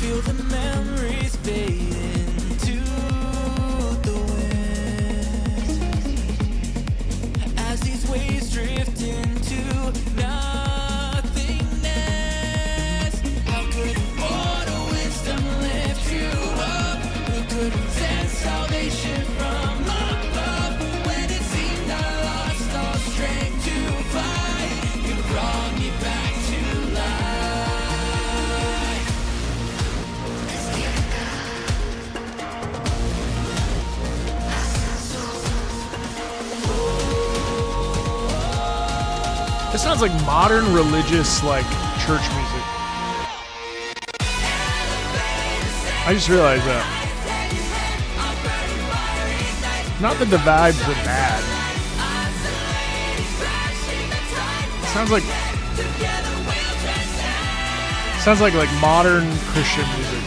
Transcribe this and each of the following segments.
Feel the memories fade into the wind as these waves drift into nothingness. How could mortal wisdom lift you up? Who could resent salvation from above? When it seemed I lost all strength to fight, you brought me back to life. This sounds like modern religious, like, church music. I just realized that. Not that the vibes are bad. Sounds like modern Christian music.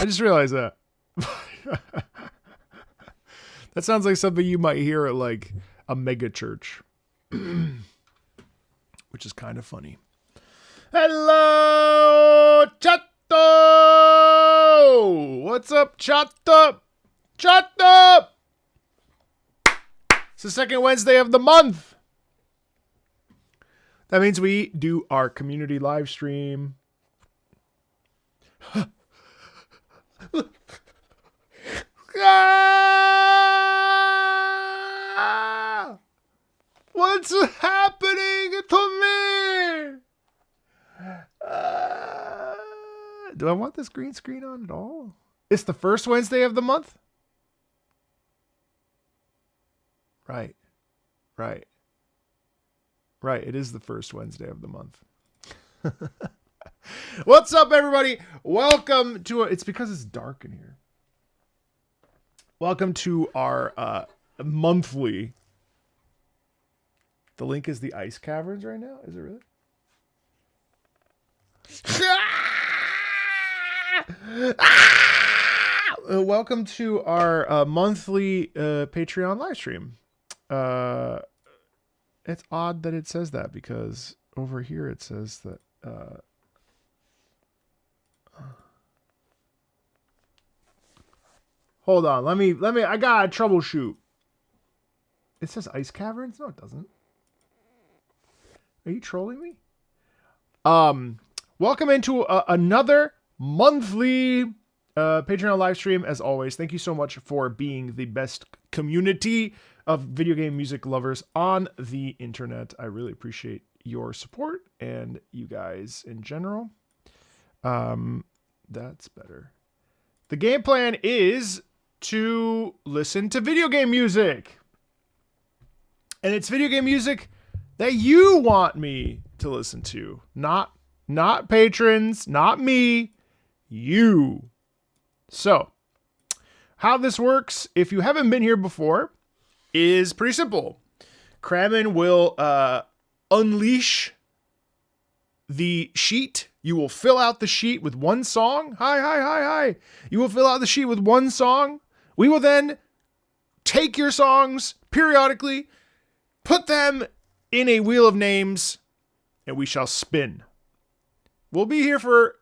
I just realized that. That sounds like something you might hear at like a mega church, which is kind of funny. Hello, Chato! What's up, Chato? Chato! It's the second Wednesday of the month. That means we do our community live stream. What's happening to me? Do I want this green screen on at all? It's the first Wednesday of the month? Right. It is the first Wednesday of the month. What's up, everybody? Welcome to... It's because it's dark in here. Welcome to our monthly... The link is the ice caverns right now? Is it really? Welcome to our monthly Patreon live stream. It's odd that it says that because over here it says that... Hold on, let me, I gotta troubleshoot. It says ice caverns? No, it doesn't. Are you trolling me? Welcome into another monthly Patreon live stream. As always, thank you so much for being the best community of video game music lovers on the internet. I really appreciate your support and you guys in general. That's better. The game plan is to listen to video game music. And it's video game music that you want me to listen to. Not patrons, not me, you. So, how this works, if you haven't been here before, is pretty simple. Kramen will unleash the sheet. You will fill out the sheet with one song. Hi. You will fill out the sheet with one song. We will then take your songs periodically, put them in a wheel of names, and we shall spin. We'll be here for,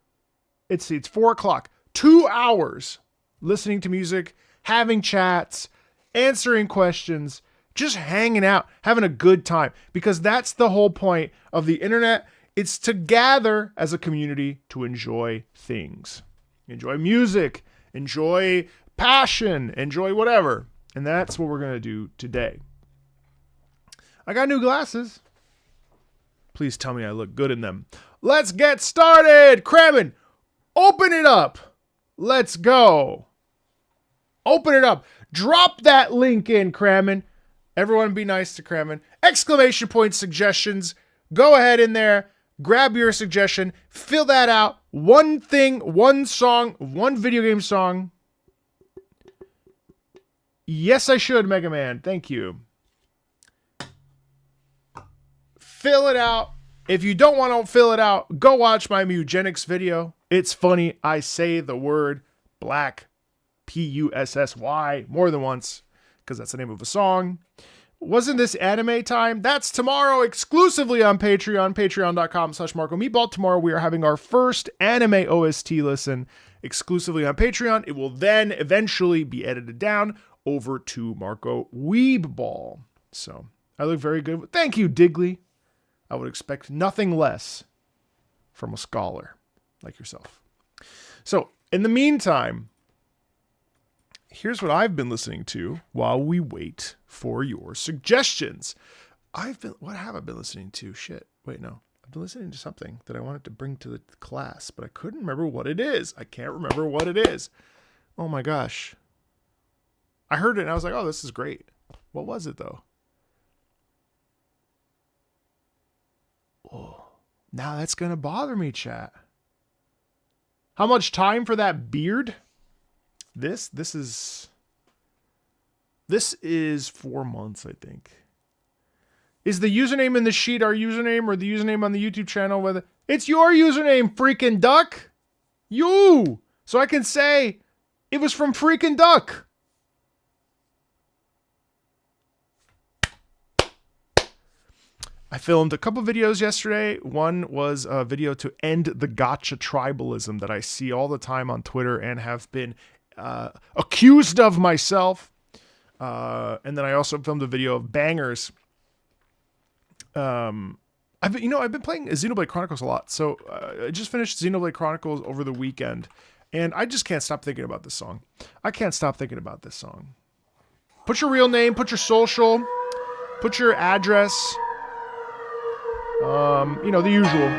it's 4 o'clock, 2 hours listening to music, having chats, answering questions, just hanging out, having a good time, because that's the whole point of the internet. It's to gather as a community to enjoy things, enjoy music, enjoy passion, enjoy whatever. And that's what we're going to do today. I got new glasses. Please tell me I look good in them. Let's get started. Crammon, open it up. Let's go. Open it up. Drop that link in, Crammon. Everyone be nice to Crammon. Exclamation point suggestions. Go ahead in there. Grab your suggestion. Fill that out. One thing, one song, one video game song. Yes, I should, Mega Man. Thank you. Fill it out. If you don't want to fill it out, go watch my Mugenics video. It's funny. I say the word black, Pussy, more than once, because that's the name of a song. Wasn't this anime time? That's tomorrow exclusively on Patreon, patreon.com/MarcoMeatball. Tomorrow we are having our first anime OST listen exclusively on Patreon. It will then eventually be edited down over to Marco Weebball. So I look very good. Thank you, Digley. I would expect nothing less from a scholar like yourself. So in the meantime, here's what I've been listening to while we wait for your suggestions. What have I been listening to? Shit. Wait, no. I've been listening to something that I wanted to bring to the class, but I couldn't remember what it is. I can't remember what it is. Oh my gosh. I heard it and I was like, oh, this is great. What was it though? Oh, now that's going to bother me, chat. How much time for that beard? This is 4 months, I think. Is the username in the sheet our username or the username on the YouTube channel? Whether it's your username, freaking duck. You. So I can say it was from freaking duck. I filmed a couple videos yesterday. One was a video to end the gotcha tribalism that I see all the time on Twitter and have been accused of myself. And then I also filmed a video of bangers. I've been playing Xenoblade Chronicles a lot. So I just finished Xenoblade Chronicles over the weekend, and I just can't stop thinking about this song. I can't stop thinking about this song. Put your real name, put your social, put your address. The usual.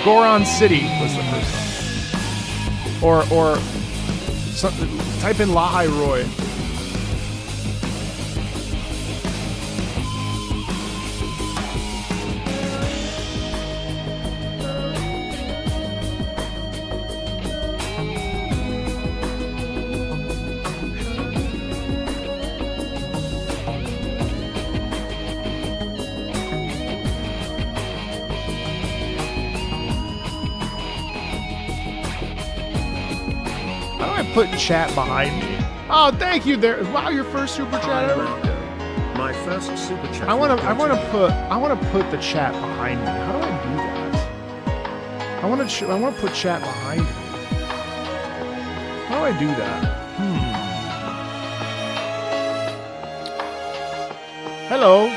Goron City was the first one. Or type in Lahai Roy. Put chat behind me. Oh, thank you there. Wow, your first super chat ever. My first super chat. I want to put the chat behind me. How do I do that? I want to put chat behind me. How do I do that? Hello.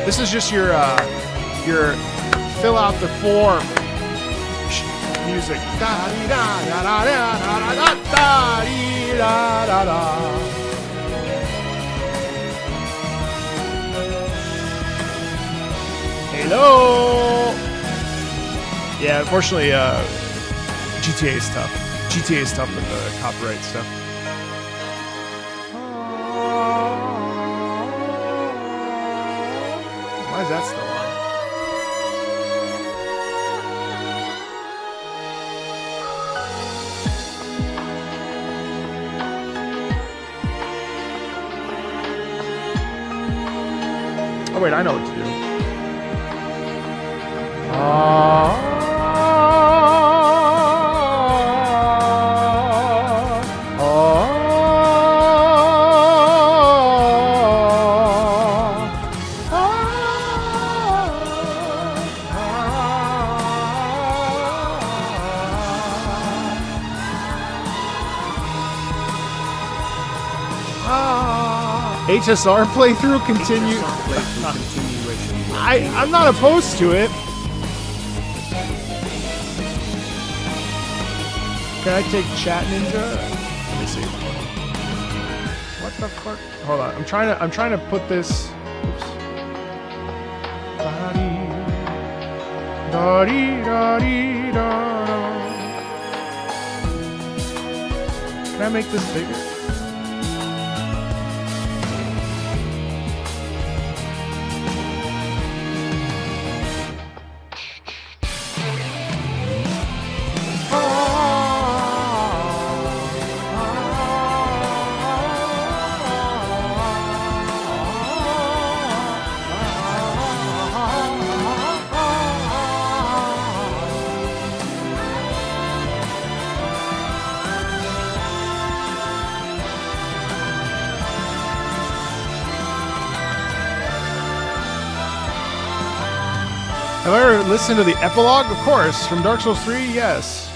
This is just your fill out the form music. Hello. Yeah, unfortunately, GTA is tough. GTA is tough with the copyright stuff. Why is that still on? Oh wait, I know what to do. HSR playthrough continue. Playthrough continuation. I'm not opposed to it. Can I take Chat Ninja? Let me see. What the fuck? Hold on. I'm trying to put this. Oops. Can I make this bigger? Have I ever listened to the epilogue? Of course. From Dark Souls 3? Yes.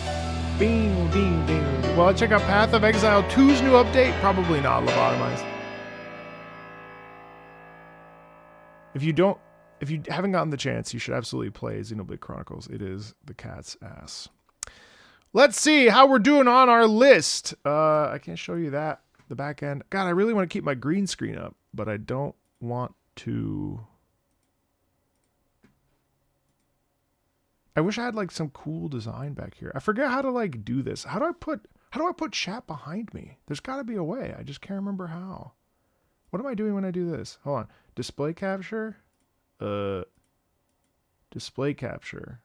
Bing, bing, bing. Will I check out Path of Exile 2's new update? Probably not, Lobotomized. If you haven't gotten the chance, you should absolutely play Xenoblade Chronicles. It is the cat's ass. Let's see how we're doing on our list. I can't show you that. The back end. God, I really want to keep my green screen up, but I don't want to... I wish I had like some cool design back here. I forget how to like do this. How do I put chat behind me? There's got to be a way. I just can't remember how. What am I doing when I do this? Hold on. Display capture. Display capture.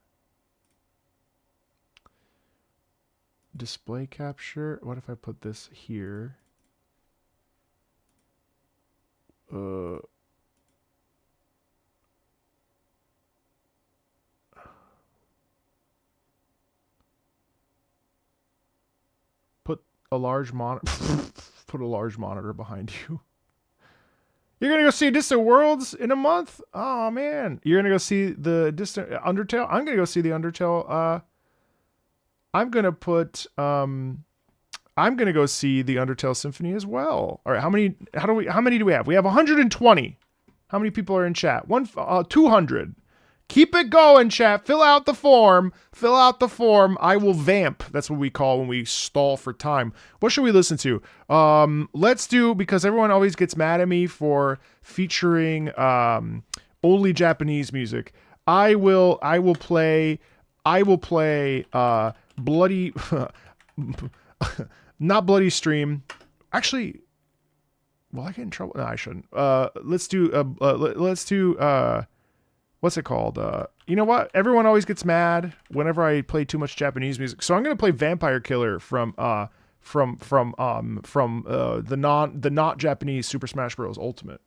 Display capture. What if I put this here? A large monitor. Put a large monitor behind you. You're gonna go see Distant Worlds in a month? Oh man. You're gonna go see the Distant Undertale? I'm gonna go see the Undertale. I'm gonna go see the Undertale Symphony as well. All right, how many do we have? We have 120. How many people are in chat? 200. Keep it going, chat. Fill out the form. Fill out the form. I will vamp. That's what we call when we stall for time. What should we listen to? Let's do, because everyone always gets mad at me for featuring only Japanese music. I will play Bloody not Bloody Stream. Actually, will I get in trouble? No, I shouldn't. Let's do what's it called? You know what? Everyone always gets mad whenever I play too much Japanese music. So I'm gonna play Vampire Killer from the not Japanese Super Smash Bros. Ultimate.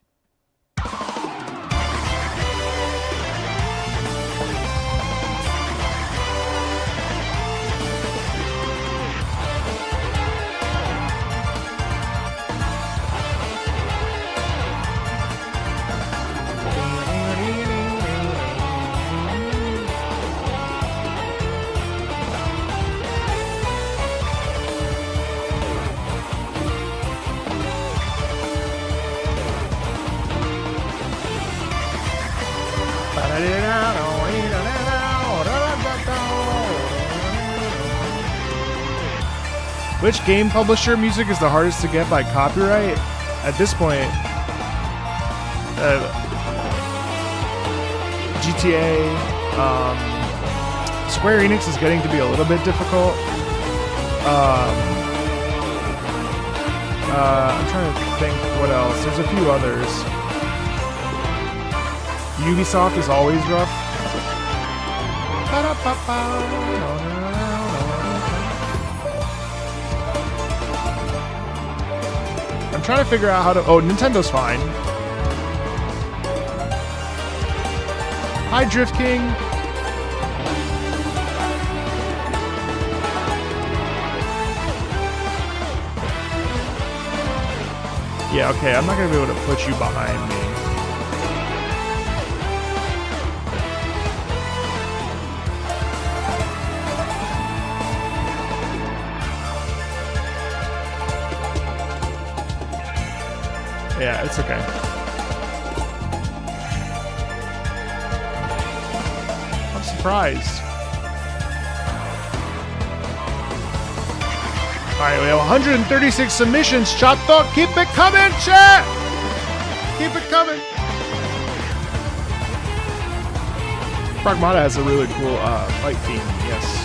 Which game publisher music is the hardest to get by copyright? At this point, GTA, Square Enix is getting to be a little bit difficult. I'm trying to think what else. There's a few others. Ubisoft is always rough. I'm trying to figure out how to... Oh, Nintendo's fine. Hi, Drift King. Yeah, okay, I'm not going to be able to put you behind me. Yeah, it's okay. I'm surprised. All right, we have 136 submissions. Chato, keep it coming, chat. Keep it coming. Pragmata has a really cool fight theme. Yes.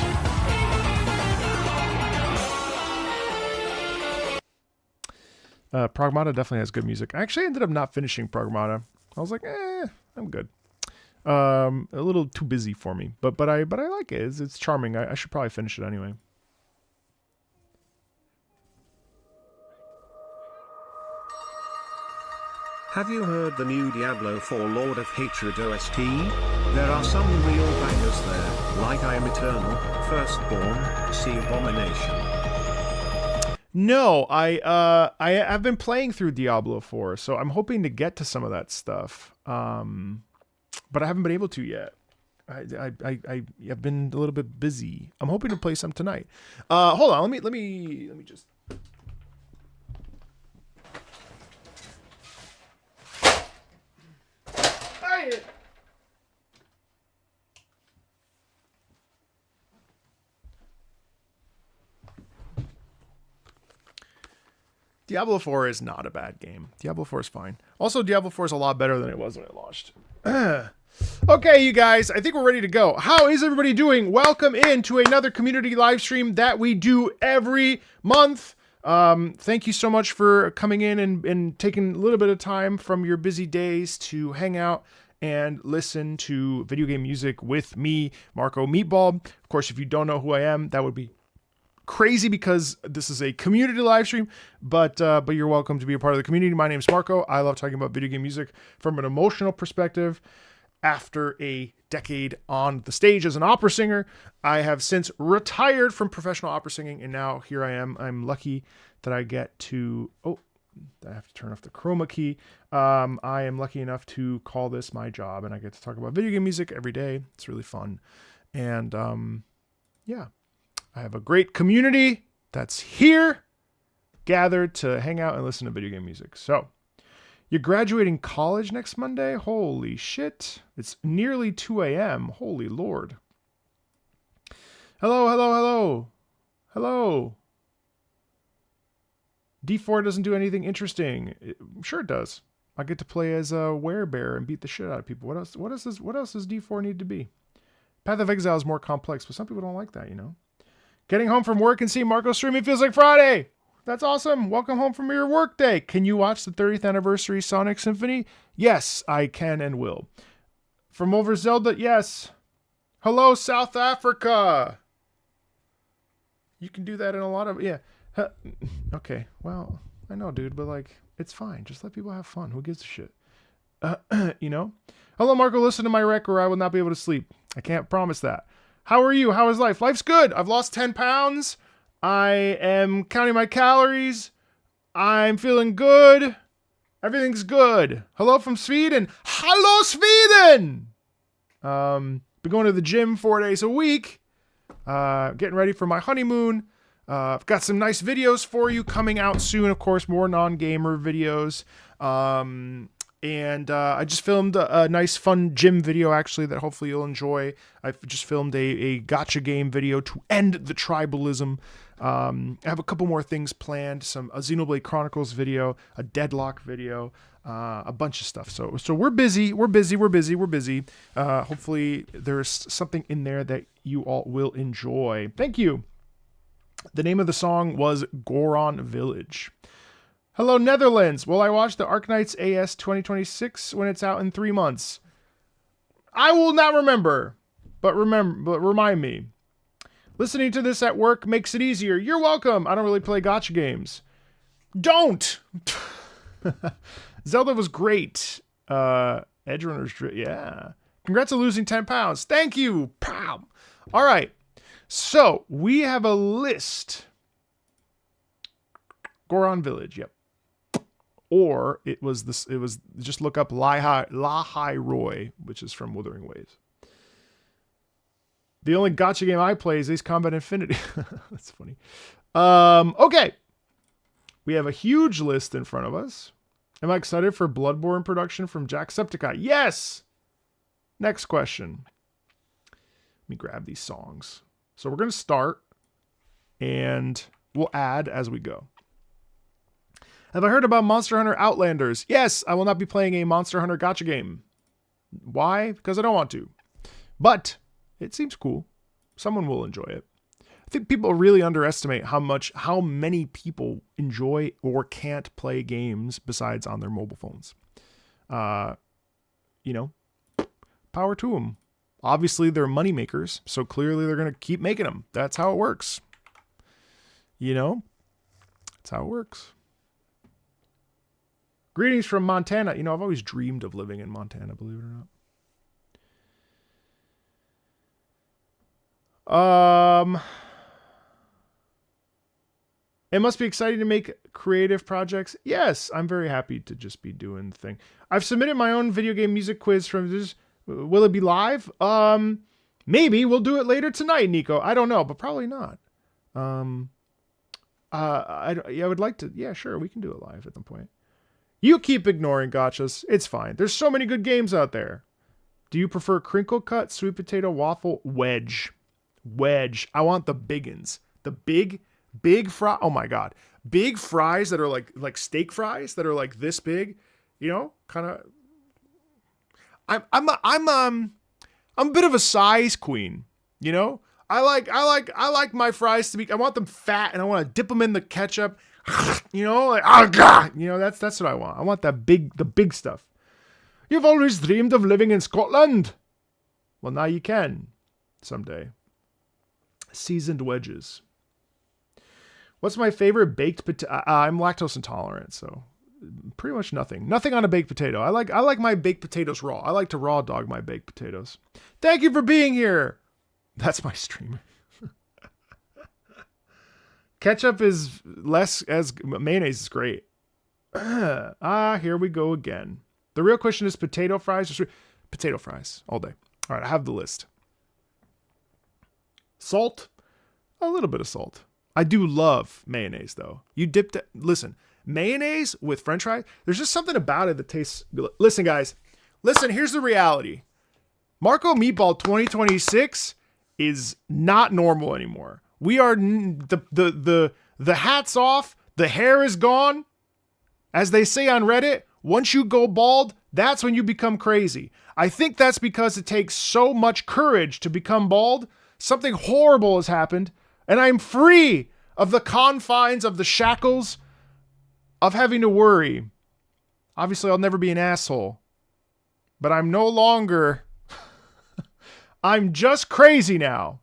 Pragmata definitely has good music. I actually ended up not finishing Pragmata. I was like, I'm good. A little too busy for me, but I like it. It's charming. I should probably finish it anyway. Have you heard the new Diablo 4 Lord of Hatred OST? There are some real bangers there, like I Am Eternal, Firstborn, Sea Abomination. No, I've been playing through Diablo 4, so I'm hoping to get to some of that stuff. But I haven't been able to yet. I've been a little bit busy. I'm hoping to play some tonight. Hold on, let me just. Diablo 4 is not a bad game. Diablo 4 is fine. Also, Diablo 4 is a lot better than it was when it launched. Okay, you guys, I think we're ready to go. How is everybody doing? Welcome into another community live stream that we do every month. Thank you so much for coming in and taking a little bit of time from your busy days to hang out and listen to video game music with me, Marco Meatball. Of course, if you don't know who I am, that would be crazy because this is a community live stream, but you're welcome to be a part of the community. My name is Marco. I love talking about video game music from an emotional perspective. After a decade on the stage as an opera singer, I have since retired from professional opera singing, and now here I am. I'm lucky that I get to... Oh, I have to turn off the chroma key. I am lucky enough to call this my job, and I get to talk about video game music every day. It's really fun. And yeah, I have a great community that's here, gathered to hang out and listen to video game music. So, you're graduating college next Monday? Holy shit. It's nearly 2 a.m. Holy Lord. Hello, hello, hello. Hello. D4 doesn't do anything interesting. Sure it does. I get to play as a werebear and beat the shit out of people. What else does D4 need to be? Path of Exile is more complex, but some people don't like that, you know? Getting home from work and seeing Marco streaming feels like Friday. That's awesome. Welcome home from your work day. Can you watch the 30th anniversary Sonic Symphony? Yes, I can and will. From over Zelda, yes. Hello, South Africa. You can do that in a lot of, yeah. Okay, well, I know, dude, but like, it's fine. Just let people have fun. Who gives a shit? You know? Hello, Marco. Listen to my rec or I will not be able to sleep. I can't promise that. How are you? How is life? Life's good. I've lost 10 pounds. I am counting my calories. I'm feeling good. Everything's good. Hello from Sweden. Hello, Sweden! Been going to the gym 4 days a week. Getting ready for my honeymoon. I've got some nice videos for you coming out soon. Of course, more non-gamer videos. And I just filmed a nice, fun gym video, actually, that hopefully you'll enjoy. I've just filmed a gacha game video to end the tribalism. I have a couple more things planned. A Xenoblade Chronicles video, a Deadlock video, a bunch of stuff. So we're busy. Hopefully there's something in there that you all will enjoy. Thank you. The name of the song was Goron Village. Hello, Netherlands. Will I watch the Arknights AS 2026 when it's out in 3 months? I will not remember, but remind me. Listening to this at work makes it easier. You're welcome. I don't really play gacha games. Don't! Zelda was great. Edgerunner's, yeah. Congrats on losing 10 pounds. Thank you. Pow. All right. So, we have a list. Goron Village, yep. Or it was just look up Lahai Roy, which is from Wuthering Waves. The only gacha game I play is Ace Combat Infinity. That's funny. Okay. We have a huge list in front of us. Am I excited for Bloodborne production from Jacksepticeye? Yes! Next question. Let me grab these songs. So we're going to start, and we'll add as we go. Have I heard about Monster Hunter Outlanders? Yes, I will not be playing a Monster Hunter gacha game. Why? Because I don't want to. But it seems cool. Someone will enjoy it. I think people really underestimate how many people enjoy or can't play games besides on their mobile phones. You know, power to them. Obviously, they're money makers, so clearly they're going to keep making them. That's how it works. You know, that's how it works. Greetings from Montana. You know, I've always dreamed of living in Montana, believe it or not. It must be exciting to make creative projects. Yes, I'm very happy to just be doing the thing. I've submitted my own video game music quiz from this. Will it be live? Maybe we'll do it later tonight, Nico. I don't know, but probably not. I would like to. Yeah, sure, we can do it live at some point. You keep ignoring gotchas. It's fine. There's so many good games out there. Do you prefer crinkle cut, sweet potato, waffle, wedge? Wedge. I want the biggins. The big fry. Oh my god. Big fries that are like steak fries that are like this big, you know, kind of. I'm a bit of a size queen, you know? I like my fries to be, I want them fat and I want to dip them in the ketchup. You know, like, oh god, you know, that's what I want. I want the big stuff. You've always dreamed of living in Scotland. Well, now you can someday. Seasoned wedges. What's my favorite baked potato? I'm lactose intolerant, so pretty much nothing. Nothing on a baked potato. I like my baked potatoes raw. I like to raw dog my baked potatoes. Thank you for being here. That's my stream. Ketchup is less as mayonnaise is great. Here we go again. The real question is potato fries or potato fries all day. All right, I have the list. Salt, a little bit of salt. I do love mayonnaise though. You dipped it. Listen, mayonnaise with French fries. There's just something about it that tastes good. Listen, guys. Listen, here's the reality. Marco Meatball 2026 is not normal anymore. We are the hat's off. The hair is gone. As they say on Reddit, once you go bald, that's when you become crazy. I think that's because it takes so much courage to become bald. Something horrible has happened, and I'm free of the confines of the shackles of having to worry. Obviously, I'll never be an asshole, but I'm no longer. I'm just crazy now.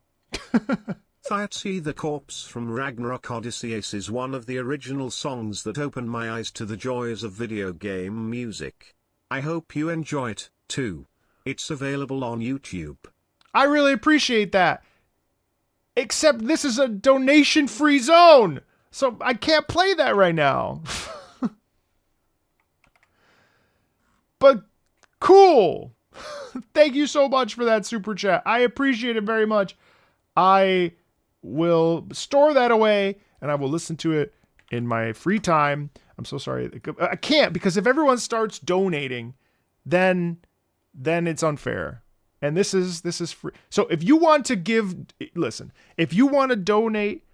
Thiatsy the Corpse from Ragnarok Odysseus is one of the original songs that opened my eyes to the joys of video game music. I hope you enjoy it, too. It's available on YouTube. I really appreciate that. Except this is a donation-free zone, so I can't play that right now. But cool. Thank you so much for that super chat. I appreciate it very much. I will store that away and I will listen to it in my free time. I'm so sorry. I can't, because if everyone starts donating, then it's unfair. And this is free. So if you want to if you want to donate,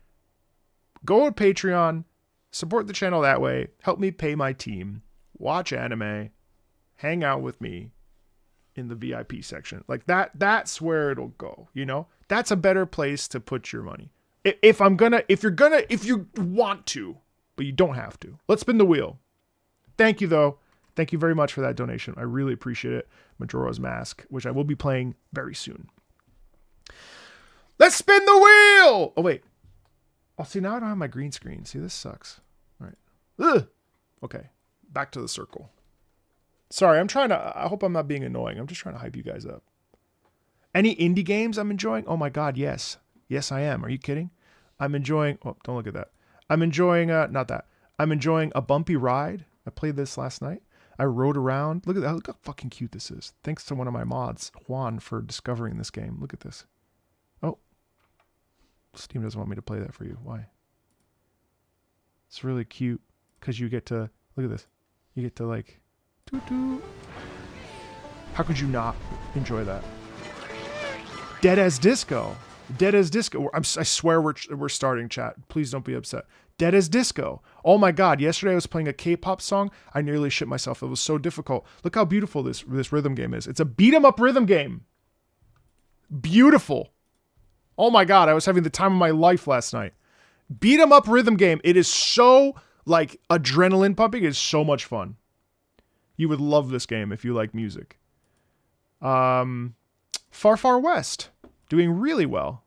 go to Patreon, support the channel that way, help me pay my team, watch anime, hang out with me in the VIP section. Like that's where it'll go, you know? That's a better place to put your money. If you want to, but you don't have to. Let's spin the wheel. Thank you though. Thank you very much for that donation. I really appreciate it. Majora's Mask, which I will be playing very soon. Let's spin the wheel! Oh, wait. Oh, see, now I don't have my green screen. See, this sucks. All right. Ugh. Okay. Back to the circle. Sorry, I hope I'm not being annoying. I'm just trying to hype you guys up. Any indie games I'm enjoying? Oh my God, yes. Yes, I am. Are you kidding? I'm enjoying, oh, don't look at that. I'm enjoying, not that. I'm enjoying A Bumpy Ride. I played this last night. I rode around. Look at that. Look how fucking cute this is. Thanks to one of my mods, Juan, for discovering this game. Look at this. Oh. Steam doesn't want me to play that for you. Why? It's really cute because you get to, look at this. You get to like, toot toot. How could you not enjoy that? Dead as Disco. Dead as Disco. I swear we're starting, chat. Please don't be upset. Dead as Disco. Oh my God. Yesterday I was playing a K-pop song. I nearly shit myself. It was so difficult. Look how beautiful this rhythm game is. It's a beat 'em up rhythm game. Beautiful. Oh my God. I was having the time of my life last night. Beat 'em up rhythm game. It is so like adrenaline pumping. It's so much fun. You would love this game if you like music. Far Far West. Doing really well.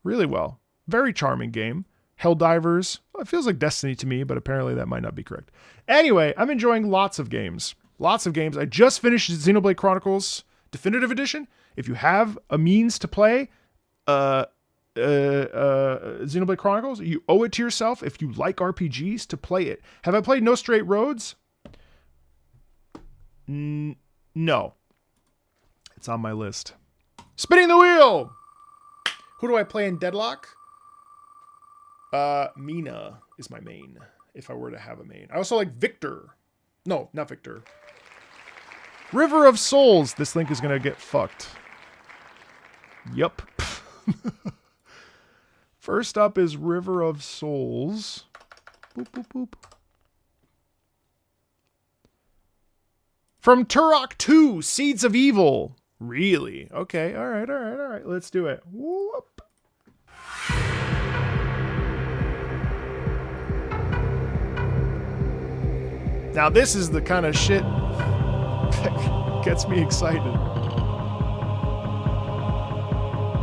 Really well. Very charming game. Helldivers. Well, it feels like Destiny to me, but apparently that might not be correct. Anyway, I'm enjoying lots of games. Lots of games. I just finished Xenoblade Chronicles Definitive Edition. If you have a means to play Xenoblade Chronicles, you owe it to yourself, if you like RPGs, to play it. Have I played No Straight Roads? No. It's on my list. Spinning the wheel! Who do I play in Deadlock? Mina is my main, if I were to have a main. I also like Victor. No, not Victor. River of Souls. This link is going to get fucked. Yup. First up is River of Souls. Boop, boop, boop. From Turok 2, Seeds of Evil. Really? Okay, all right. Let's do it. Whoop. Now this is the kind of shit that gets me excited.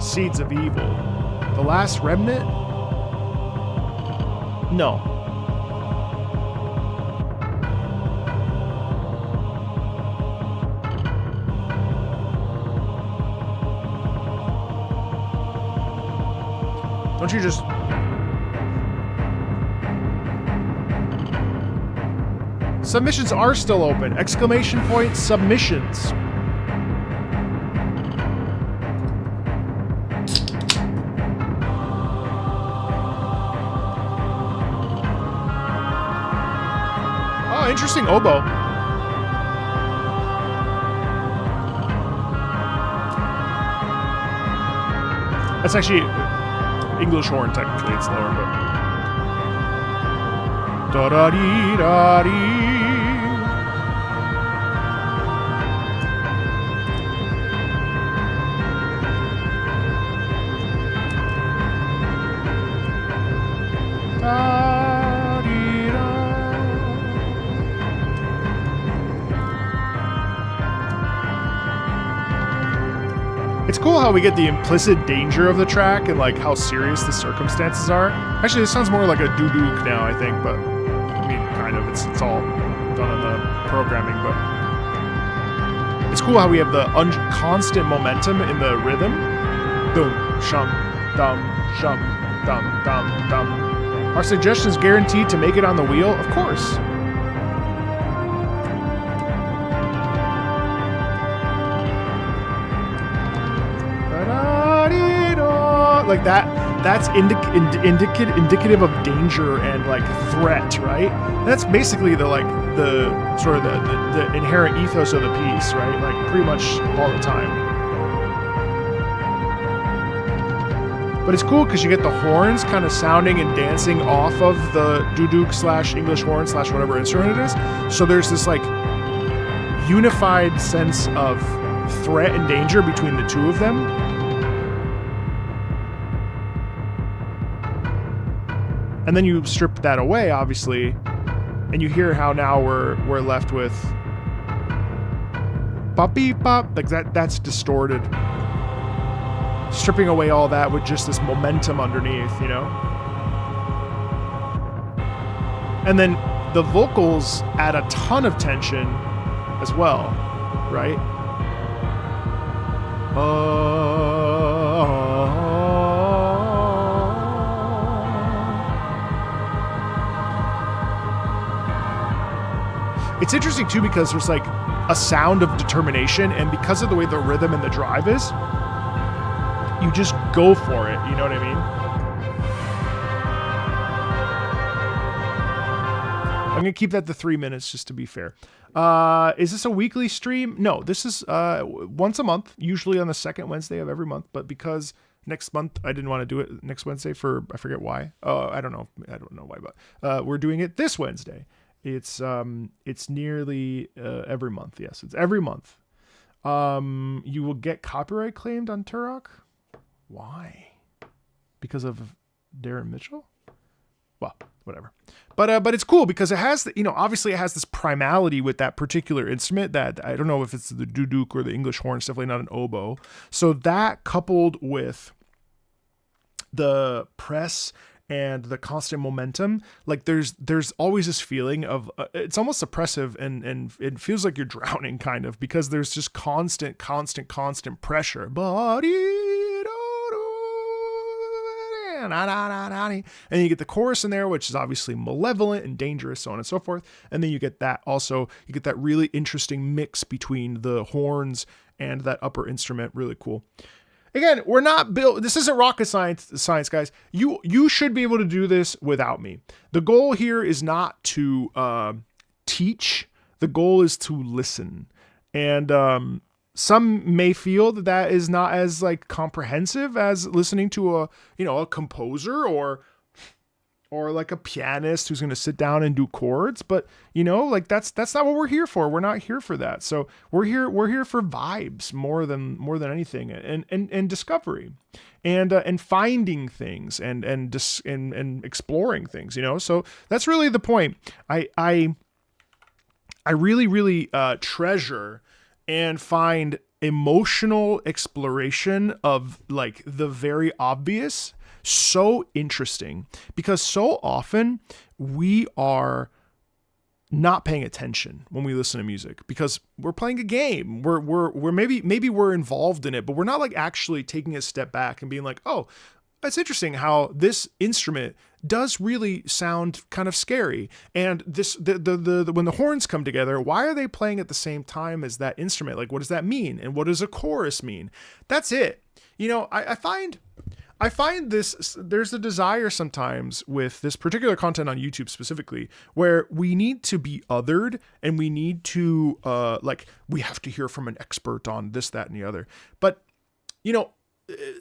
Seeds of Evil. The Last Remnant? No. Don't you just... Submissions are still open. Exclamation point submissions. Oh, interesting oboe. That's actually English horn, technically. It's lower, but... Da-da-dee-da-dee. It's cool how we get the implicit danger of the track and like how serious the circumstances are. Actually, this sounds more like a doo-doo now, I think, but I mean, kind of. It's all done in the programming, but it's cool how we have the constant momentum in the rhythm. Dum, shum, dum, dum, dum. Our suggestions guaranteed to make it on the wheel? Of course. Like that's indicative of danger and like threat, right? That's basically the sort of the inherent ethos of the piece, right? Like pretty much all the time. But it's cool because you get the horns kind of sounding and dancing off of the duduk / English horn / whatever instrument it is. So there's this like unified sense of threat and danger between the two of them. And then you strip that away, obviously, and you hear how now we're left with bop beep bop, like that's distorted. Stripping away all that with just this momentum underneath, you know? And then the vocals add a ton of tension as well, right? It's interesting too because there's like a sound of determination, and because of the way the rhythm and the drive is, you just go for it, you know what I mean? gonna keep that to 3 minutes just to be fair. Is this a weekly stream? No, this is once a month, usually on the second Wednesday of every month. But because next month I didn't want to do it next Wednesday I forget why. I don't know why, but we're doing it this Wednesday. It's nearly every month. Yes, it's every month. You will get copyright claimed on Turok. Why? Because of Darren Mitchell? Well, whatever. But it's cool because it has, obviously it has this primality with that particular instrument that I don't know if it's the duduk or the English horn. It's definitely not an oboe. So that coupled with the press and the constant momentum, like there's always this feeling of it's almost oppressive and it feels like you're drowning kind of, because there's just constant pressure. And you get the chorus in there, which is obviously malevolent and dangerous, so on and so forth. And then you get that really interesting mix between the horns and that upper instrument. Really cool. Again, we're not built. This isn't rocket science, guys. You should be able to do this without me. The goal here is not to teach. The goal is to listen. And some may feel that is not as like comprehensive as listening to a composer or like a pianist who's going to sit down and do chords. But like that's not what we're here for. We're not here for that. So we're here for vibes more than anything, and discovery and finding things and exploring things, so that's really the point. I really treasure and find emotional exploration of like the very obvious so interesting, because so often we are not paying attention when we listen to music because we're playing a game. We're maybe we're involved in it, but we're not like actually taking a step back and being like, oh, that's interesting how this instrument does really sound kind of scary. And this, the when the horns come together, why are they playing at the same time as that instrument? Like, what does that mean? And what does a chorus mean? That's it. I find this, there's a desire sometimes with this particular content on YouTube specifically, where we need to be othered and we need to, we have to hear from an expert on this, that, and the other. But,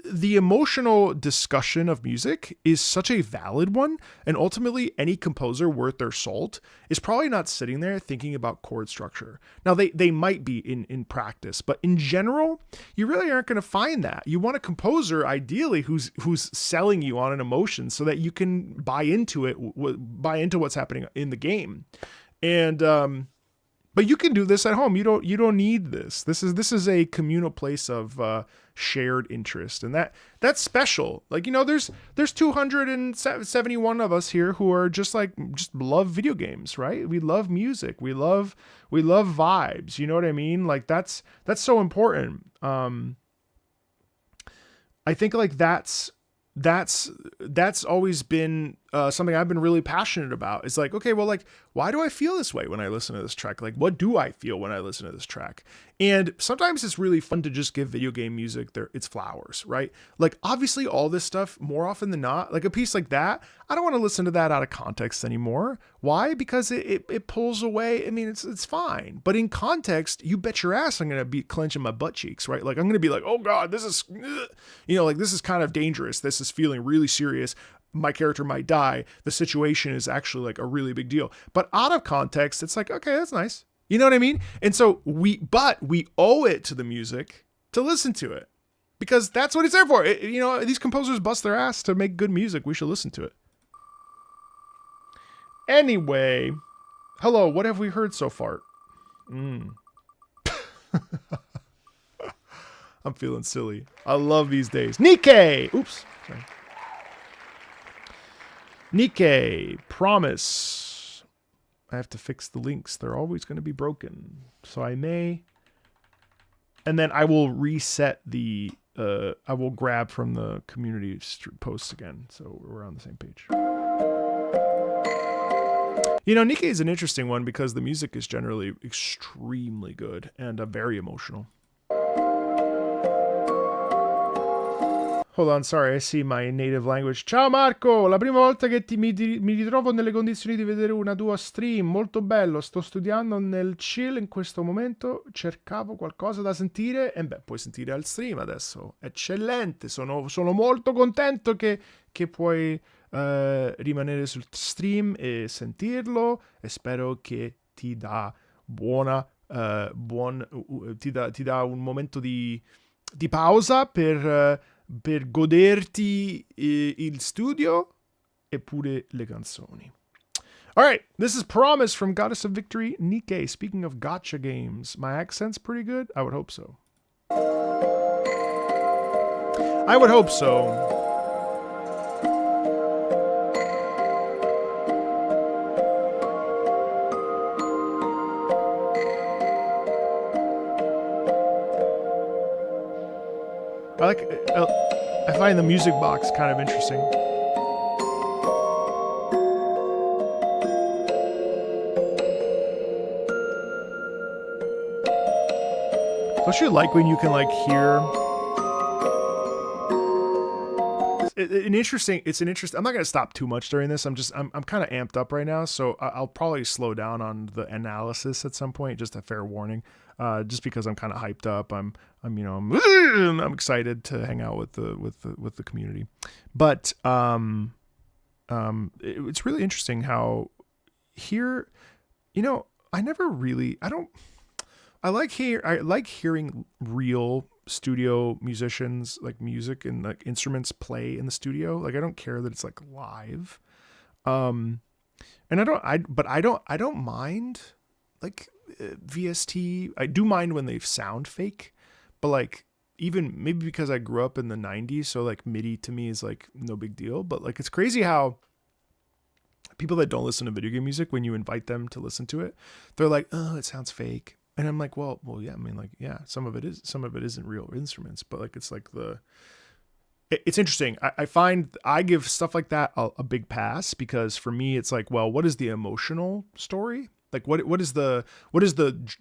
the emotional discussion of music is such a valid one. And ultimately, any composer worth their salt is probably not sitting there thinking about chord structure. Now, they might be in practice, but in general, you really aren't going to find that. You want a composer, ideally, who's selling you on an emotion so that you can buy into it, buy into what's happening in the game. And, but you can do this at home. You don't need this. This is a communal place of shared interest, and that's special. Like, there's 271 of us here who are just love video games, right? We love music. We love vibes. You know what I mean? Like that's so important. I think like that's always been something I've been really passionate about. It's like, okay, well, like, why do I feel this way when I listen to this track? Like, what do I feel when I listen to this track? And sometimes it's really fun to just give video game music its flowers, right? Like, obviously, all this stuff, more often than not, like a piece like that, I don't want to listen to that out of context anymore. Why? Because it pulls away. I mean, it's fine. But in context, you bet your ass I'm going to be clenching my butt cheeks, right? Like, I'm going to be like, oh God, this is, like, this is kind of dangerous. This is feeling really serious. My character might die. The situation is actually like a really big deal. But out of context, it's like, okay, that's nice. You know what I mean? And so we owe it to the music to listen to it, because that's what it's there for. These composers bust their ass to make good music. We should listen to it. Anyway, hello, what have we heard so far? I'm feeling silly. I love these days. Nikkei! Oops. Sorry. Nikkei, Promise. I have to fix the links. They're always going to be broken. So I may. And then I will reset the, I will grab from the community posts again. So we're on the same page. Nikkei is an interesting one because the music is generally extremely good and very emotional. Hold on, sorry, I see my native language. Ciao Marco, la prima volta che mi ritrovo nelle condizioni di vedere una tua stream, molto bello, sto studiando nel chill in questo momento, cercavo qualcosa da sentire e beh, puoi sentire al stream adesso, eccellente, sono molto contento che puoi rimanere sul stream e sentirlo e spero che ti dà ti dà un momento di pausa per goderti il studio e pure le canzoni. Alright, this is Promise from Goddess of Victory, Nikkei. Speaking of gacha games, my accent's pretty good? I would hope so. I would hope so. I find the music box kind of interesting. Don't you like when you can like hear? It's an interesting. I'm not gonna stop too much during this. I'm kind of amped up right now, so I'll probably slow down on the analysis at some point. Just a fair warning. Just because I'm kind of hyped up, I'm excited to hang out with the community. But it's really interesting how here, I like hearing real studio musicians, like music and like instruments play in the studio. Like I don't care that it's like live. And I don't mind like VST. I do mind when they sound fake, but like even maybe because I grew up in the 90s, so like MIDI to me is like no big deal. But like it's crazy how people that don't listen to video game music, when you invite them to listen to it, they're like, oh, it sounds fake. And I'm like, well, yeah, I mean, like, yeah, some of it isn't real instruments, but like, it's like it's interesting. I find I give stuff like that a big pass because for me, it's like, well, what is the emotional story? Like, what is the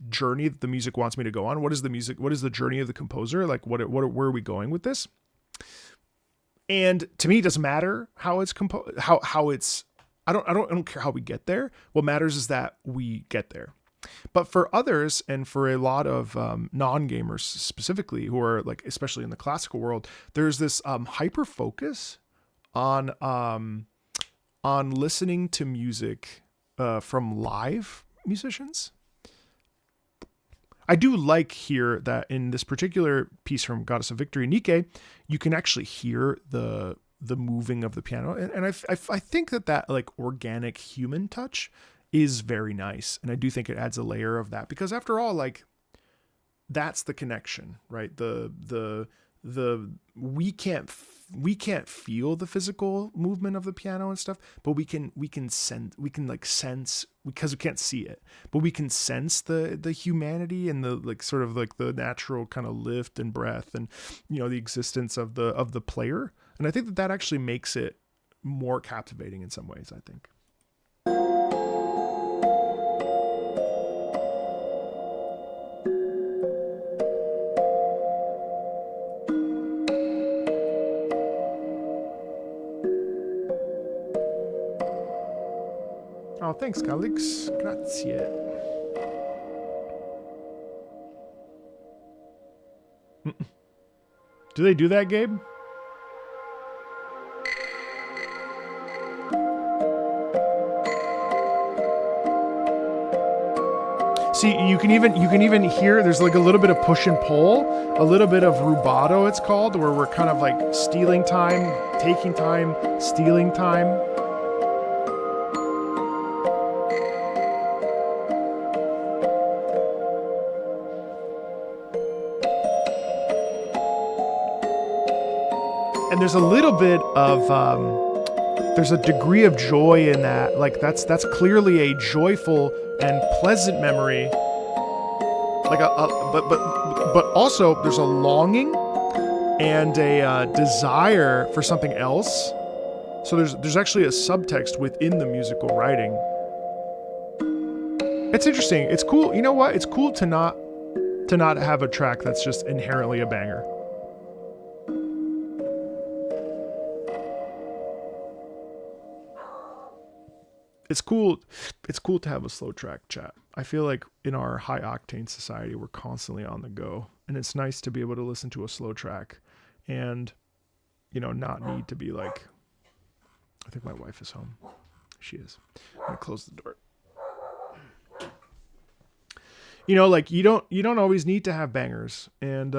journey that the music wants me to go on? What is the journey of the composer? Like, where are we going with this? And to me, it doesn't matter how it's composed, how it's, I don't care how we get there. What matters is that we get there. But for others, and for a lot of non-gamers specifically, who are like, especially in the classical world, there's this hyper focus on listening to music from live musicians. I do like here that in this particular piece from Goddess of Victory, Nikkei, you can actually hear the moving of the piano, and I think that like organic human touch is very nice. And I do think it adds a layer of that because after all, like that's the connection, right? We can't feel the physical movement of the piano and stuff, but we can sense because we can't see it, but we can sense the humanity and the like sort of like the natural kind of lift and breath and, the existence of the player. And I think that actually makes it more captivating in some ways, I think. Oh, thanks, Calix. Grazie. Do they do that, Gabe? See, you can even hear there's like a little bit of push and pull, a little bit of rubato it's called, where we're kind of like stealing time, taking time, stealing time. And there's a little bit of there's a degree of joy in that. Like that's clearly a joyful and pleasant memory. Like but also there's a longing and a desire for something else. So there's actually a subtext within the musical writing. It's interesting. It's cool. You know what? It's cool to not have a track that's just inherently a banger. it's cool. It's cool to have a slow track chat. I feel like in our high octane society, we're constantly on the go, and it's nice to be able to listen to a slow track and, you know, not need to be like, I think my wife is home. She is. I'm gonna close the door. You know, like you don't always need to have bangers, and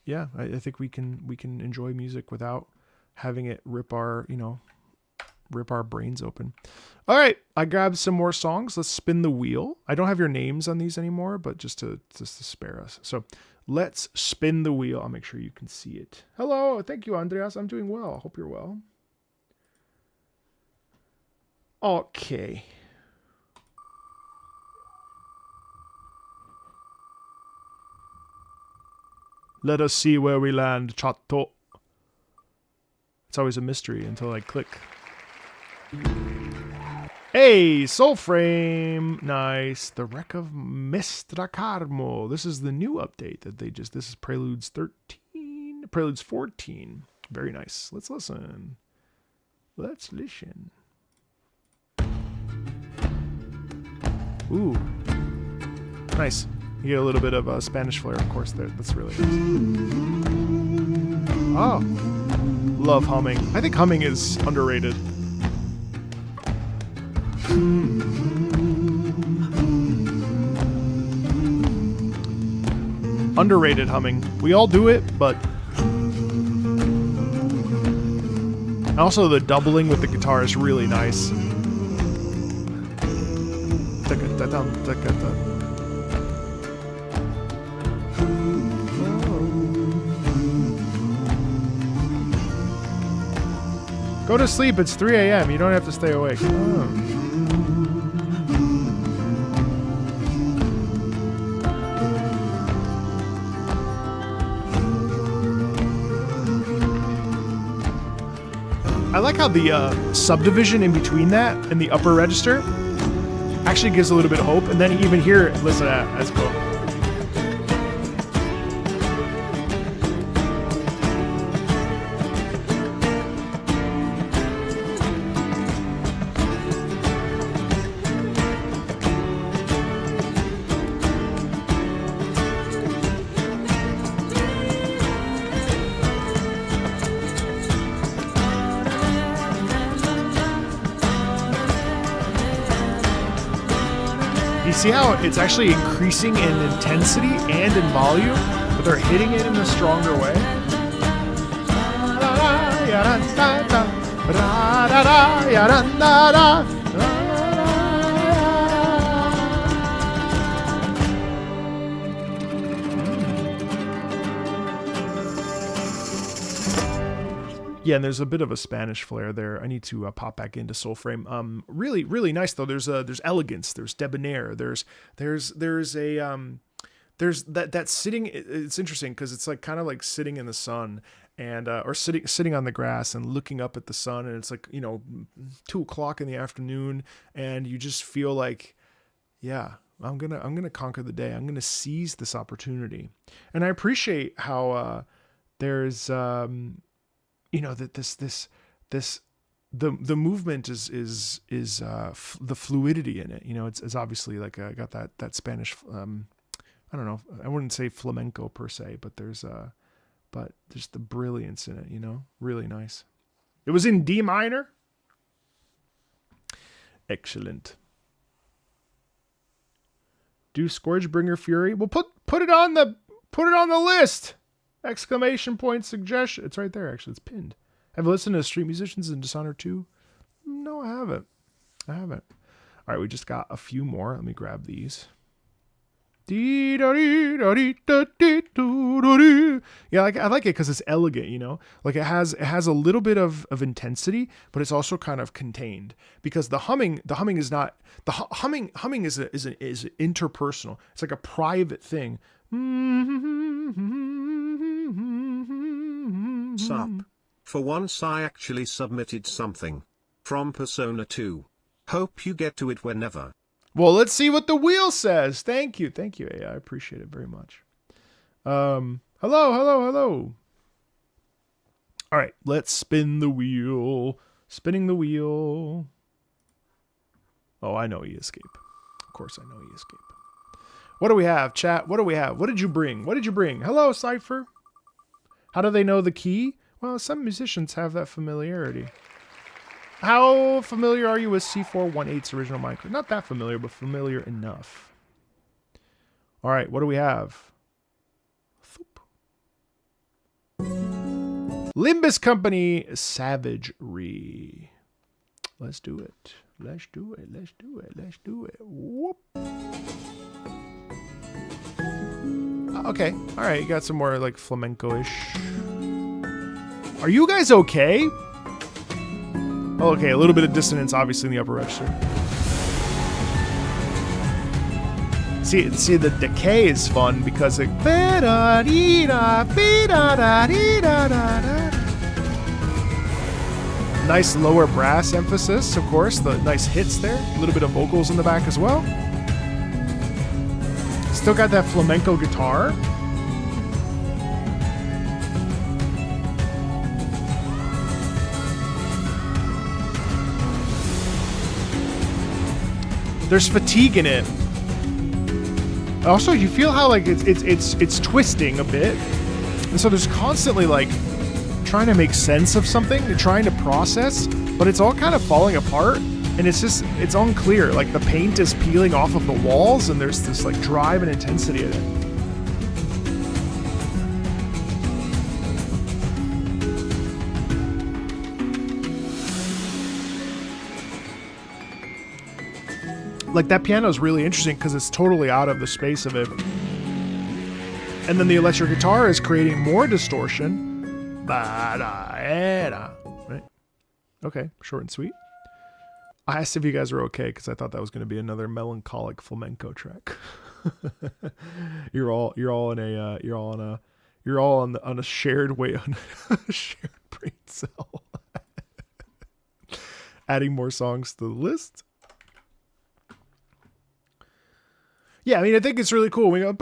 yeah, I think we can enjoy music without having it rip our brains open. All right, I grabbed some more songs. Let's spin the wheel. I don't have your names on these anymore, but just to spare us. So let's spin the wheel. I'll make sure you can see it. Hello, thank you, Andreas. I'm doing well. Hope you're well. Okay. Let us see where we land, chatto. It's always a mystery until I click. Hey, Soulframe. Nice. The Wreck of Mestra Carmo. This is the new update that they just... This is Preludes 13. Preludes 14. Very nice. Let's listen. Let's listen. Ooh. Nice. You get a little bit of a Spanish flair, of course, there. That's really nice. Oh. Love humming. I think humming is underrated. Underrated humming. We all do it, but... Also, the doubling with the guitar is really nice. Go to sleep, it's 3 a.m. You don't have to stay awake. Oh. I like how the subdivision in between that and the upper register actually gives a little bit of hope. And then even here, listen to that. That's cool. See how it's actually increasing in intensity and in volume, but they're hitting it in a stronger way. Yeah, and there's a bit of a Spanish flair there. I need to pop back into Soulframe. Really, really nice though. There's elegance. There's debonair. There's that sitting. It's interesting because it's like kind of like sitting in the sun and or sitting on the grass and looking up at the sun, and it's like 2:00 in the afternoon, and you just feel like, yeah, I'm gonna conquer the day. I'm gonna seize this opportunity, and I appreciate how there's that the movement is the fluidity in it. It's obviously like got that Spanish. I don't know. I wouldn't say flamenco per se, but there's the brilliance in it. Really nice. It was in D minor. Excellent. Do Scourgebringer Fury? Well, put it on the list. Exclamation point suggestion. It's right there, actually. It's pinned. Have you listened to Street Musicians in Dishonored 2? No, I haven't. All right, we just got a few more. Let me grab these. Yeah, I like it because it's elegant, Like it has a little bit of intensity, but it's also kind of contained. Because the humming is not humming is interpersonal. It's like a private thing. Sup. For once I actually submitted something. From Persona 2. Hope you get to it whenever. Well, let's see what the wheel says. Thank you, AI. I appreciate it very much. Hello. All right, let's spin the wheel. Spinning the wheel. Oh, I know E-escape. Of course I know E-escape. What do we have, chat? What do we have? What did you bring? What did you bring? Hello, Cypher. How do they know the key? Well, some musicians have that familiarity. How familiar are you with C418's original Minecraft? Not that familiar, but familiar enough. All right, what do we have? Limbus Company Savagery. Let's do it. Let's do it. Let's do it. Let's do it. Whoop. Okay. All right. You got some more like flamenco-ish. Are you guys okay? Oh, okay. A little bit of dissonance, obviously, in the upper register. See, the decay is fun because it. Nice lower brass emphasis, of course. The nice hits there. A little bit of vocals in the back as well. Still got that flamenco guitar. There's fatigue in it. Also, you feel how like it's twisting a bit, and so there's constantly like trying to make sense of something, trying to process, but it's all kind of falling apart, and it's unclear. Like the paint is peeling off of the walls, and there's this like drive and intensity in it. Like that piano is really interesting because it's totally out of the space of it. And then the electric guitar is creating more distortion. Right? Okay, short and sweet. I asked if you guys are okay because I thought that was going to be another melancholic flamenco track. You're all on a shared way, on a shared brain cell. Adding more songs to the list. Yeah, I mean, I think it's really cool. We go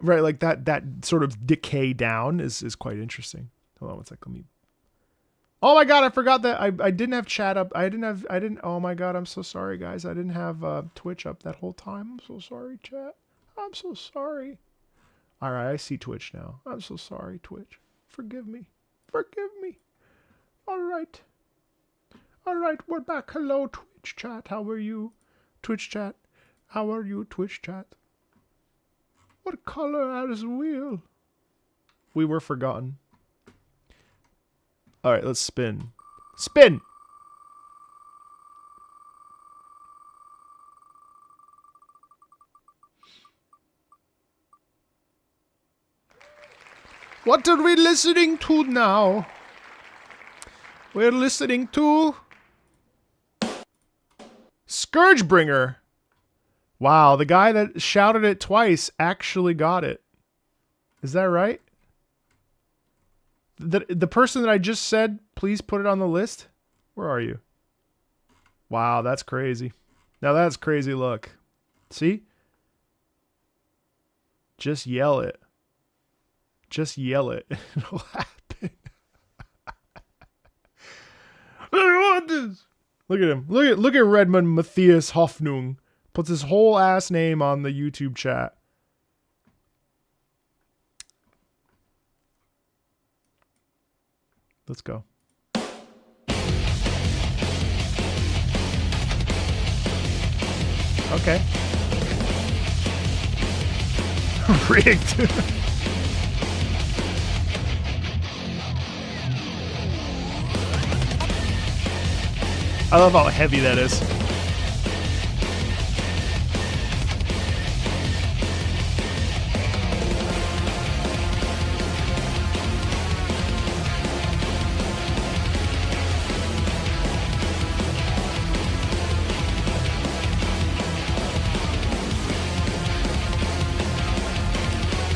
right, like that sort of decay down is quite interesting. Hold on one sec. Let me. Oh my god, I forgot that I didn't have chat up. I didn't. Oh my god, I'm so sorry, guys. I didn't have Twitch up that whole time. I'm so sorry, chat. I'm so sorry. All right, I see Twitch now. I'm so sorry, Twitch. Forgive me. Forgive me. All right, we're back. Hello, Twitch chat. How are you? Twitch chat. How are you, Twitch chat? What color is the wheel? We were forgotten. Alright, let's spin. Spin! What are we listening to now? We're listening to Scourgebringer. Wow, the guy that shouted it twice actually got it. Is that right? The person that I just said, please put it on the list? Where are you? Wow, that's crazy. Now that's crazy look. See? Just yell it. Just yell it. It'll happen. I want this. Look at him. Look at Redmond Matthias Hoffnung. Puts his whole ass name on the YouTube chat. Let's go. Okay. Rigged. I love how heavy that is.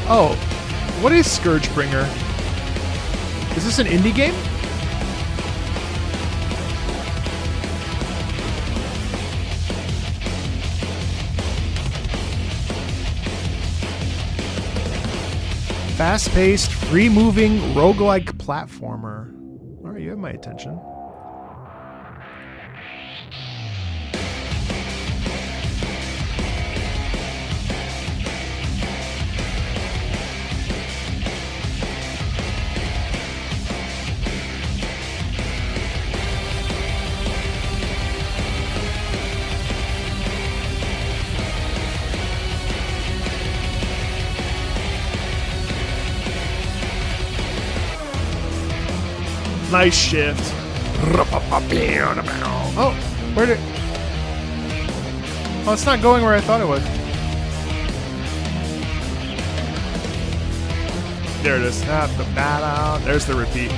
Oh, what is Scourgebringer? Is this an indie game? Fast-paced, free-moving, roguelike platformer. Alright, you have my attention. Nice shift. Oh, where did... Oh, it's not going where I thought it would. There it is. There's the repeat.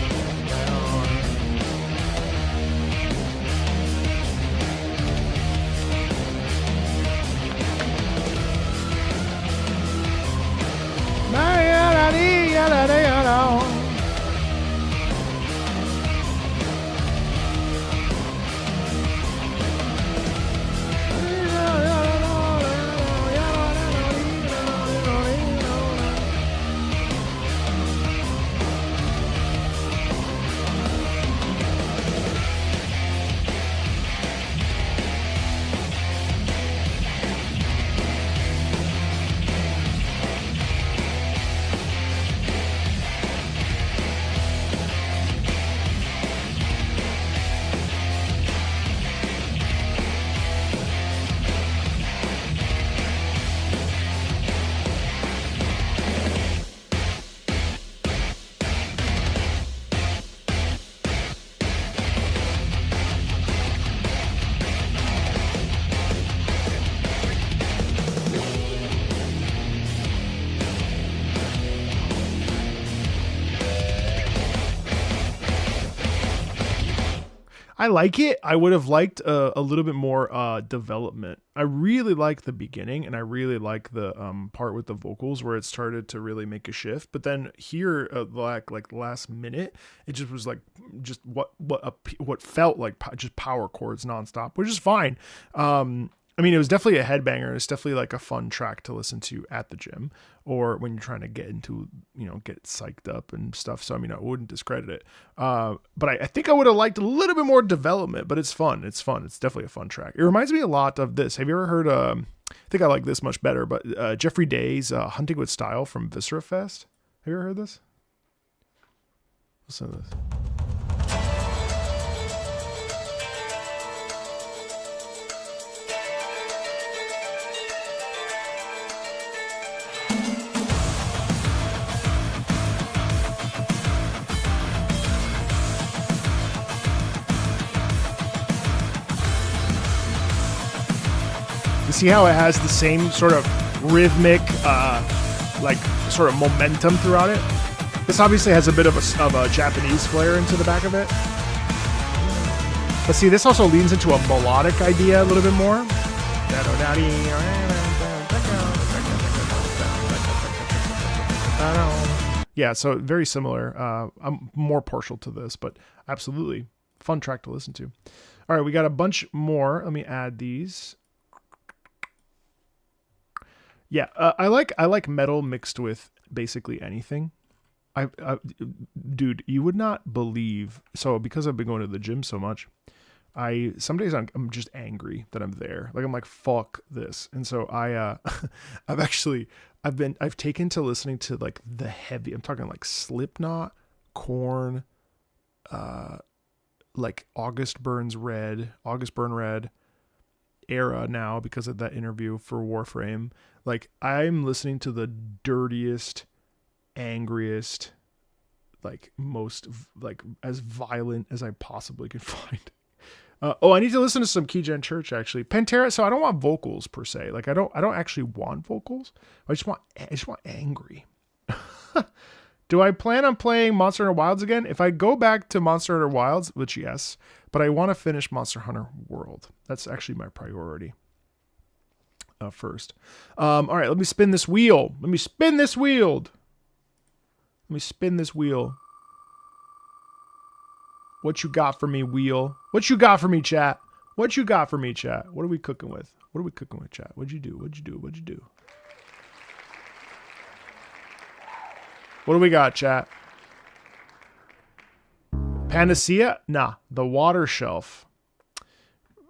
I like it. I would have liked a little bit more development. I really like the beginning, and I really like the part with the vocals where it started to really make a shift. But then here, like last minute, it just was like just what felt like just power chords nonstop, which is fine. I mean, it was definitely a headbanger. It's definitely like a fun track to listen to at the gym or when you're trying to get into, get psyched up and stuff. So, I mean, I wouldn't discredit it. But I think I would have liked a little bit more development, but it's fun. It's fun. It's definitely a fun track. It reminds me a lot of this. Have you ever heard, I think I like this much better, but Jeffrey Day's Hunting with Style from Viscera Fest. Have you ever heard this? Listen to this. You see how it has the same sort of rhythmic, like sort of momentum throughout it? This obviously has a bit of a Japanese flair into the back of it. But see, this also leans into a melodic idea a little bit more. Yeah, so very similar. I'm more partial to this, but absolutely fun track to listen to. All right, we got a bunch more. Let me add these. Yeah, I like metal mixed with basically anything. Dude, you would not believe. So because I've been going to the gym so much, some days I'm just angry that I'm there. Like I'm like, fuck this. And so I've taken to listening to like the heavy. I'm talking like Slipknot, Korn, like August Burn Red era now because of that interview for Warframe. Like I'm listening to the dirtiest, angriest, like most like as violent as I possibly could find. I need to listen to some Keygen Church actually. Pantera. So I don't want vocals per se. Like I don't actually want vocals. I just want angry. Do I plan on playing Monster Hunter Wilds again? If I go back to Monster Hunter Wilds, which yes, but I want to finish Monster Hunter World. That's actually my priority. First. All right, let me spin this wheel. Let me spin this wheel. What you got for me, wheel? What you got for me, chat? What you got for me, chat? What are we cooking with? Chat? What'd you do? What do we got, chat? Panacea? Nah, the Water Shelf.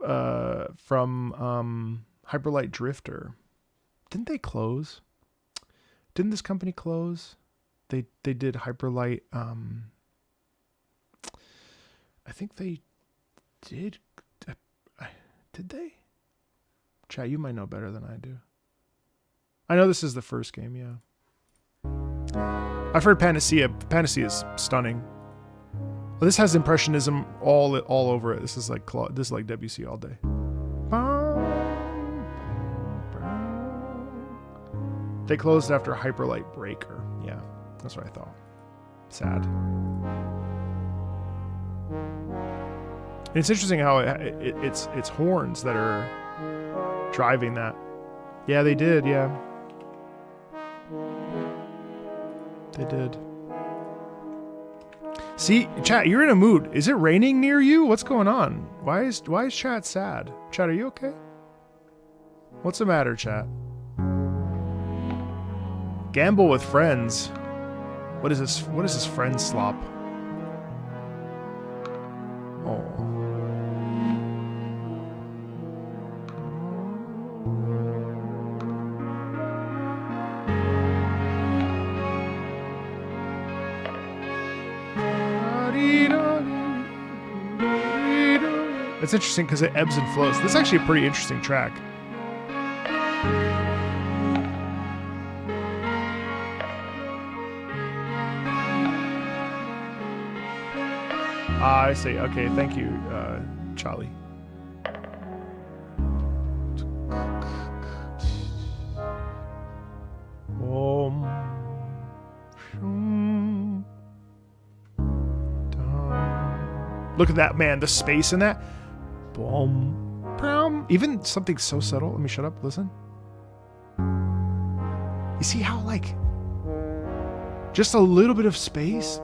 From Hyperlight Drifter. Didn't they close? Didn't this company close? They did Hyperlight. I think they did. Did they? Chat, you might know better than I do. I know this is the first game, yeah. I've heard Panacea. Panacea is stunning. Well, this has impressionism all over it. This is like Debussy all day. They closed after Hyperlight Breaker. Yeah, that's what I thought. Sad. And it's interesting how it's horns that are driving that. Yeah, they did. Yeah, they did. See, chat, you're in a mood. Is it raining near you? What's going on? Why is chat sad? Chat, are you okay? What's the matter, chat? Gamble with friends. What is this? What is this friend slop? Oh. It's interesting because it ebbs and flows. This is actually a pretty interesting track. I see. Okay, thank you, Charlie. Look at that, man. The space in that. Even something so subtle. Let me shut up. Listen. You see how, like, just a little bit of space.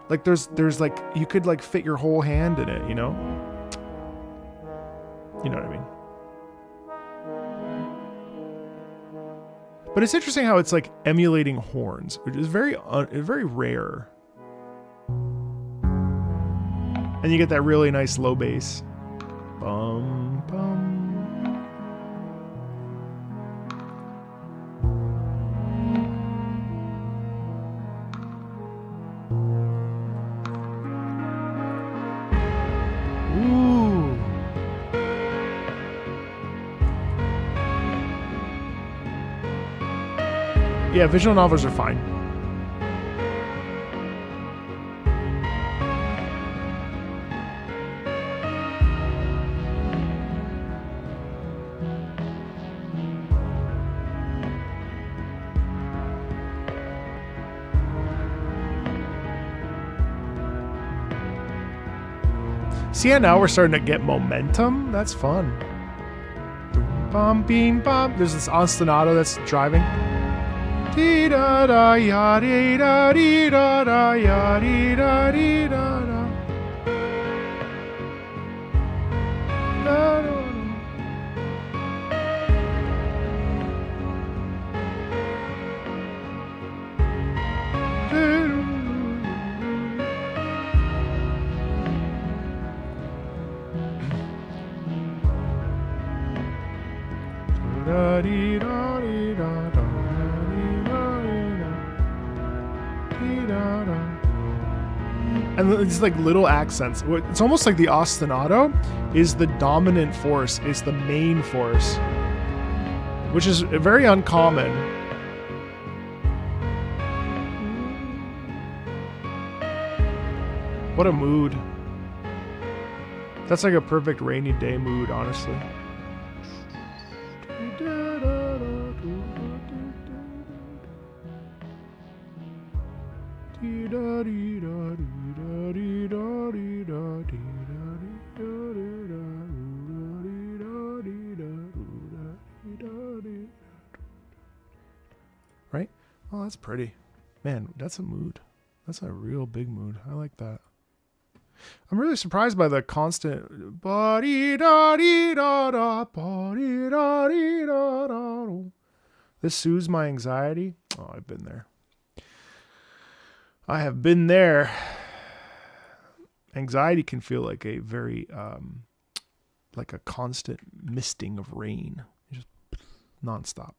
Like there's like, you could like fit your whole hand in it, you know? You know what I mean? But it's interesting how it's like emulating horns, which is very rare. And you get that really nice low bass. Bum, bum. Ooh. Yeah, visual novels are fine. See how now we're starting to get momentum? That's fun. Bum, beam, bum. There's this ostinato that's driving. Dee da da ya dee da dee da da ya dee da dee da da. Da, da, da. And it's like little accents. It's almost like the ostinato is the dominant force, is the main force, which is very uncommon. What a mood. That's like a perfect rainy day mood, honestly. Right? Oh, that's pretty. Man, that's a mood. That's a real big mood. I like that. I'm really surprised by the constant This soothes my anxiety. Oh, I've been there. I have been there. Anxiety can feel like a very, like a constant misting of rain. Just nonstop.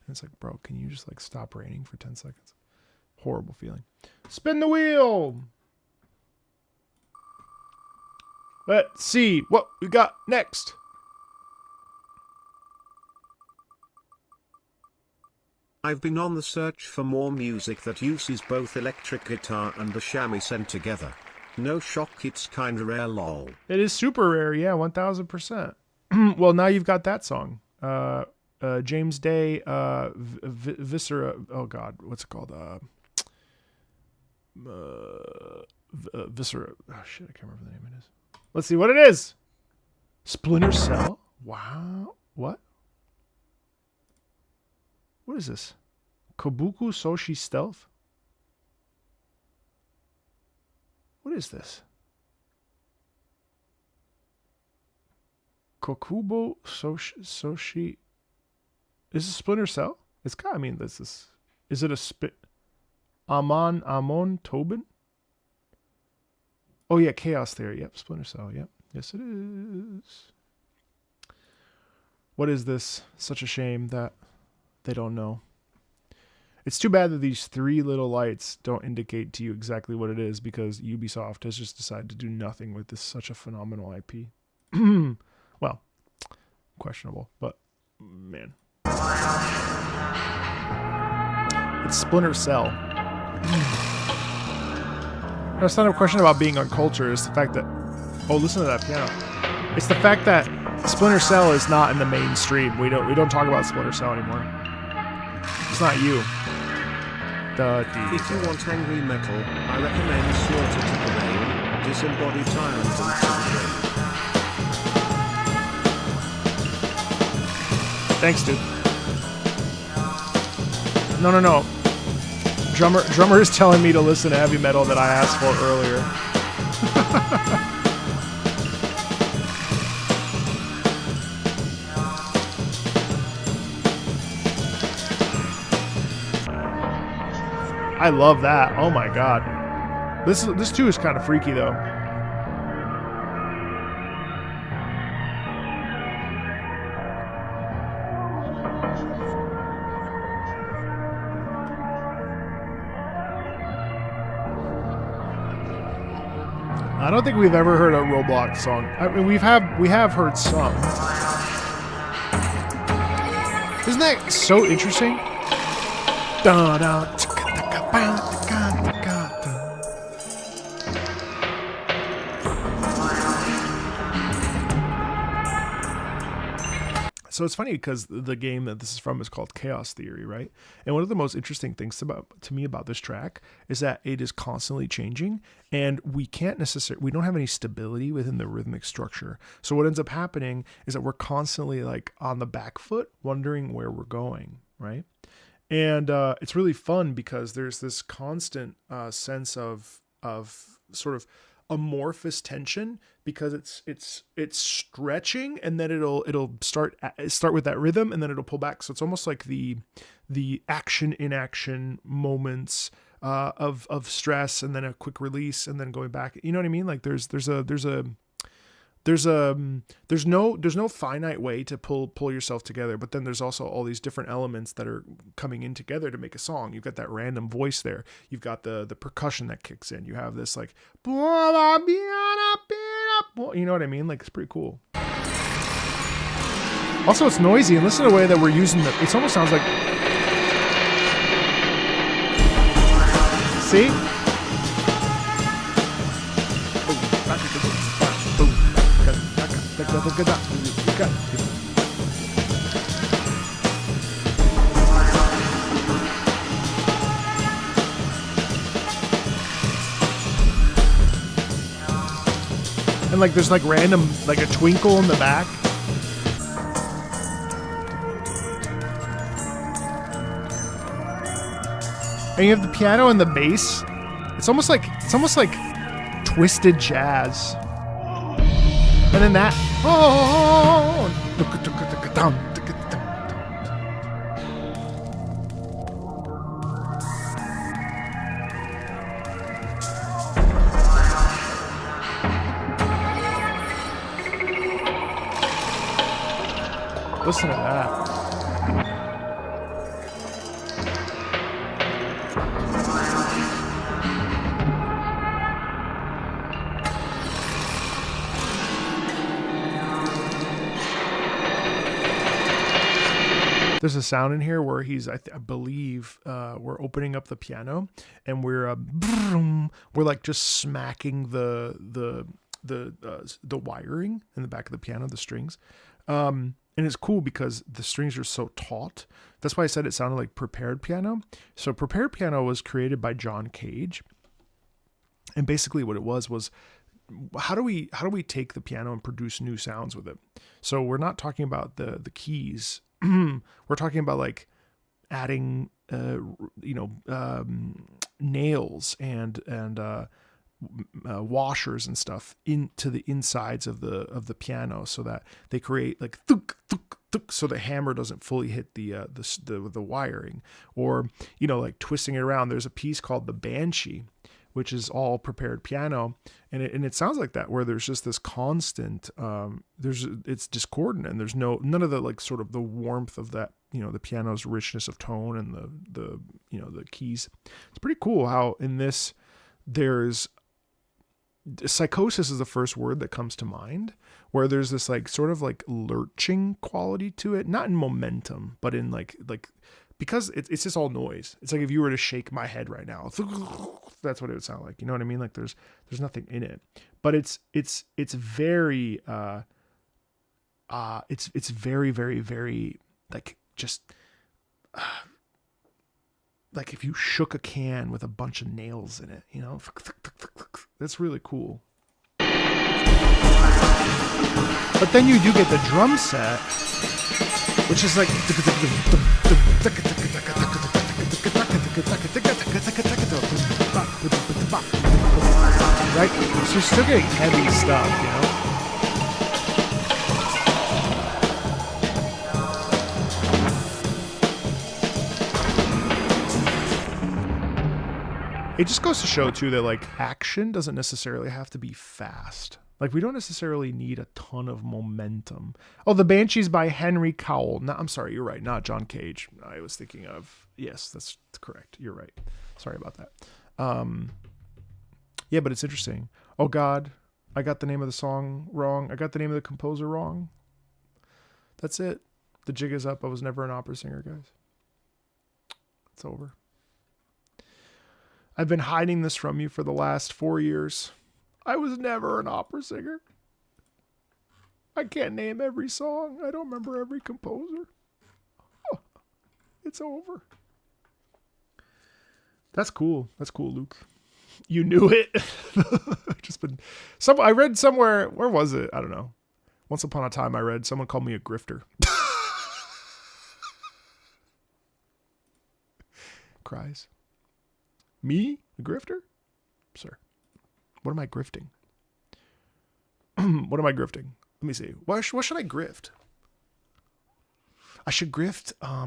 And it's like, bro, can you just like stop raining for 10 seconds? Horrible feeling. Spin the wheel. Let's see what we got next. I've been on the search for more music that uses both electric guitar and the shamisen together. No shock, it's kinda rare, lol. It is super rare, yeah, 1000%. Well, now you've got that song. James Day, Viscera. Oh God, what's it called? Viscera. Oh shit, I can't remember the name it is. Let's see what it is. Splinter Cell. Wow. What? What is this? Kobuku Soshi Stealth? What is this? Kokubo Soshi. Is it Splinter Cell? It's got, I mean, this is it a spit? Amon Tobin? Oh yeah, Chaos Theory. Yep, Splinter Cell. Yep. Yes, it is. What is this? Such a shame that they don't know. It's too bad that these three little lights don't indicate to you exactly what it is, because Ubisoft has just decided to do nothing with this such a phenomenal IP. Well, questionable, but man. It's Splinter Cell. It's not a question about being uncultured. It's the fact that... Oh, listen to that piano. It's the fact that Splinter Cell is not in the mainstream. We don't talk about Splinter Cell anymore. It's not you. If you want angry metal, I recommend Slaughter to Prevail, Disembodied Tyrant and Subject. Thanks, dude. No. Drummer is telling me to listen to heavy metal that I asked for earlier. I love that. Oh my god. This too is kind of freaky though. I don't think we've ever heard a Roblox song. I mean, we have heard some. Isn't that so interesting? Da da. So it's funny because the game that this is from is called Chaos Theory, right? And one of the most interesting things to me about this track is that it is constantly changing, and we don't have any stability within the rhythmic structure. So what ends up happening is that we're constantly like on the back foot, wondering where we're going, right? And it's really fun because there's this constant sense of sort of amorphous tension, because it's stretching, and then it'll start with that rhythm, and then it'll pull back. So it's almost like the action in action moments of stress, and then a quick release, and then going back. You know what I mean? Like there's no finite way to pull yourself together, but then there's also all these different elements that are coming in together to make a song. You've got that random voice there. You've got the percussion that kicks in. You have this like, you know what I mean? Like, it's pretty cool. Also, it's noisy, and listen to the way that we're using it almost sounds like, see? And like there's like random, like a twinkle in the back. And you have the piano and the bass. It's almost like twisted jazz. And then that, listen to that. There's a sound in here where he's, I believe, we're opening up the piano and we're like just smacking the wiring in the back of the piano, the strings. And it's cool because the strings are so taut. That's why I said it sounded like prepared piano. So prepared piano was created by John Cage. And basically what it was how do we take the piano and produce new sounds with it? So we're not talking about the keys. We're talking about like adding, nails and washers and stuff into the insides of the piano, so that they create like thunk, thunk, thunk, so the hammer doesn't fully hit the wiring, or like twisting it around. There's a piece called the Banshee, which is all prepared piano, and it sounds like that, where there's just this constant it's discordant, and there's none of the like sort of the warmth of that, the piano's richness of tone and the keys. It's pretty cool how in this there's psychosis is the first word that comes to mind, where there's this like sort of like lurching quality to it, not in momentum, but in like because it's just all noise. It's like if you were to shake my head right now, that's what it would sound like. You know what I mean? Like there's nothing in it, but it's very it's very, very, very like just like if you shook a can with a bunch of nails in it, that's really cool. But then you do get the drum set, which is like right? So you're still getting heavy stuff, It just goes to show too that like action doesn't necessarily have to be fast. Like we don't necessarily need a ton of momentum. Oh, the Banshees by Henry Cowell. No, I'm sorry, you're right. Not John Cage. I was thinking of, yes, that's correct. You're right. Sorry about that. Yeah, but it's interesting. Oh God, I got the name of the song wrong. I got the name of the composer wrong. That's it. The jig is up. I was never an opera singer, guys. It's over. I've been hiding this from you for the last 4 years. I was never an opera singer. I can't name every song. I don't remember every composer. Oh, it's over. That's cool. That's cool, Luke. You knew it. I read somewhere, where was it? I don't know. Once upon a time I read someone called me a grifter. Cries. Me? A grifter? Sir. What am I grifting? What am I grifting? Let me see. What should I grift? I should grift. I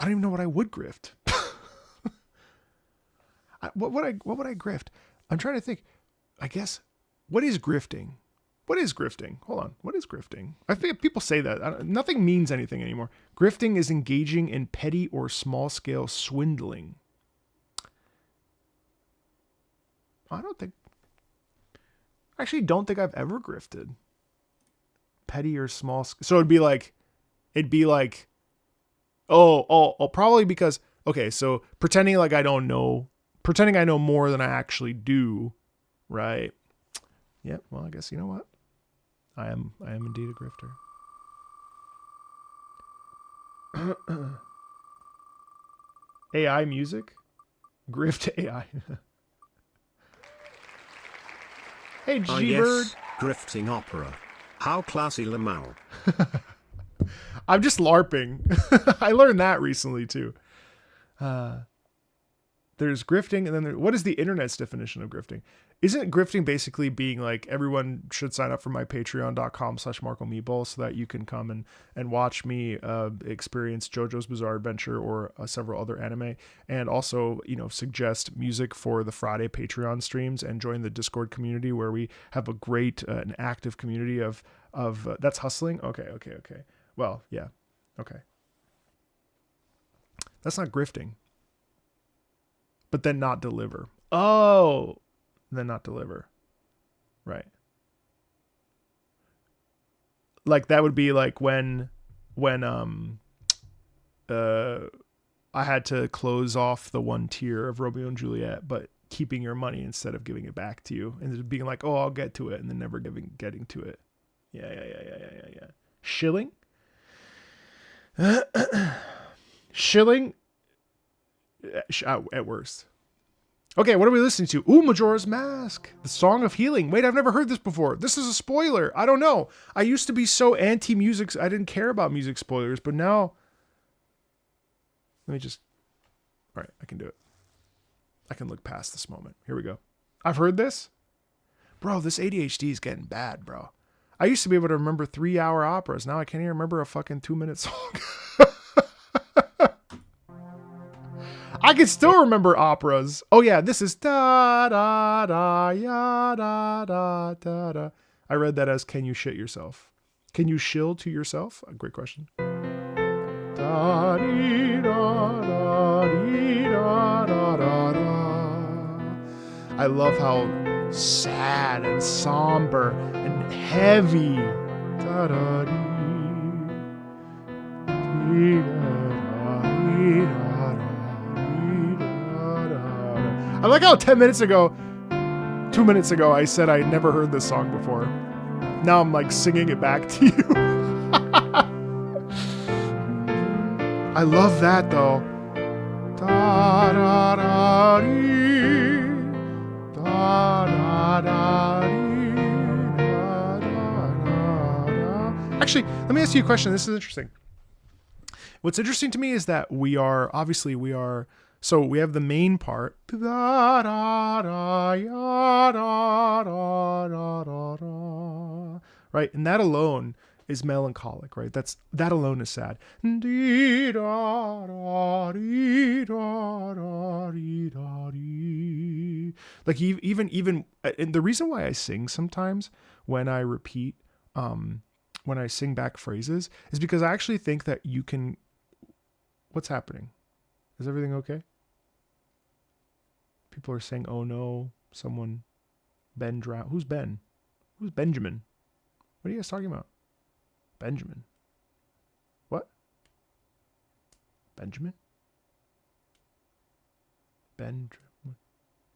don't even know what I would grift. What would I grift? I'm trying to think. I guess, what is grifting? What is grifting? Hold on. What is grifting? I think people say that. Nothing means anything anymore. Grifting is engaging in petty or small-scale swindling. I actually don't think I've ever grifted. Petty or small. So it'd be like, probably because, okay, so pretending I know more than I actually do, right? Yep. Well, I guess, you know what? I am indeed a grifter. AI music? Grift AI. Hey, G-Bird. Yes, grifting opera. How classy, Lamau. I'm just LARPing. I learned that recently, too. There's grifting, and then what is the internet's definition of grifting? Isn't grifting basically being like, everyone should sign up for my patreon.com/MarcoMeatball so that you can come and watch me experience JoJo's Bizarre Adventure or several other anime, and also, suggest music for the Friday Patreon streams, and join the Discord community where we have a great an active community of that's hustling. Okay. Well, yeah. Okay. That's not grifting. But then not deliver. Oh, then not deliver. Right. like that would be like when I had to close off the one tier of Romeo and Juliet, but keeping your money instead of giving it back to you, and just being like, oh, I'll get to it, and then never getting to it. Yeah. Shilling. Shilling at worst. Okay, what are we listening to? Ooh, Majora's Mask, the Song of Healing. Wait, I've never heard this before. This is a spoiler. I don't know. I used to be so anti-music. I didn't care about music spoilers, but now... Let me just... All right, I can do it. I can look past this moment. Here we go. I've heard this. Bro, this ADHD is getting bad, bro. I used to be able to remember 3-hour operas. Now I can't even remember a fucking 2-minute song. I can still remember operas. Oh yeah, this is da da da ya da da da da. I read that as "Can you shit yourself? Can you shill to yourself?" A great question. Da dee da da dee da da da da. I love how sad and somber and heavy. Da da dee dee da dee da. I like how 2 minutes ago, I said I never heard this song before. Now I'm like singing it back to you. I love that though. Da da da dee, da da da dee, da da da. Actually, let me ask you a question. This is interesting. What's interesting to me is that we are. So we have the main part, da, da, da, ya, da, da, da, da, da, right? And that alone is melancholic, right? That alone is sad. Dee, da, da, dee, da, da, dee, da, dee. Like even, and the reason why I sing sometimes when I repeat, when I sing back phrases is because I actually think that you can. What's happening? Is everything okay? People are saying, oh no, Ben drowned. Who's Ben? Who's Benjamin? What are you guys talking about? Benjamin. What? Benjamin?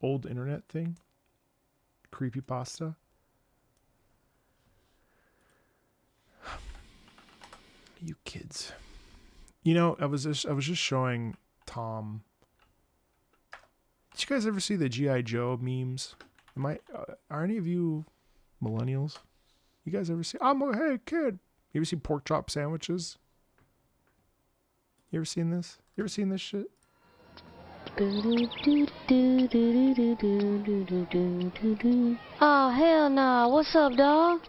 Old internet thing? Creepypasta? You kids. You know, I was just showing Tom. Did you guys ever see the G.I. Joe memes? Are any of you millennials? You guys ever see? Hey kid. You ever seen pork chop sandwiches? You ever seen this? You ever seen this shit? Oh hell no! What's up, dog?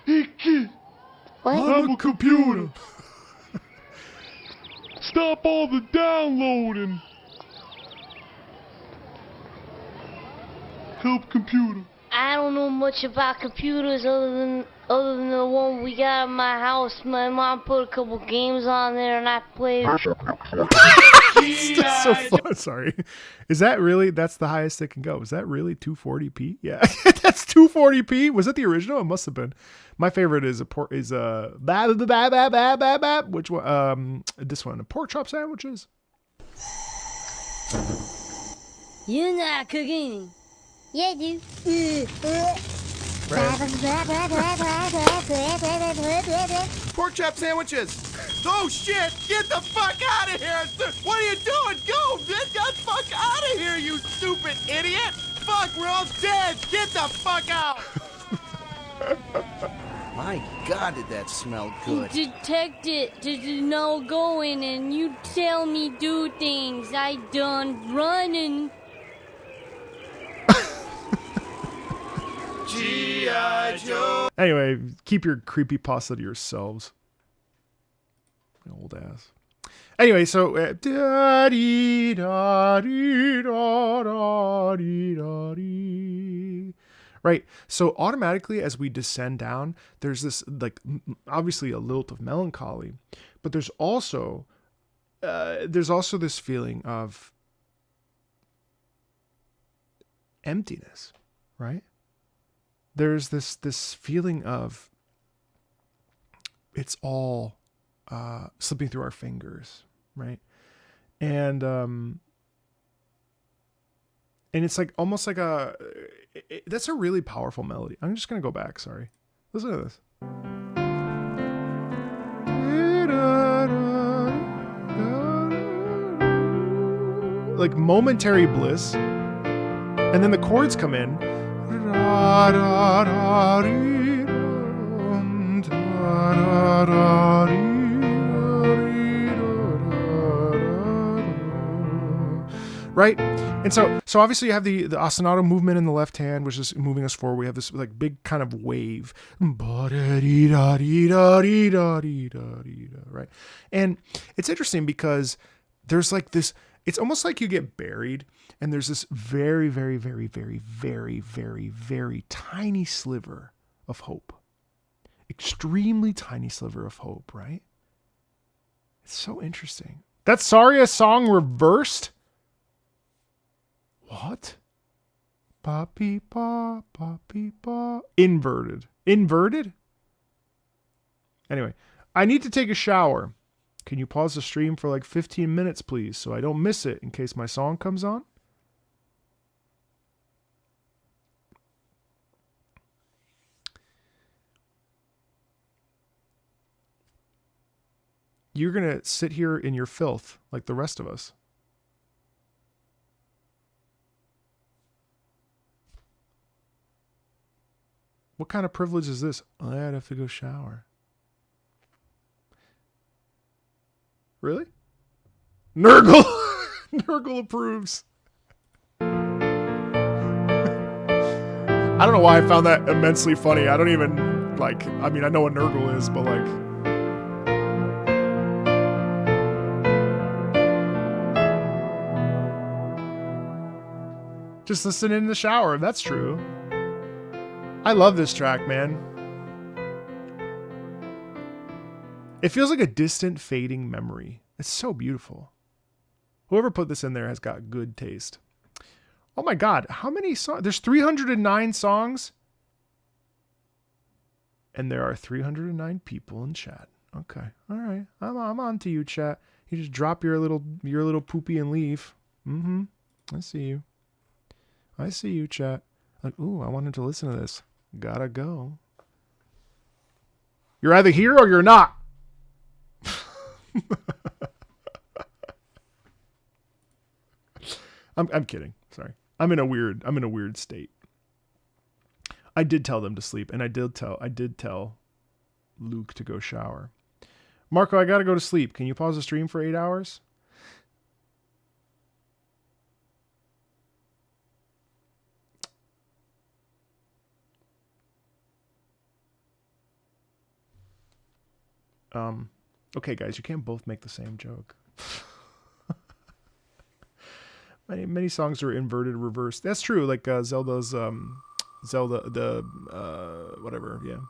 Hey kid. What? I'm a computer. Stop all the downloading. Help computer. I don't know much about computers other than the one we got in my house. My mom put a couple games on there and I played. That's so fun. Sorry. Is that really? That's the highest it can go. Is that really 240p? Yeah, that's 240p. Was that the original? It must have been. My favorite is which one? This one, pork chop sandwiches. You're not cooking. Yeah, dude. Pork chop sandwiches. Oh shit! Get the fuck out of here! What are you doing? Go! Get the fuck out of here, you stupid idiot! Fuck, we're all dead! Get the fuck out! My God, did that smell good? Detect it. There's no going and you tell me do things. I done running. G.I. Joe. Anyway, keep your creepypasta to yourselves. Old ass. Anyway, so right. So automatically as we descend down, there's this like obviously a lilt of melancholy, but there's also this feeling of emptiness, right? There's this feeling of it's all slipping through our fingers, right? And it's like almost like that's a really powerful melody. I'm just gonna go back. Sorry, listen to this. Like momentary bliss, and then the chords come in. Right? And so obviously you have the ostinato movement in the left hand, which is moving us forward. We have this like big kind of wave. Right? And it's interesting because there's like this, it's almost like you get buried and there's this very, very, very, very, very, very, very tiny sliver of hope. Extremely tiny sliver of hope, right? It's so interesting. That's Sorry a song reversed? What? Pa pee pa pee pa. Inverted. Inverted? Anyway, I need to take a shower. Can you pause the stream for like 15 minutes, please, so I don't miss it in case my song comes on? You're going to sit here in your filth like the rest of us. What kind of privilege is this? I'd have to go shower. Really? Nurgle! Nurgle approves. I don't know why I found that immensely funny. I don't even, like, I mean, I know what Nurgle is, but like... Just listen in the shower. That's true. I love this track, man. It feels like a distant, fading memory. It's so beautiful. Whoever put this in there has got good taste. Oh my God, how many songs? There's 309 songs. And there are 309 people in chat. Okay, all right. I'm on to you, chat. You just drop your little poopy and leave. Mm-hmm. I see you. I see you, chat. Like, ooh, I wanted to listen to this. Gotta go. You're either here or you're not. I'm kidding. Sorry. I'm in a weird state. I did tell them to sleep, and I did tell Luke to go shower. Marco, I gotta go to sleep. Can you pause the stream for 8 hours? Okay, guys, you can't both make the same joke. many songs are inverted, reversed. That's true. Like Zelda's whatever. Yeah.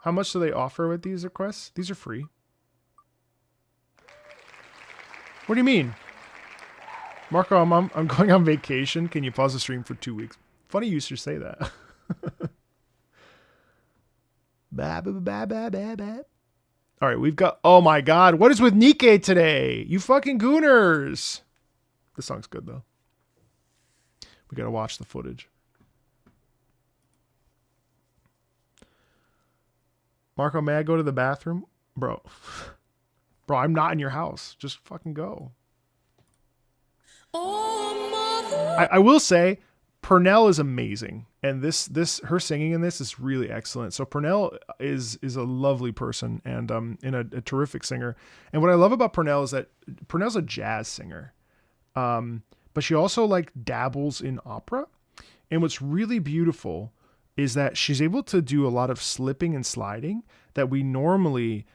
How much do they offer with these requests? These are free. What do you mean, Marco? I'm going on vacation. Can you pause the stream for 2 weeks? Funny you should say that. All right, we've got... Oh my God, what is with Nikke today? You fucking gooners. The song's good, though. We gotta watch the footage. Marco, may I go to the bathroom? Bro, I'm not in your house. Just fucking go. I will say... Pernell is amazing, and her singing in this is really excellent. So Pernell is a lovely person and a terrific singer. And what I love about Pernell is that Pernell's a jazz singer, but she also like dabbles in opera. And what's really beautiful is that she's able to do a lot of slipping and sliding that we normally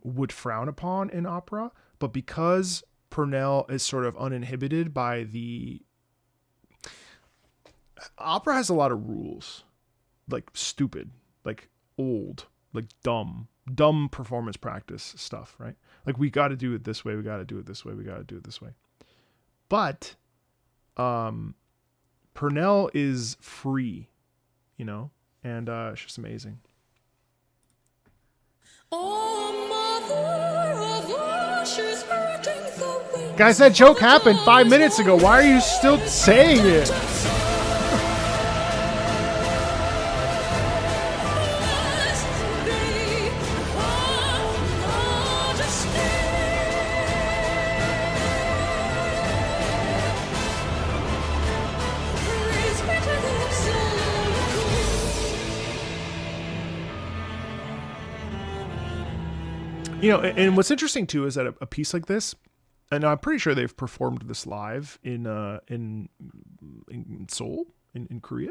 would frown upon in opera. But because Pernell is sort of uninhibited by the... Opera has a lot of rules, like stupid, like old, like dumb performance practice stuff, right? Like we got to do it this way. We got to do it this way. We got to do it this way. But Purnell is free, you know, and it's just amazing. Guys, that joke happened 5 minutes ago. Why are you still saying it? You know, and what's interesting too is that a piece like this, and I'm pretty sure they've performed this live in Seoul, in Korea.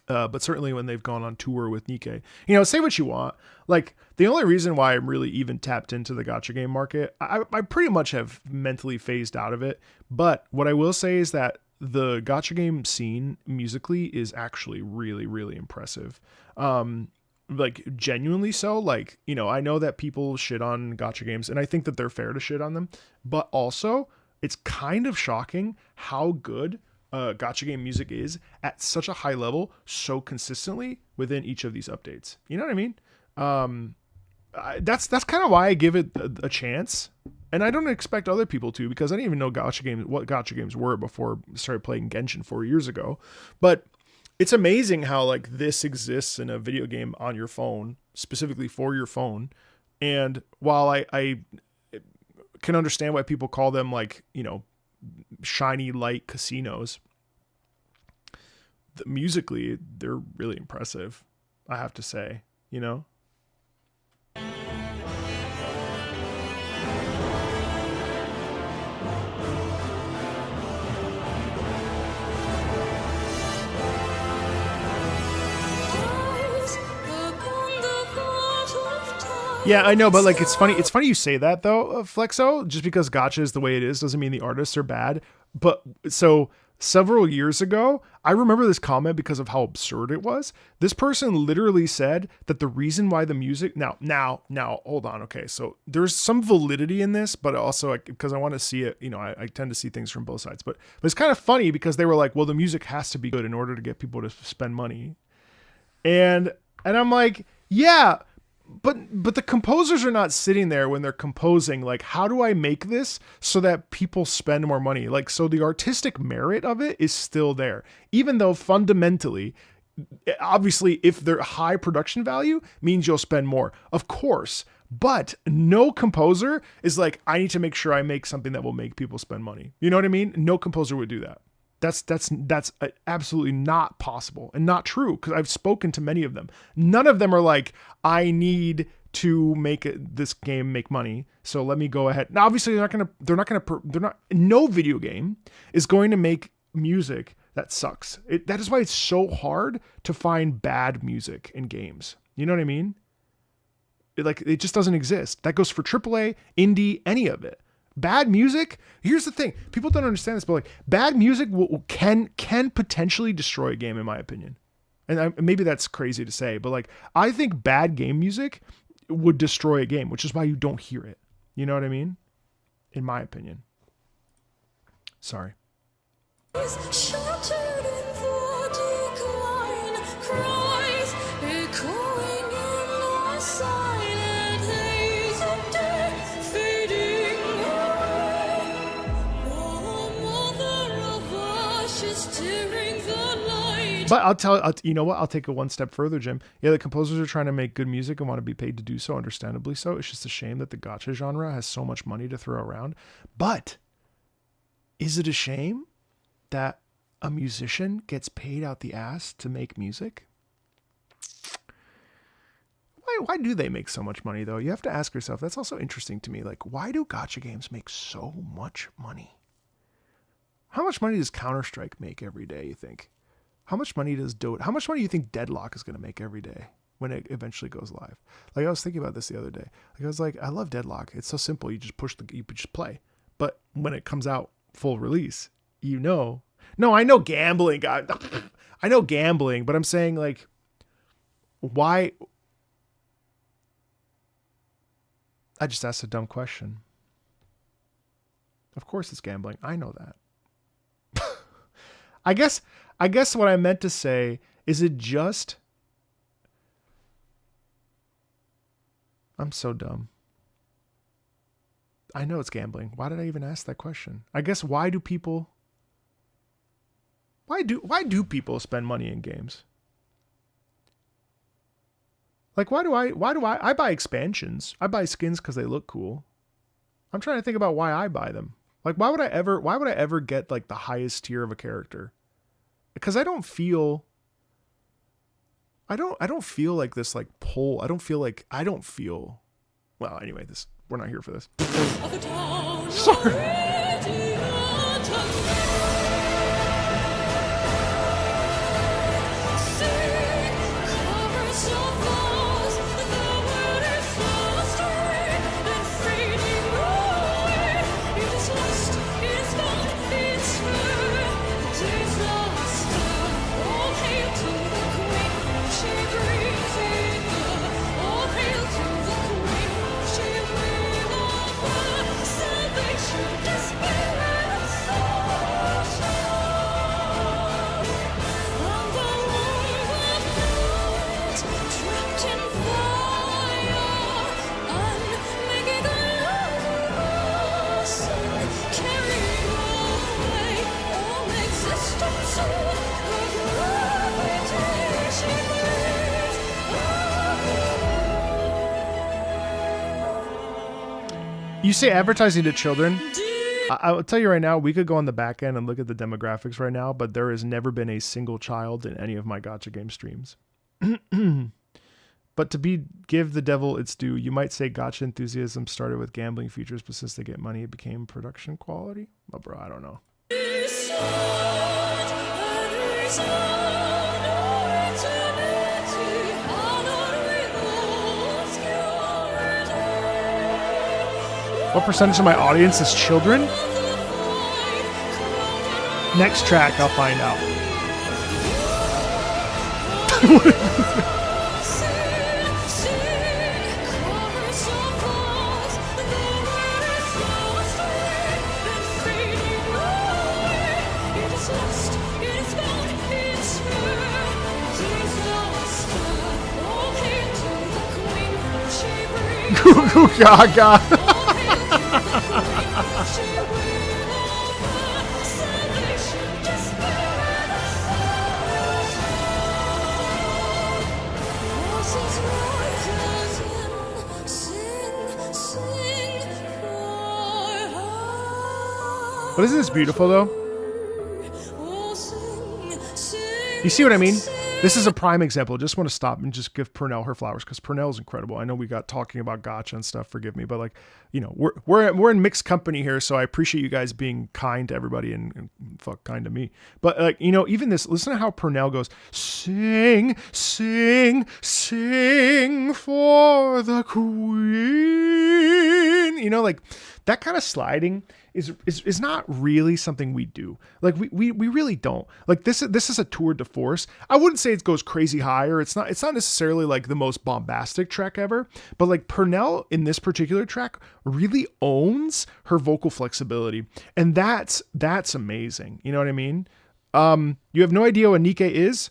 But certainly when they've gone on tour with Nikkei, you know, say what you want. Like, the only reason why I'm really even tapped into the gacha game market, I pretty much have mentally phased out of it. But what I will say is that the gacha game scene musically is actually really, really impressive. Like, genuinely so. Like, you know, I know that people shit on gacha games, and I think that they're fair to shit on them, but also it's kind of shocking how good gacha game music is at such a high level so consistently within each of these updates. You know what I mean? That's kind of why I give it a chance, and I don't expect other people to, because I didn't even know what gacha games were before I started playing Genshin 4 years ago. But it's amazing how, like, this exists in a video game on your phone, specifically for your phone. And while I can understand why people call them, like, you know, shiny light casinos, musically, they're really impressive, I have to say, you know? Yeah, I know, but like, it's funny you say that though, Flexo, just because gacha is the way it is doesn't mean the artists are bad. But so several years ago, I remember this comment because of how absurd it was. This person literally said that the reason why the music now, hold on. Okay. So there's some validity in this, but also because I want to see it, you know, I tend to see things from both sides, but it's kind of funny because they were like, well, the music has to be good in order to get people to spend money. And I'm like, yeah, but the composers are not sitting there when they're composing, like, how do I make this so that people spend more money? Like, so the artistic merit of it is still there, even though fundamentally, obviously, if their high production value means you'll spend more, of course. But no composer is like, I need to make sure I make something that will make people spend money. You know what I mean? No composer would do that. That's absolutely not possible and not true, because I've spoken to many of them. None of them are like, I need to make this game make money, so let me go ahead. Now, obviously, no video game is going to make music that sucks. That is why it's so hard to find bad music in games. You know what I mean? It just doesn't exist. That goes for AAA, indie, any of it. Bad music, here's the thing, people don't understand this, but like, bad music can potentially destroy a game, in my opinion. And maybe that's crazy to say, but like, I think bad game music would destroy a game, which is why you don't hear it. You know what I mean? In my opinion. Sorry. But you know what? I'll take it one step further, Jim. Yeah, the composers are trying to make good music and want to be paid to do so, understandably so. It's just a shame that the gacha genre has so much money to throw around. But is it a shame that a musician gets paid out the ass to make music? Why do they make so much money, though? You have to ask yourself. That's also interesting to me. Like, why do gacha games make so much money? How much money does Counter-Strike make every day, you think? How much money does Dota? How much money do you think Deadlock is going to make every day when it eventually goes live? Like, I was thinking about this the other day. Like, I was like, I love Deadlock. It's so simple. You just you just play. But when it comes out full release, you know. No, I know gambling, God. I know gambling, but I'm saying, like, why? I just asked a dumb question. Of course it's gambling. I know that. I guess what I meant to say is it just... I'm so dumb. I know it's gambling. Why did I even ask that question? I guess why do people spend money in games? Like why do I buy expansions? I buy skins because they look cool. I'm trying to think about why I buy them. Like why would I ever get like the highest tier of a character? Because I don't feel like this like pull. I don't feel well, anyway, we're not here for this. Sorry. You say advertising to children. I'll tell you right now, we could go on the back end and look at the demographics right now, but there has never been a single child in any of my gacha game streams. But give the devil its due, you might say gacha enthusiasm started with gambling features, but since they get money, it became production quality. Oh, bro, I don't know. What percentage of my audience is children? Next track, I'll find out. Goo goo gaga. But isn't this beautiful though? You see what I mean? This is a prime example. Just want to stop and just give Purnell her flowers because Purnell is incredible. I know we got talking about gacha and stuff. Forgive me, but like, you know, we're in mixed company here, so I appreciate you guys being kind to everybody and fuck kind to me. But like, you know, even this. Listen to how Purnell goes. Sing, sing, sing for the queen. You know, like that kind of sliding is not really something we do. Like we really don't. Like this is a tour de force. I wouldn't say it goes crazy high, or it's not necessarily like the most bombastic track ever, but like Purnell in this particular track really owns her vocal flexibility, and that's amazing. You know what I mean? You have no idea what Nikke is?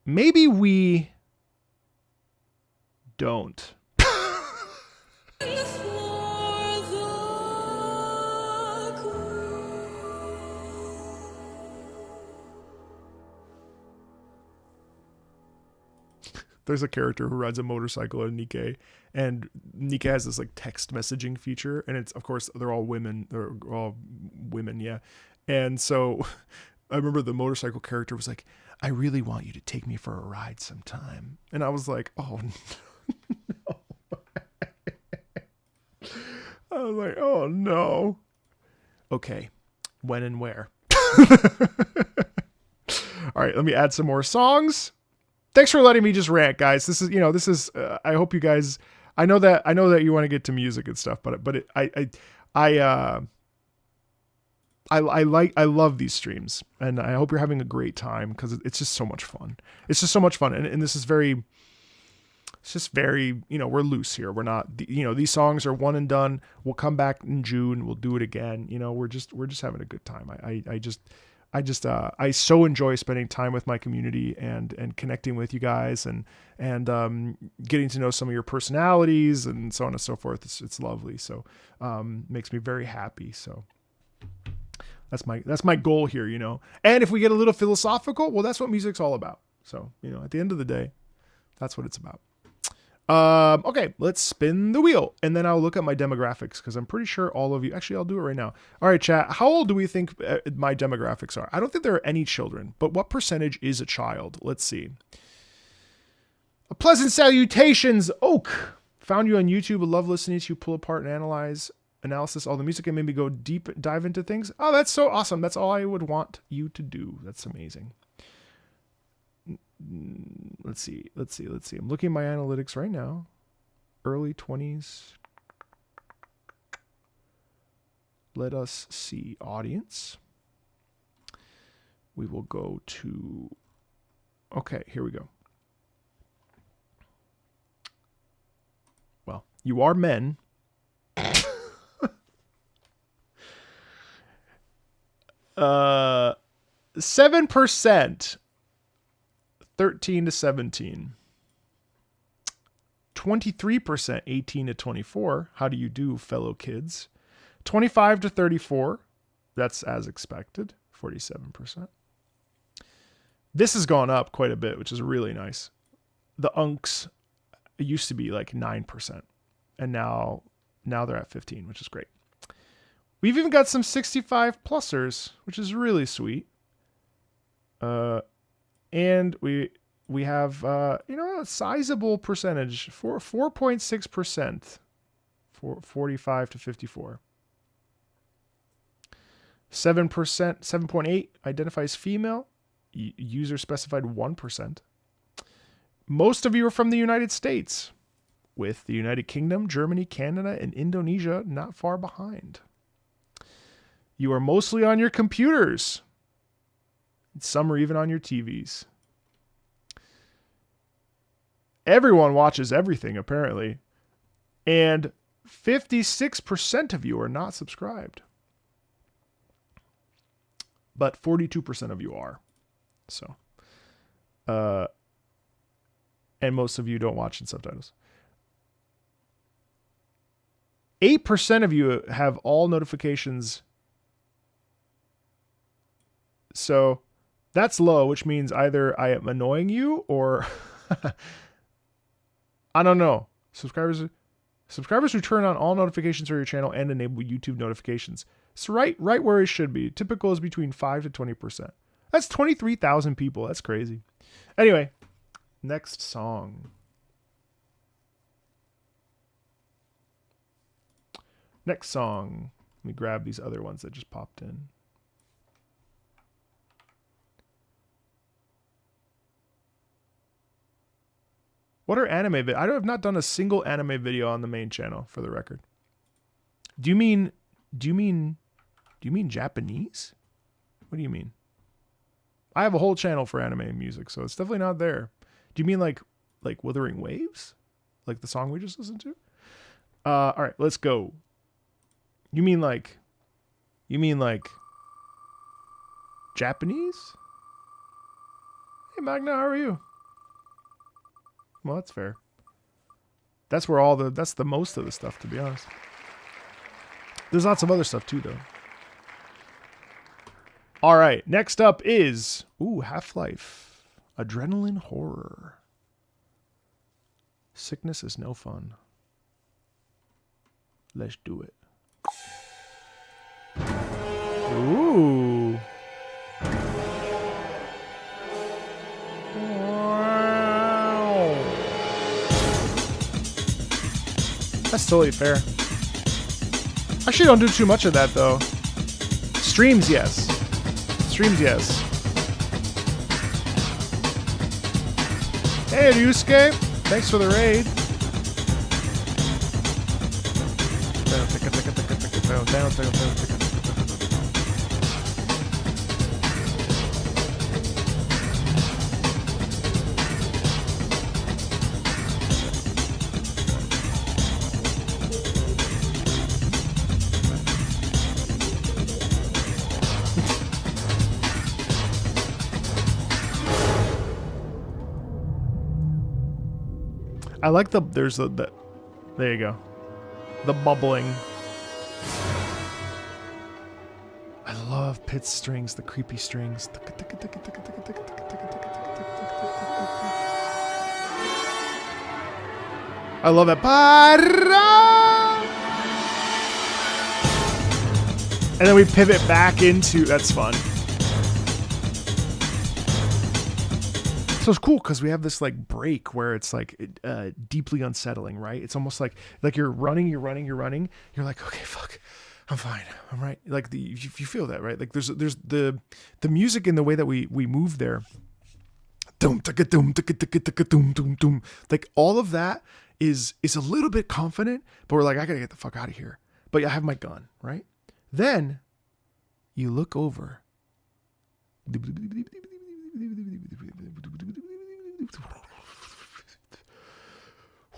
Maybe we don't. There's a character who rides a motorcycle in Nikke, and Nikke has this like text messaging feature, and it's, of course, they're all women, yeah. And so I remember the motorcycle character was like, I really want you to take me for a ride sometime. And I was like, oh no. I was like, oh no. Okay, when and where? All right, let me add some more songs. Thanks for letting me just rant, guys. This is, I hope you guys, I know that you want to get to music and stuff, but I love these streams, and I hope you're having a great time because it's just so much fun. It's just so much fun. And this is very It's just very, we're loose here. We're not, these songs are one and done. We'll come back in June. We'll do it again. We're just having a good time. I so enjoy spending time with my community and connecting with you guys and getting to know some of your personalities and so on and so forth. It's lovely. So, makes me very happy. So that's my goal here, and if we get a little philosophical, well, that's what music's all about. So, at the end of the day, that's what it's about. Okay, let's spin the wheel and then I'll look at my demographics because I'm pretty sure all of you, actually, I'll do it right now. All right, chat. How old do we think my demographics are? I don't think there are any children, but what percentage is a child? Let's see. A pleasant salutations, Oak. Found you on YouTube. Would love listening to you pull apart and analysis all the music and maybe go dive into things. Oh, that's so awesome. That's all I would want you to do. That's amazing. Let's see. I'm looking at my analytics right now. Early 20s. Let us see. Audience. We will go to... Okay, here we go. Well, you are men. 7%. 13 to 17. 23%, 18 to 24. How do you do, fellow kids? 25 to 34. That's as expected. 47%. This has gone up quite a bit, which is really nice. The unks, it used to be like 9%. And now they're at 15, which is great. We've even got some 65 plusers, which is really sweet. And we have, a sizable percentage, 4.6%, for 45 to 54. 7%, 7.8 identifies female. User specified 1%. Most of you are from the United States, with the United Kingdom, Germany, Canada, and Indonesia not far behind. You are mostly on your computers. Some are even on your TVs. Everyone watches everything, apparently. And 56% of you are not subscribed. But 42% of you are. So. And most of you don't watch in subtitles. 8% of you have all notifications. So that's low, which means either I am annoying you or I don't know. Subscribers who turn on all notifications for your channel and enable YouTube notifications. It's right where it should be. Typical is between 5 to 20%. That's 23,000 people. That's crazy. Anyway, next song. Next song. Let me grab these other ones that just popped in. What are anime videos? I have not done a single anime video on the main channel, for the record. Do you mean Japanese? What do you mean? I have a whole channel for anime music, so it's definitely not there. Do you mean like Wuthering Waves? Like the song we just listened to? All right, let's go. You mean like Japanese? Hey Magna, how are you? Well, that's fair. That's the most of the stuff, to be honest. There's lots of other stuff too, though. All right, next up is Half-Life. Adrenaline horror. Sickness is no fun. Let's do it. Ooh. That's totally fair. Actually, don't do too much of that, though. Streams, yes. Streams, yes. Hey, Ryusuke. Thanks for the raid. I like there's the there you go. The bubbling. I love Pit's strings, the creepy strings. I love it. And then we pivot back into, that's fun. So it's cool because we have this like break where it's like deeply unsettling, right? It's almost like you're running. You're like, okay, fuck, I'm fine, I'm right. Like you feel that, right? Like there's the music in the way that we move there. Doom, doom, doom, doom, doom. Like all of that is a little bit confident, but we're like, I gotta get the fuck out of here. But I have my gun, right? Then you look over.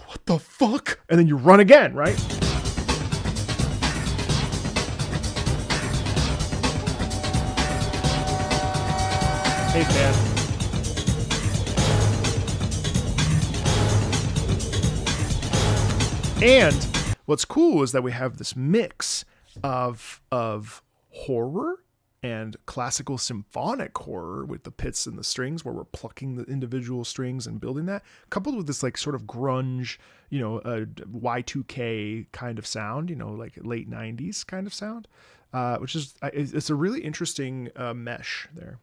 What the fuck? And then you run again, right? Hey, man. And what's cool is that we have this mix of horror and classical symphonic horror with the pits and the strings where we're plucking the individual strings and building that, coupled with this like sort of grunge, Y2K kind of sound, like late 90s kind of sound, which is, it's a really interesting mesh there.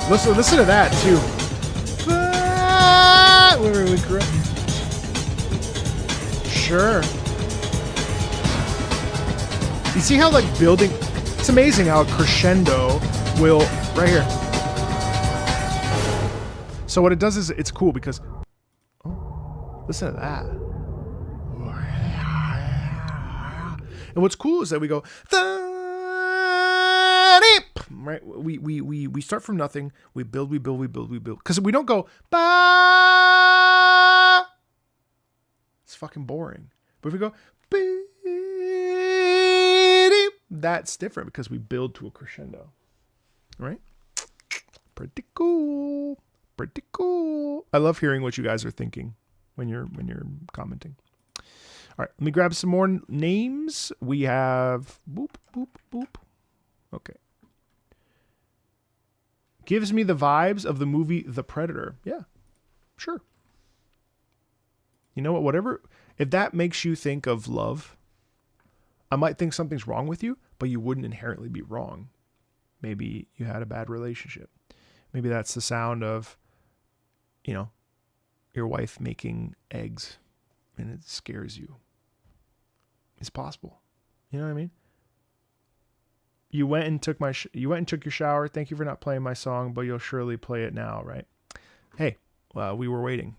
Listen to that too. Where we grew up. Sure. You see how like building, it's amazing how a crescendo will, right here. So what it does is it's cool because, listen to that. And what's cool is that we go, right? We start from nothing. We build. Because we don't go, ba. It's fucking boring. But if we go, that's different because we build to a crescendo, right? Pretty cool. I love hearing what you guys are thinking when you're commenting. All right, let me grab some more names. We have boop. Okay. Gives me the vibes of the movie The Predator. Yeah, sure. You know what? Whatever. If that makes you think of love, I might think something's wrong with you, but you wouldn't inherently be wrong. Maybe you had a bad relationship. Maybe that's the sound of, your wife making eggs and it scares you. It's possible. You know what I mean? You went and took your shower. Thank you for not playing my song, but you'll surely play it now, right? Hey, we were waiting.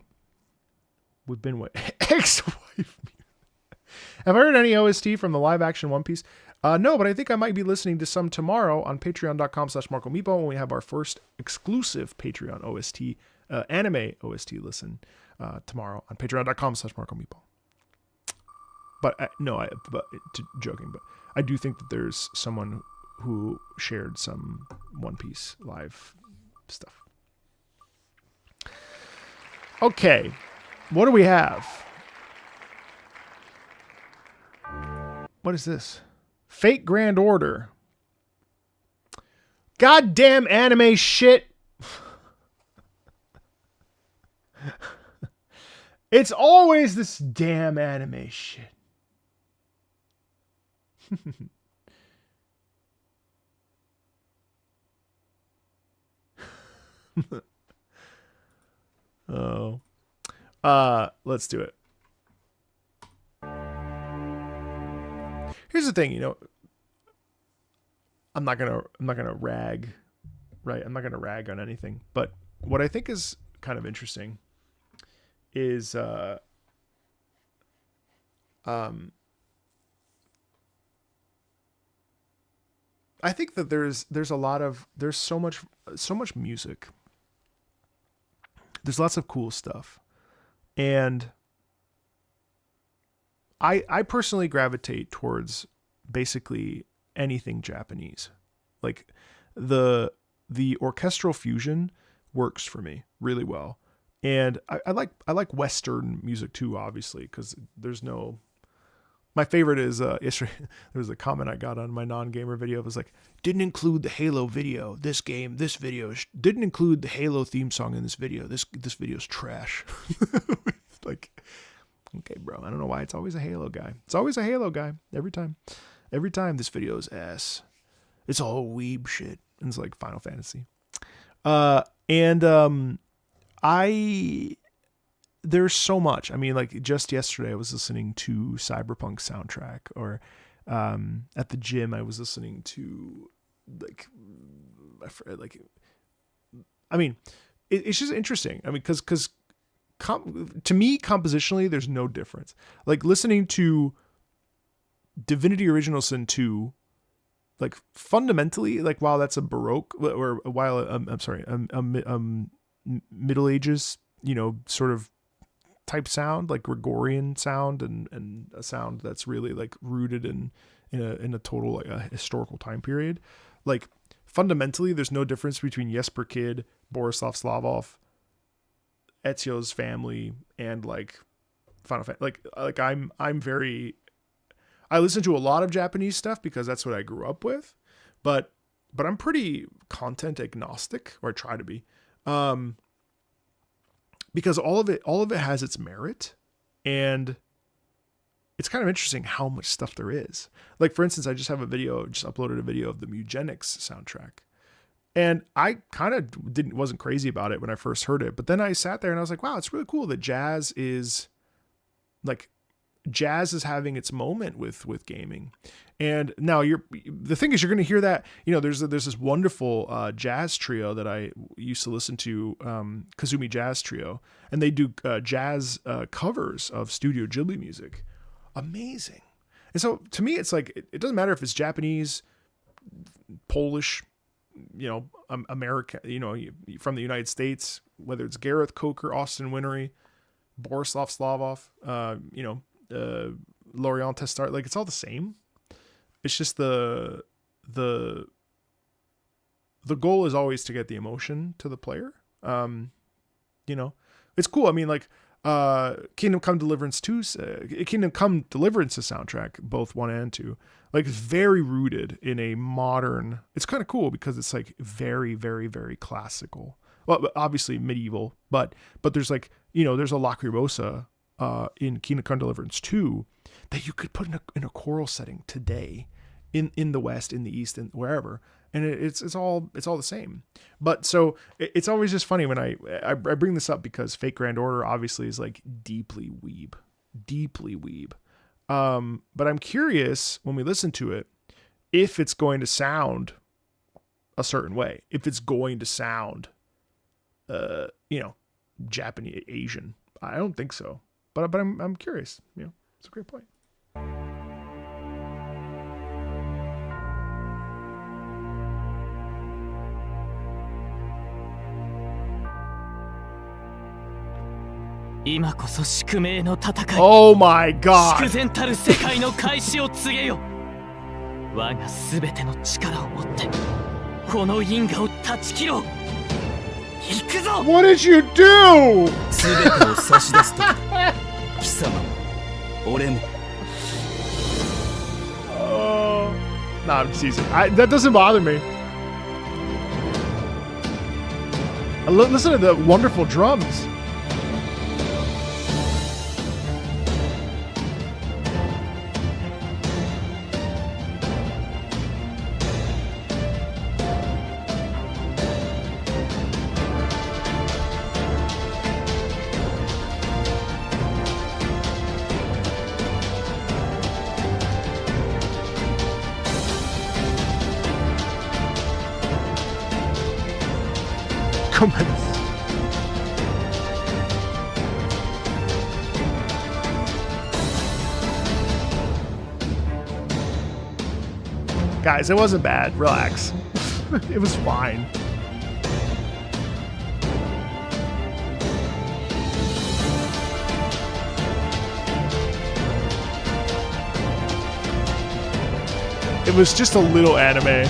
We've been waiting. Ex-wife. Have I heard any OST from the live action One Piece? No, but I think I might be listening to some tomorrow on patreon.com/MarcoMeepo when we have our first exclusive Patreon OST, anime OST listen tomorrow on patreon.com/MarcoMeepo. But joking, but I do think that there's someone who shared some One Piece live stuff. Okay, what do we have? What is this? Fate Grand Order. Goddamn anime shit. It's always this damn anime shit. Let's do it. Here's the thing, I'm not gonna rag, right? I'm not gonna rag on anything. But what I think is kind of interesting is I think that there's so much music. There's lots of cool stuff. And I personally gravitate towards basically anything Japanese. Like the orchestral fusion works for me really well. And I like Western music too, obviously, because there's no. My favorite is yesterday. There was a comment I got on my non-gamer video. It was like, didn't include the Halo video. This video didn't include the Halo theme song in this video. This video's trash. Like, okay, bro. I don't know why it's always a Halo guy. It's always a Halo guy every time. Every time this video is ass. It's all weeb shit. And it's like Final Fantasy. There's so much. I mean, like just yesterday I was listening to Cyberpunk soundtrack, or at the gym I was listening to it's just interesting. I mean, because to me, compositionally, there's no difference. Like listening to Divinity Original Sin 2, like fundamentally, like while that's a Baroque, or while Middle Ages, sort of type sound, like Gregorian sound, and a sound that's really like rooted in a total like a historical time period. Like fundamentally, there's no difference between Jesper Kyd, Borislav Slavov, Ezio's family, and like Final Fantasy. Like I listen to a lot of Japanese stuff because that's what I grew up with, but I'm pretty content agnostic, or I try to be, because all of it has its merit, and it's kind of interesting how much stuff there is. Like for instance, I just uploaded a video of the Mugenics soundtrack. And I kind of wasn't crazy about it when I first heard it, but then I sat there and I was like, wow, it's really cool that jazz is having its moment with gaming. And now the thing is, you're going to hear that, there's this wonderful jazz trio that I used to listen to, Kazumi Jazz Trio, and they do jazz covers of Studio Ghibli music. Amazing. And so to me, it's like, it doesn't matter if it's Japanese, Polish, America, from the United States, whether it's Gareth Coker, Austin Wintory, Borislav Slavov, Lorient Testart, like it's all the same. It's just the goal is always to get the emotion to the player. It's cool. I mean, like Kingdom Come Deliverance 2, Kingdom Come Deliverance's soundtrack, both 1 and 2, like it's very rooted in a modern. It's kind of cool because it's like very, very, very classical. Well, obviously medieval, but there's like there's a Lacrimosa in Kingdom Come Deliverance 2 that you could put in a choral setting today, in the West, in the East, and wherever, and it's all the same. But so it's always just funny when I bring this up, because Fate Grand Order obviously is like deeply weeb. But I'm curious when we listen to it if it's going to sound a certain way, if it's going to sound Japanese, Asian. I don't think so, but I'm curious. It's a great point. Oh my God! 祝然たる世界の開始を告げよ。我がすべての力を持ってこの因果を断ち切ろう。行くぞ。 What did you do? すべてを差し出すと貴様も俺も。Nah, I'm teasing. That doesn't bother me. Listen to the wonderful drums. Guys, it wasn't bad. Relax. It was fine. It was just a little anime.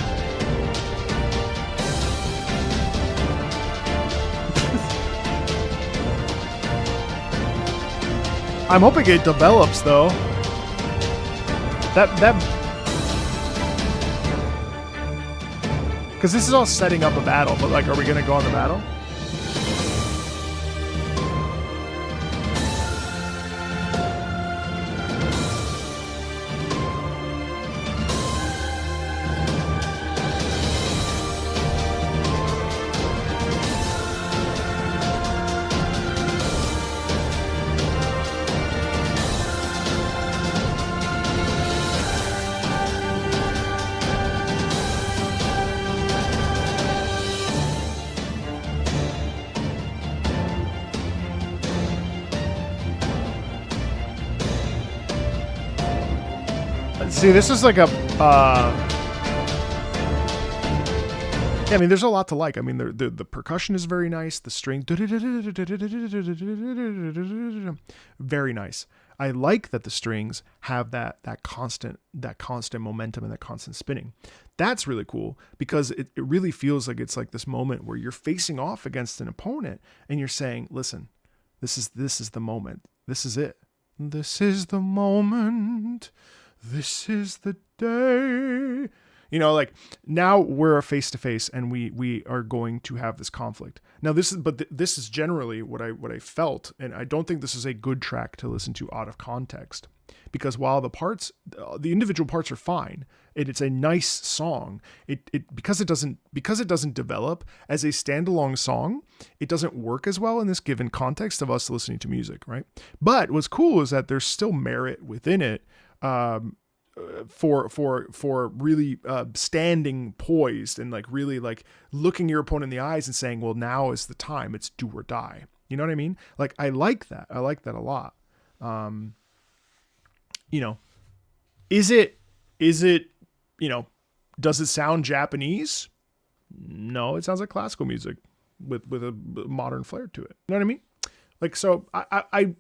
I'm hoping it develops though. That because this is all setting up a battle, but like, are we gonna go on the battle? See, this is like a, yeah, I mean, there's a lot to like. I mean, the percussion is very nice. The string, very nice. I like that the strings have that constant momentum and that constant spinning. That's really cool because it really feels like it's like this moment where you're facing off against an opponent and you're saying, listen, this is the moment. This is it. This is the moment. This is the day. You know, like now we're face to face and we are going to have this conflict. Now this is generally what I felt, and I don't think this is a good track to listen to out of context, because while the individual parts are fine, it's a nice song. Because it doesn't develop as a standalone song, it doesn't work as well in this given context of us listening to music, right? But what's cool is that there's still merit within it. For really standing poised and like really like looking your opponent in the eyes and saying, well, now is the time. It's do or die. You know what I mean? Like, I like that. I like that a lot. You know, is it, you know, does it sound Japanese? No, it sounds like classical music with a modern flair to it. You know what I mean? Like, so I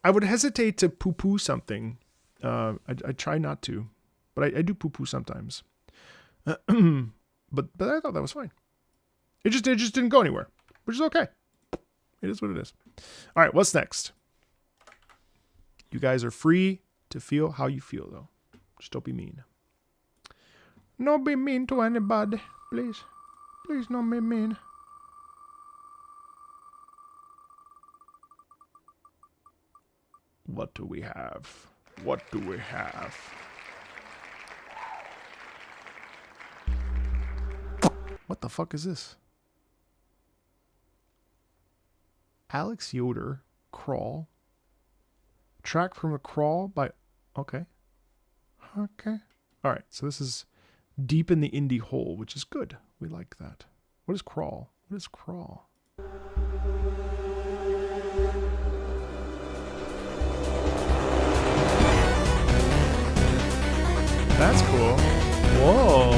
would hesitate to poo-poo something. I try not to, but I do poo-poo sometimes. But I thought that was fine. It just didn't go anywhere, which is okay. It is what it is. All right, what's next? You guys are free to feel how you feel, though. Just don't be mean. Don't be mean to anybody, please. Please don't be mean. What do we have? What do we have? What the fuck is this? Alex Yoder, Crawl. Track from a Crawl by... Okay. Okay. All right, so this is deep in the indie hole, which is good. We like that. What is Crawl? What is Crawl? That's cool. Whoa.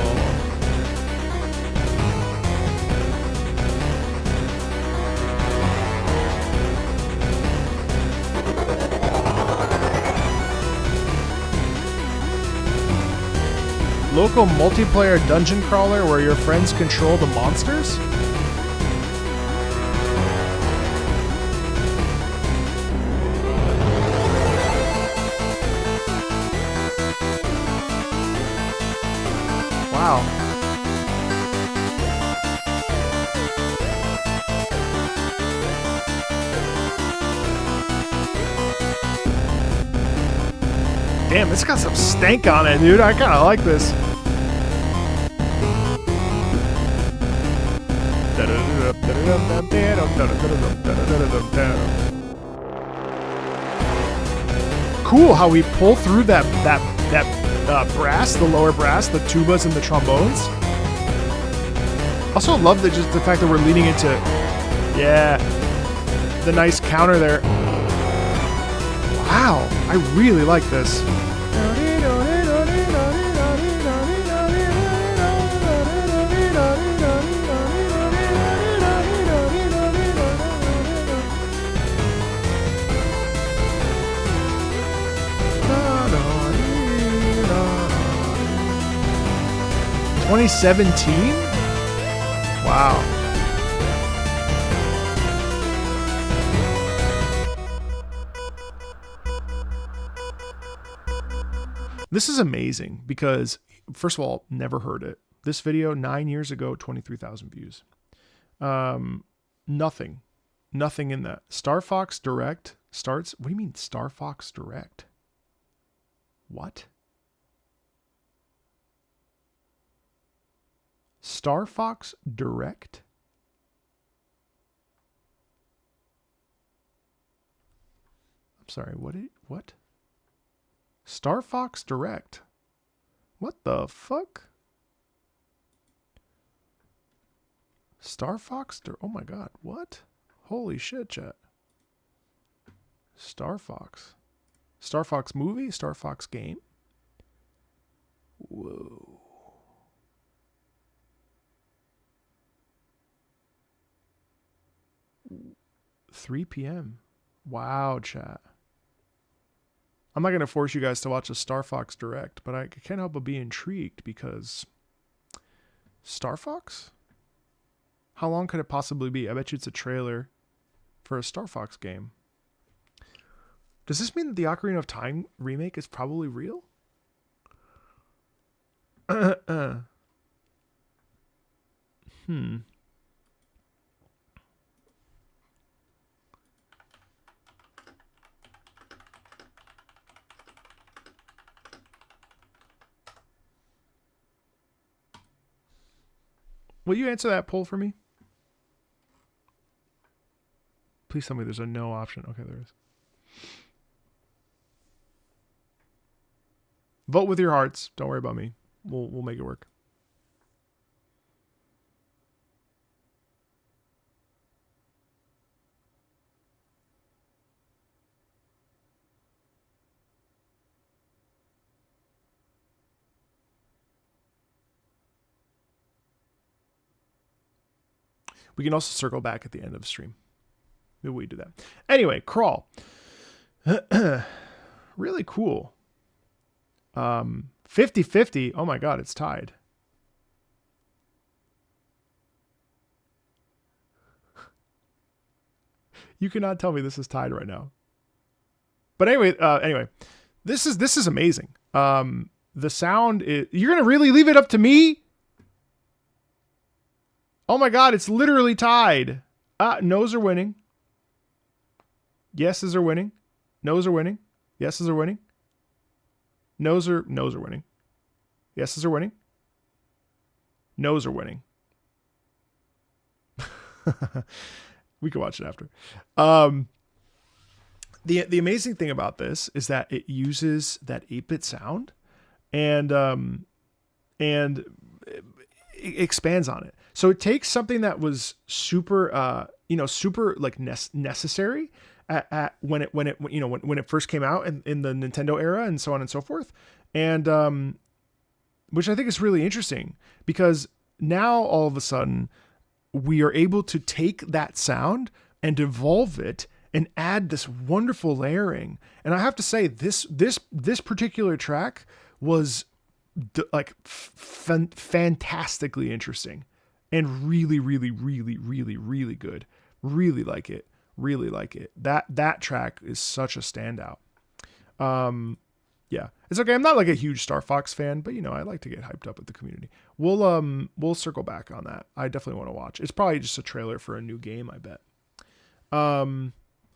Local multiplayer dungeon crawler where your friends control the monsters? Wow. Damn, it's got some stank on it, dude. I kind of like this. Cool how we pull through that brass, the lower brass, the tubas and the trombones. Also love the fact that we're leaning into, yeah, the nice counter there. Wow, I really like this. (2017) Wow. This is amazing because, first of all, never heard it. This video 9 years ago, 23,000 views. Nothing in that. Star Fox Direct starts. What do you mean Star Fox Direct? What? Star Fox Direct? I'm sorry, what? Star Fox Direct? What the fuck? Star Fox? Oh my god, what? Holy shit, chat. Star Fox. Star Fox movie? Star Fox game? Whoa. 3 p.m. Wow, chat. I'm not going to force you guys to watch a Star Fox Direct, but I can't help but be intrigued because Star Fox? How long could it possibly be? I bet you it's a trailer for a Star Fox game. Does this mean that the Ocarina of Time remake is probably real? Will you answer that poll for me? Please tell me there's a no option. Okay, there is. Vote with your hearts. Don't worry about me. We'll make it work. We can also circle back at the end of the stream. Maybe we do that. Anyway, Crawl. Really cool. 50-50. Oh my god, it's tied. You cannot tell me this is tied right now. But anyway, this is amazing. The sound is, you're gonna really leave it up to me? Oh my god, it's literally tied. No's are winning. Yeses are winning. No's are winning. Yeses are winning. No's are winning. Yeses are winning. No's are winning. We can watch it after. The amazing thing about this is that it uses that 8-bit sound and it expands on it. So it takes something that was super super like necessary at when it first came out in the Nintendo era and so on and so forth. And which I think is really interesting because now all of a sudden we are able to take that sound and evolve it and add this wonderful layering. And I have to say this particular track was fantastically interesting and really, really, really, really, really good. Really like it. Really like it. That track is such a standout. Yeah, it's okay. I'm not like a huge Star Fox fan, but I like to get hyped up with the community. We'll circle back on that. I definitely want to watch. It's probably just a trailer for a new game, I bet.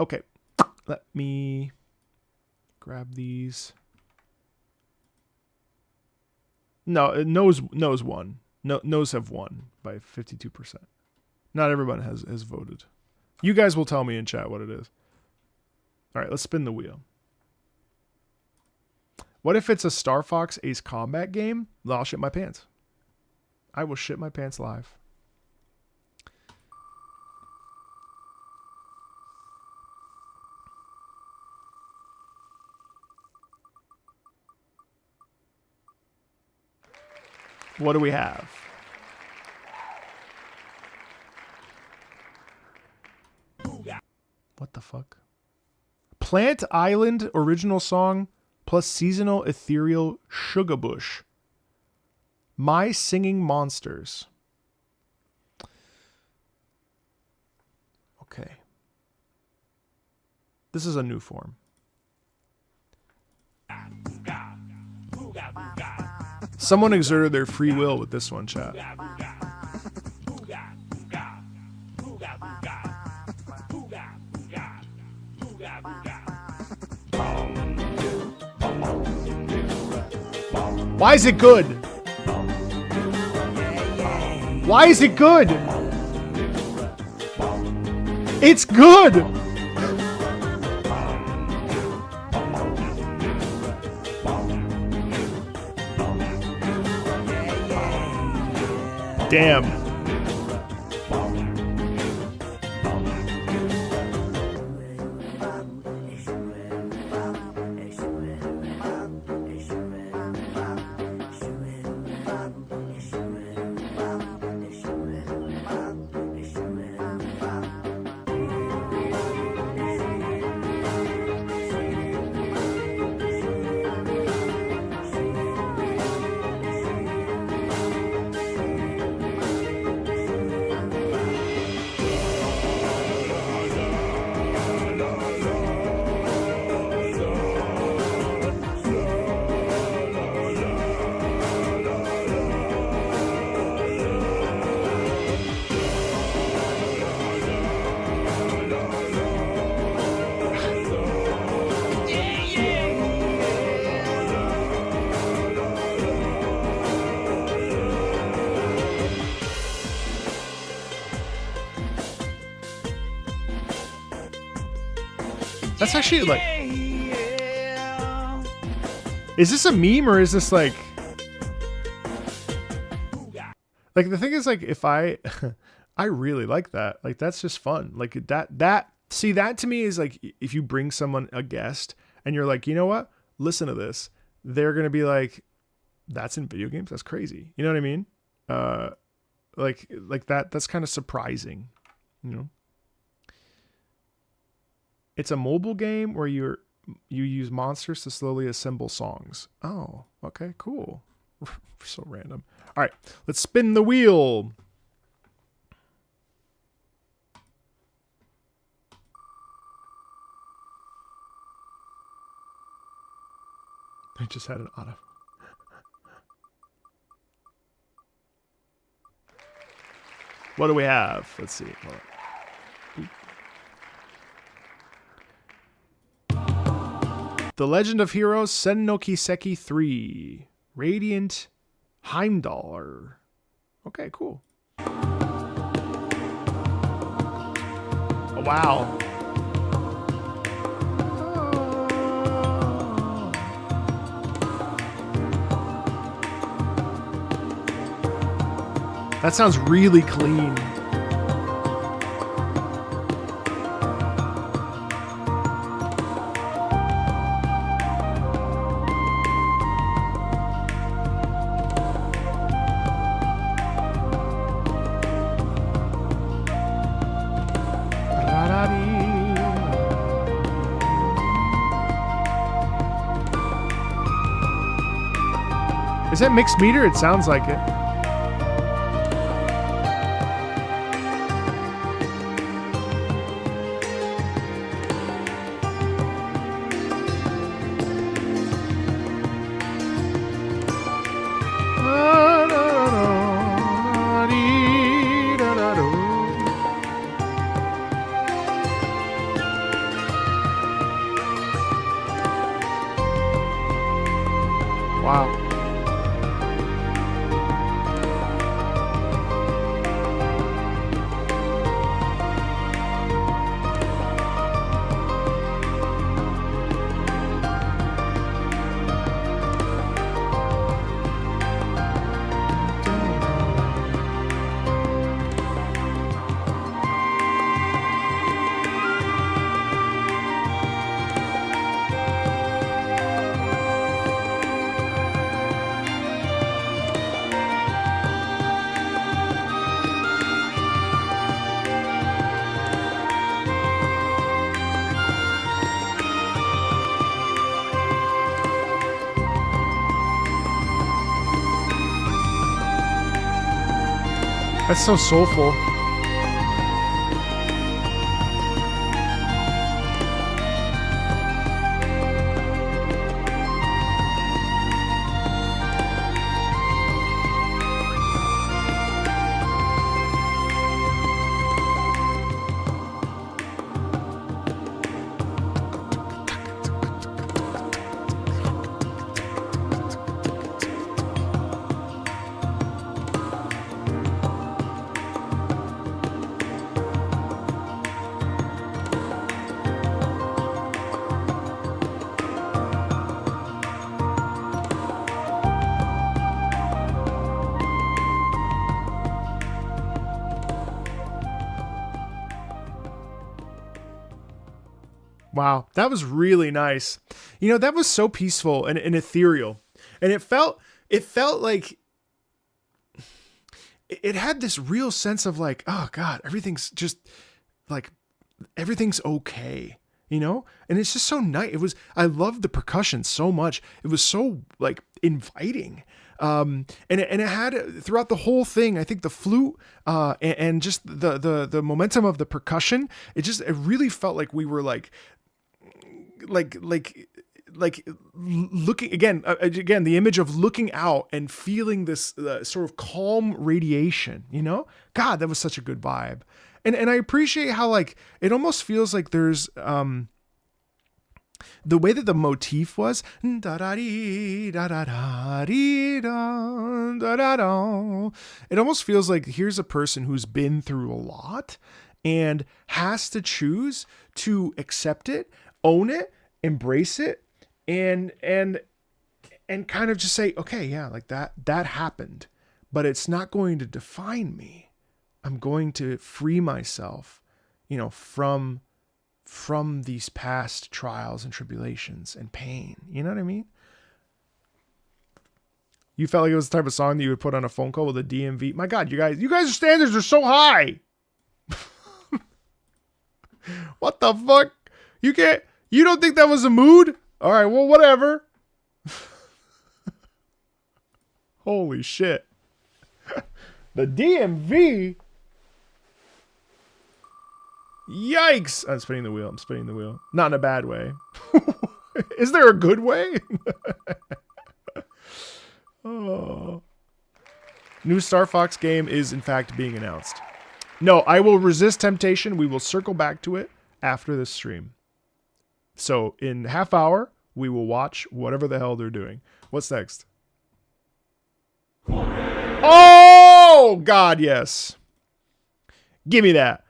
Okay, let me grab these. No, No's won. No's have won by 52%. Not everyone has voted. You guys will tell me in chat what it is. All right, let's spin the wheel. What if it's a Star Fox Ace Combat game? Well, I'll shit my pants. I will shit my pants live. What do we have? What the fuck? Plant Island original song plus seasonal ethereal Sugar Bush. My Singing Monsters. Okay. This is a new form. Someone exerted their free will with this one, chat. Why is it good? Why is it good? It's good! Damn. That's actually like, is this a meme or is this like the thing is like, if I really like that, like that's just fun. Like see, that to me is like, if you bring someone, a guest, and you're like, you know what, listen to this, they're gonna be like, that's in video games, that's crazy, you know what I mean? Like that's kind of surprising, you know. It's a mobile game where you use monsters to slowly assemble songs. Oh, okay, cool. So random. All right, let's spin the wheel. I just had an auto. What do we have? Let's see. Hold on. The Legend of Heroes Sen no Kiseki 3. Radiant Heimdall. Okay, cool. Oh, wow. That sounds really clean. Is that mixed meter? It sounds like it. Wow. That's so soulful. Wow, that was really nice. You know, that was so peaceful and ethereal. And it felt like it had this real sense of like, oh God, everything's just like, everything's okay, you know? And it's just so nice. I loved the percussion so much. It was so like inviting. And it had throughout the whole thing, I think the flute, and just the momentum of the percussion, it really felt like we were like looking again, the image of looking out and feeling this sort of calm radiation, you know? God, that was such a good vibe. And I appreciate how like, it almost feels like there's, the way that the motif was, it almost feels like here's a person who's been through a lot and has to choose to accept it, own it, embrace it, and kind of just say, okay, yeah, like that happened, but it's not going to define me. I'm going to free myself, you know, from these past trials and tribulations and pain. You know what I mean? You felt like it was the type of song that you would put on a phone call with a DMV. My God, you guys' standards are so high. What the fuck? You don't think that was a mood? All right, well, whatever. Holy shit. The DMV? Yikes! I'm spinning the wheel. Not in a bad way. Is there a good way? Oh. New Star Fox game is in fact being announced. No, I will resist temptation. We will circle back to it after this stream. So in half hour, we will watch whatever the hell they're doing. What's next? Oh, God, yes. Give me that.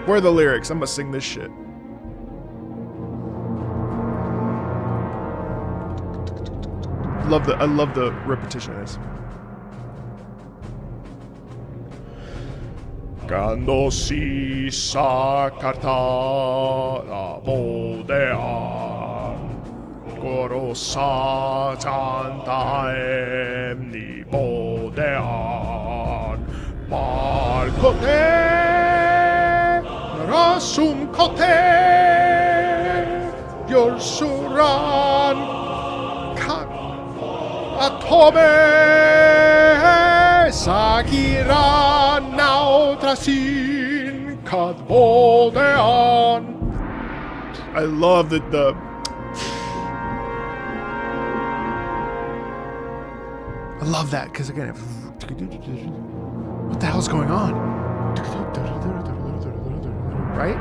Where are the lyrics? I'm gonna sing this shit. I love the repetition of this. Cuando si sacarta la bodean Gorosa tantaem ni bodean Marcote Rasum kote Yorsuran Kan Atome Sakira Nautrasin Kadbodean. I love the I love that because again, what the hell's going on? Right?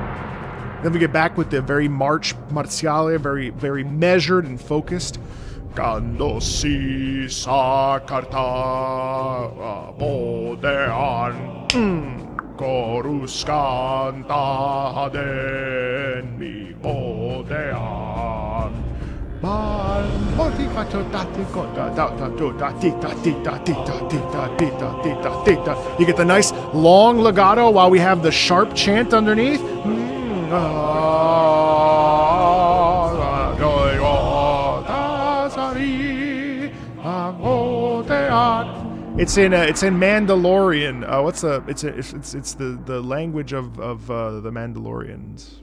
Then we get back with the very martiale, very, very measured and focused. Cuando si sacarta bodean Coruscan taden mi bodean You get the nice long legato while we have the sharp chant underneath. It's in Mandalorian. It's the language of the Mandalorians.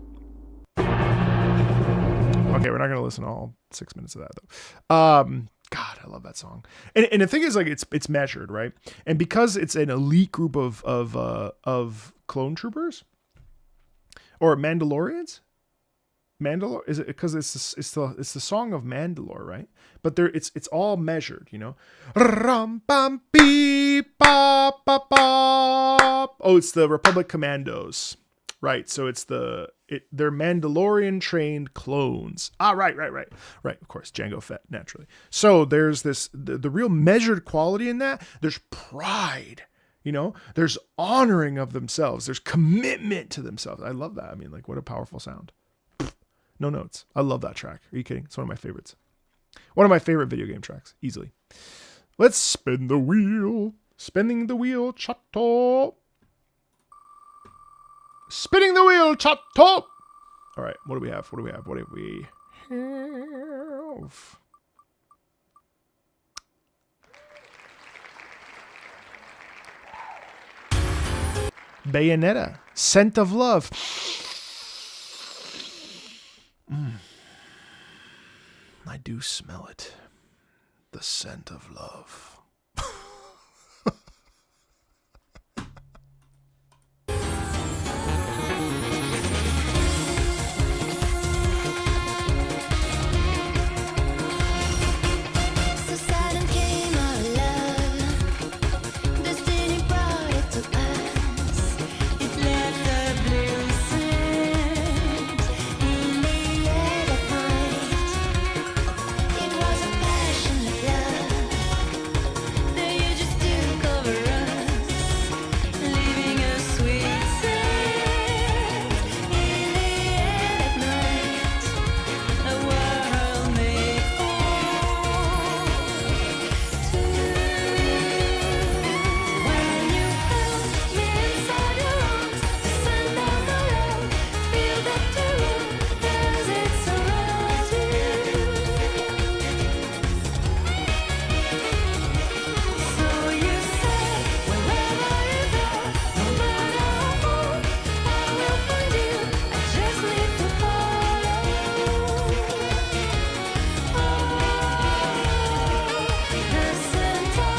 Okay, we're not gonna listen to all 6 minutes of that though. God, I love that song. And the thing is, like, it's measured, right? And because it's an elite group of clone troopers or Mandalorians. Mandalore, is it because it's the song of Mandalore, right? But it's all measured, you know. Ram bam beep ba ba ba. Oh, it's the Republic Commandos, right? So they're Mandalorian trained clones. Right. Of course, Jango Fett, naturally. So there's the real measured quality in that. There's pride, you know. There's honoring of themselves. There's commitment to themselves. I love that. I mean, like, what a powerful sound. No notes. I love that track. Are you kidding? It's one of my favorites. One of my favorite video game tracks, easily. Let's spin the wheel. Spinning the wheel, Chato. Spinning the wheel, Chato. All right, what do we have? What do we have? What do we have? Bayonetta, Scent of Love. I do smell it. The scent of love. So sudden came our love. Destiny brought it to us. It left a blue scent in the air that night. It was a passionate love that you just took over us, leaving a sweet scent in the air that night. A world made for two. When you held me inside your arms, the scent of my love filled up the room as it surrounds you. So you say, wherever you go, no matter how far, I will find you. I just need to follow. The scent of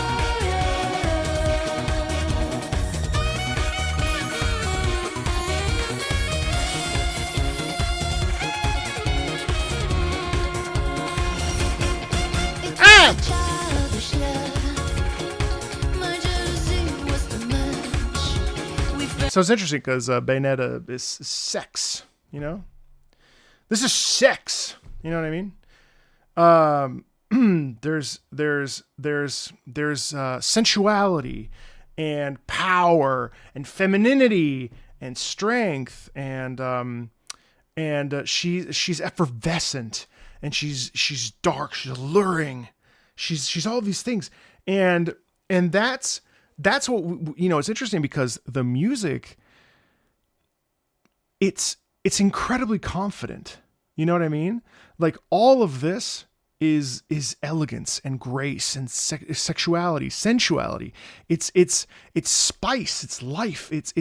your childish love. My jealousy was too much. We fell So it's interesting because Bayonetta is sex, you know? This is sex. You know what I mean? There's sensuality and power and femininity and strength and she's effervescent and she's dark, she's alluring, she's all these things, and that's what you know. It's interesting because the music, it's incredibly confident. You know what I mean? Like all of this is elegance and grace and sexuality, sensuality. It's spice. It's life. It's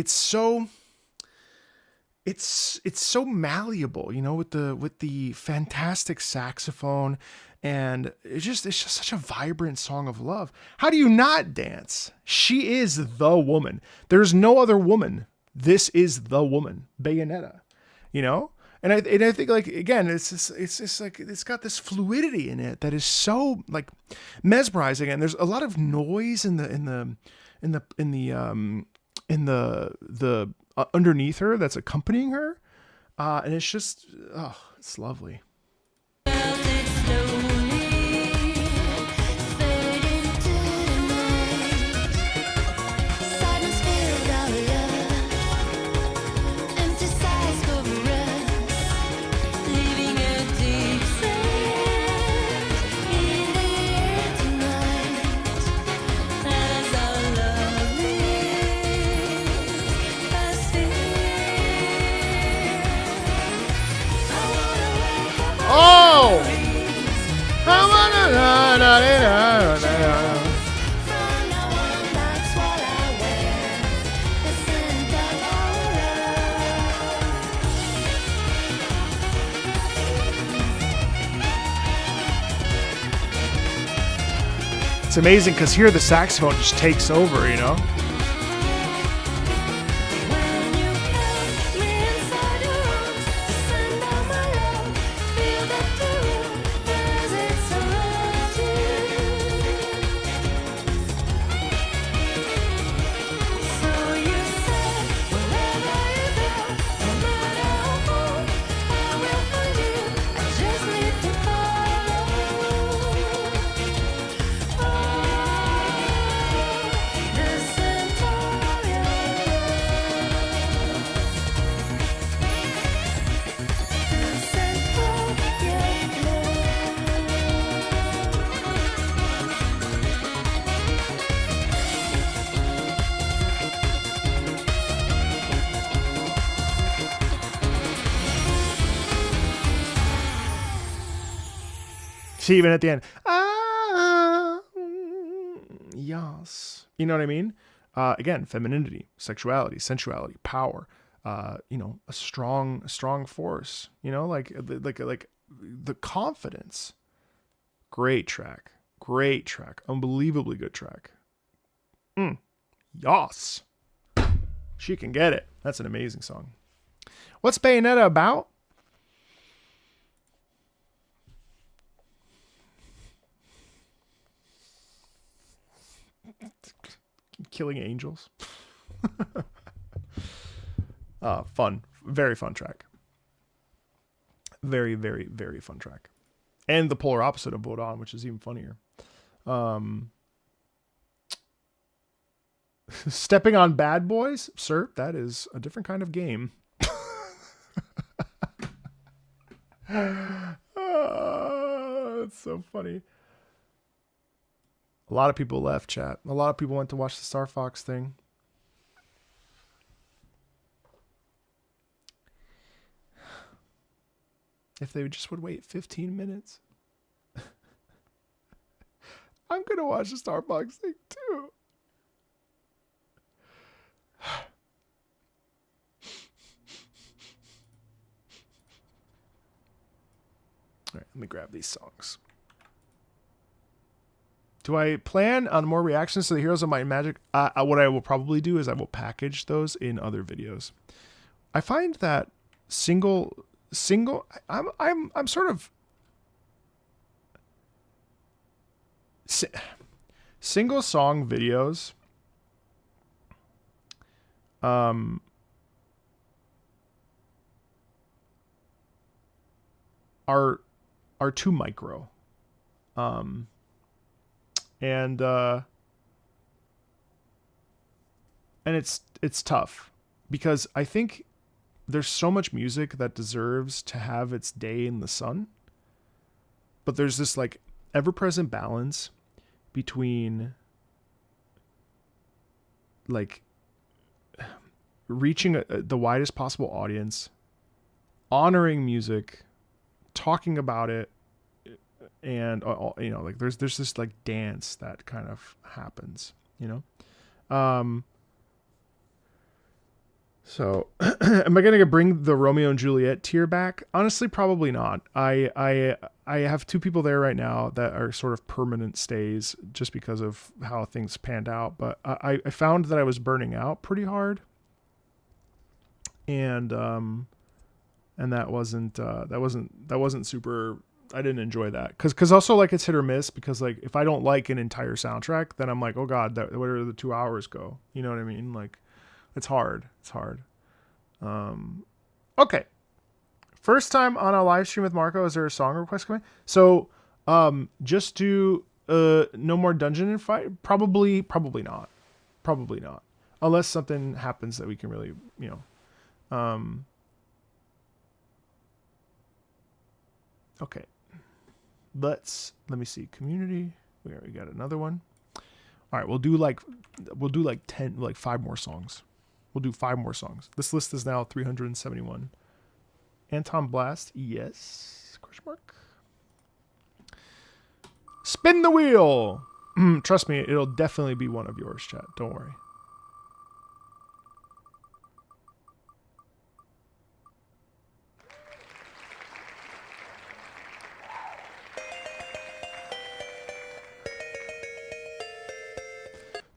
so malleable, you know, with the fantastic saxophone, and it's just such a vibrant song of love. How do you not dance? She is the woman. There's no other woman. This is the woman, Bayonetta, you know? And I think, like, again, it's just like it's got this fluidity in it that is so like mesmerizing. And there's a lot of noise in the underneath her that's accompanying her, and it's just it's lovely. felt it slowly fade into the night. Silence filled our love. Empty sighs cover us, leaving a deep scent in the air tonight. As our love leaves us here, I wanna wake up. Oh! From now on, that's what I wear. The scent of our love. It's amazing because here the saxophone just takes over, you know? When you held me inside your arms, the scent of my love filled up the room as it surrounds you. So you say, wherever you go, no matter how far, I will find you. I just need to follow. The scent See, even at the end, yes, you know what I mean? Again, femininity, sexuality, sensuality, power. You know, a strong force. You know, like the confidence. Great track, unbelievably good track. Yas, she can get it. That's an amazing song. What's Bayonetta about? Killing angels. Fun. Very fun track. Very, very, very fun track. And the polar opposite of VOD, which is even funnier. Stepping on bad boys? Sir, that is a different kind of game. It's so funny. A lot of people left, chat. A lot of people went to watch the Star Fox thing. If they just would wait 15 minutes. I'm going to watch the Star Fox thing too. All right, let me grab these songs. Do I plan on more reactions to the Heroes of Might and Magic? What I will probably do is I will package those in other videos. I find that single I'm sort of single song videos are too micro. And it's tough because I think there's so much music that deserves to have its day in the sun, but there's this like ever-present balance between like reaching the widest possible audience, honoring music, talking about it, and you know, like there's this like dance that kind of happens, you know. So am I gonna bring the Romeo and Juliet tier back? Honestly, probably not. I have two people there right now that are sort of permanent stays just because of how things panned out, but I found that I was burning out pretty hard, and that wasn't super. I didn't enjoy that because also like it's hit or miss, because like if I don't like an entire soundtrack, then I'm like, oh god, where did the 2 hours go? You know what I mean? Like it's hard. Okay. First time on a live stream with Marco. Is there a song request coming? So just do No More Dungeon and Fight. Probably not. Unless something happens that we can really, you know. Okay. Let me see. Community. We already got another one. All right, we'll do like 5 more songs. We'll do 5 more songs. This list is now 371. Anton Blast, yes? Question mark. Spin the wheel. Trust me, it'll definitely be one of yours, chat. Don't worry.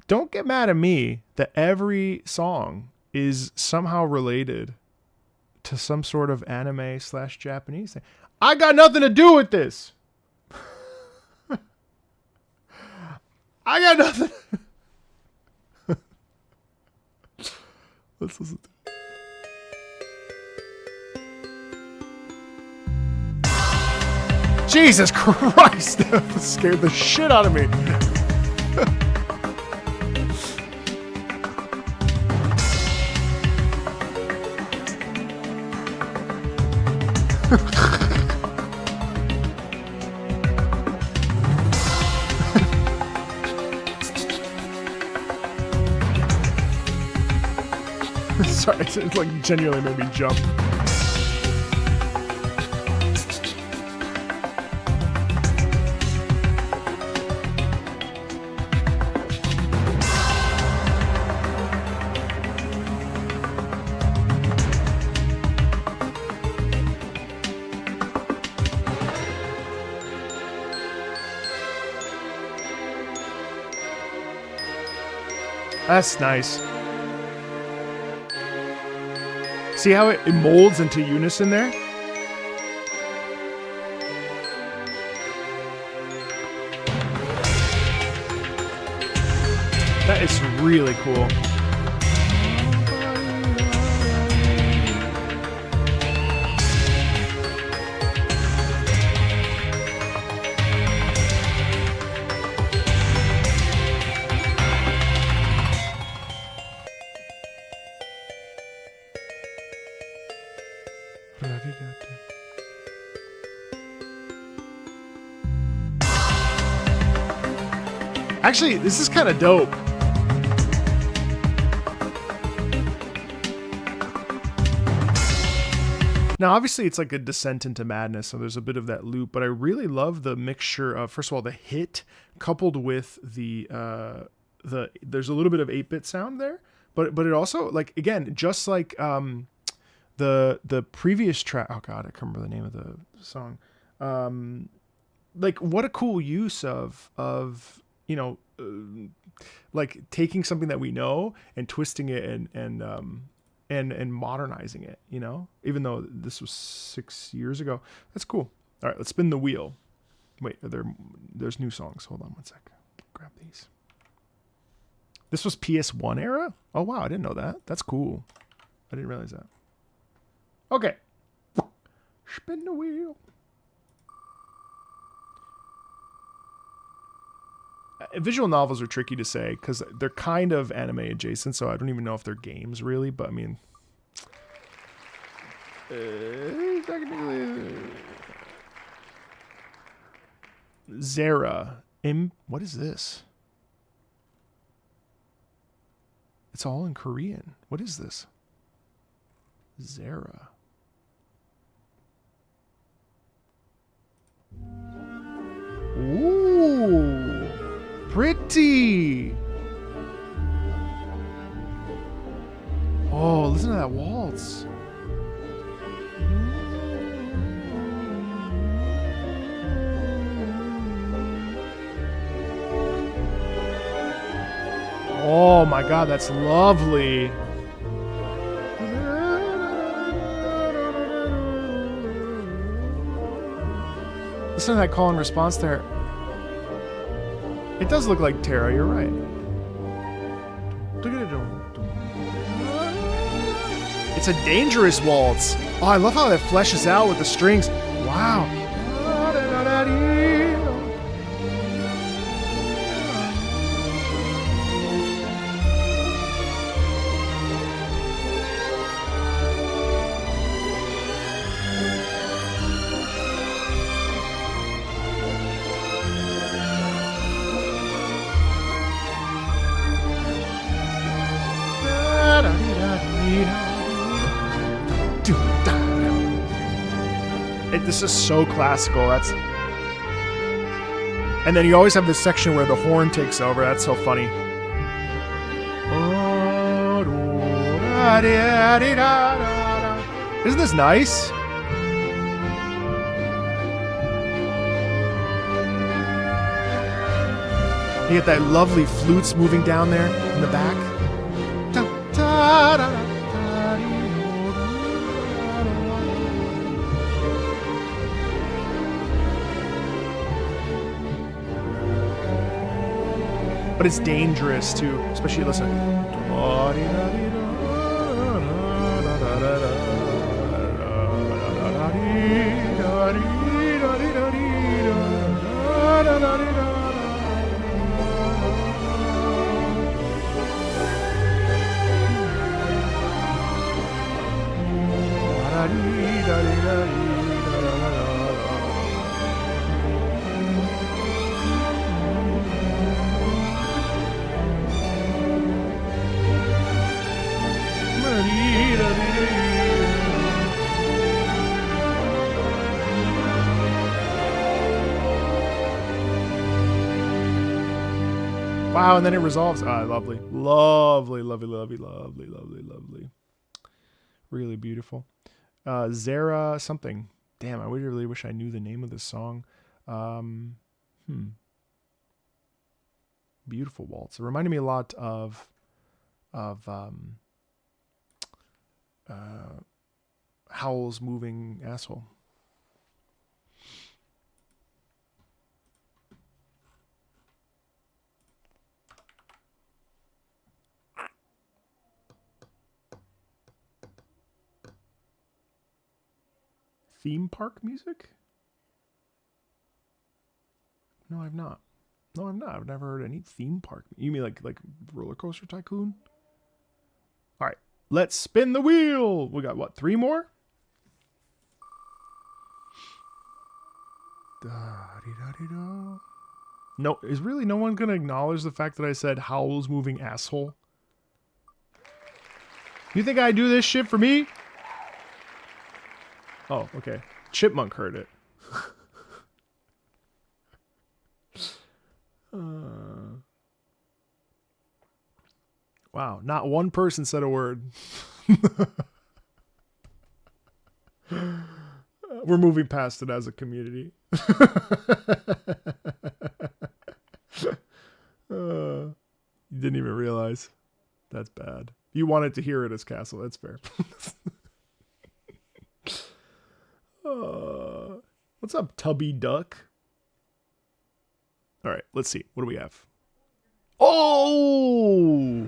Don't get mad at me that every song is somehow related to some sort of anime/Japanese thing. I got nothing to do with this. I got nothing. Let's listen to it. Jesus Christ, that scared the shit out of me. Sorry, it like genuinely made me jump. That's nice. See how it molds into unison there? That is really cool. Actually, this is kind of dope. Now, obviously, it's like a descent into madness, so there's a bit of that loop, but I really love the mixture of, first of all, the hit coupled with the there's a little bit of 8-bit sound there, but it also, like, again, just like the previous track. Oh God, I can't remember the name of the song. Like, what a cool use of you know, like taking something that we know and twisting it and modernizing it, you know, even though this was 6 years ago. That's cool. All right, let's spin the wheel. Wait, there's new songs. Hold on one sec. Grab these. This was PS1 era? Oh, wow, I didn't know that. That's cool. I didn't realize that. Okay. Spin the wheel. Visual novels are tricky to say because they're kind of anime adjacent, so I don't even know if they're games really, but I mean, technically, Zera. What is this? It's all in Korean. What is this? Zera. Ooh, pretty. Oh, listen to that waltz. Oh my God, that's lovely. Listen to that call and response there. It does look like Terra, you're right. It's a dangerous waltz. Oh, I love how that fleshes out with the strings. Wow. This is so classical. And then you always have this section where the horn takes over. That's so funny. Isn't this nice? You get that lovely flutes moving down there in the back. But it's dangerous too, especially listen. Wow, and then it resolves. Ah, lovely. Lovely, lovely, lovely, lovely, lovely, lovely. Really beautiful. Zera something. Damn, I really wish I knew the name of this song. Beautiful waltz. It reminded me a lot of of Howl's Moving Asshole. Theme park music? No, I've not. No, I'm not. I've never heard any theme park. You mean like Roller Coaster Tycoon? All right, let's spin the wheel. We got what? 3 more? Da-dee-da-dee-da. No, is really no one gonna acknowledge the fact that I said Howl's Moving Asshole? You think I do this shit for me? Oh, okay. Chipmunk heard it. Wow, not one person said a word. We're moving past it as a community. You didn't even realize. That's bad. You wanted to hear it as Castle. That's fair. What's up, Tubby Duck? All right, let's see. What do we have? Oh!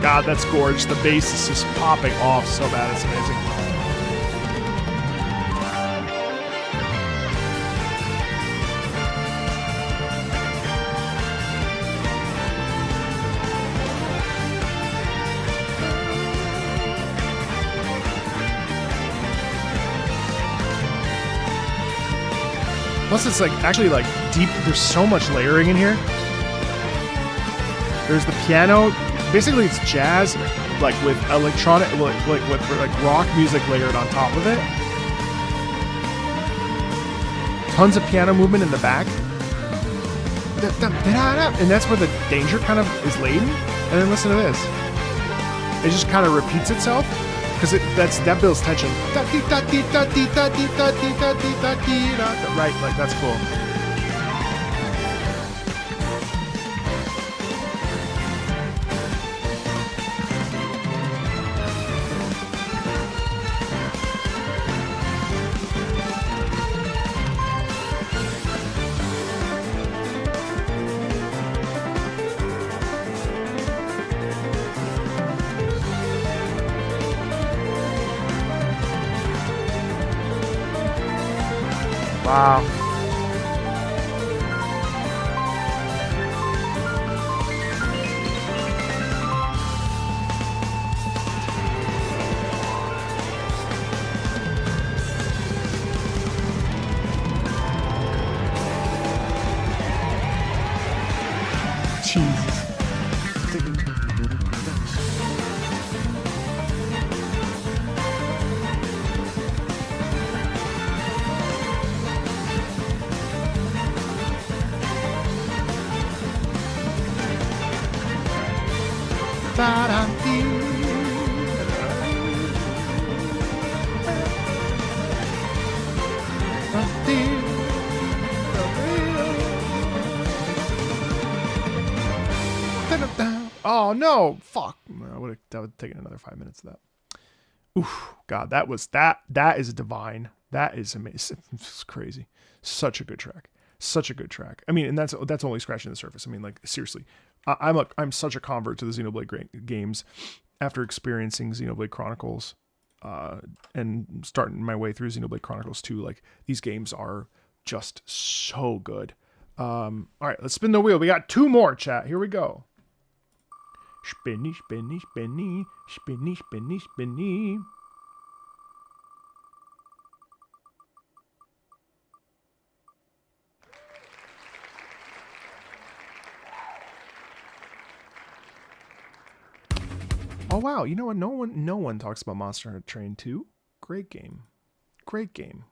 God, that's gorgeous. The bass is just popping off so bad. It's amazing. Plus, it's like actually like deep. There's so much layering in here. There's the piano. Basically, it's jazz, like with electronic, like with like rock music layered on top of it. Tons of piano movement in the back, and that's where the danger kind of is laden. And then listen to this; it just kind of repeats itself because that builds tension. Right, like that's cool. Wow. Jesus. Oh no! Fuck! That would have taken another 5 minutes of that. Oof, God, that is divine. That is amazing. It's crazy. Such a good track. Such a good track. I mean, and that's only scratching the surface. I mean, like, seriously, I'm such a convert to the Xenoblade games after experiencing Xenoblade Chronicles and starting my way through Xenoblade Chronicles 2. Like, these games are just so good. All right, let's spin the wheel. We got 2 more, chat. Here we go. Spinny, spinny, spinny, spinny, spinny, spinny. Oh wow, you know what? No one talks about Monster Hunter Train 2. Great game. Great game.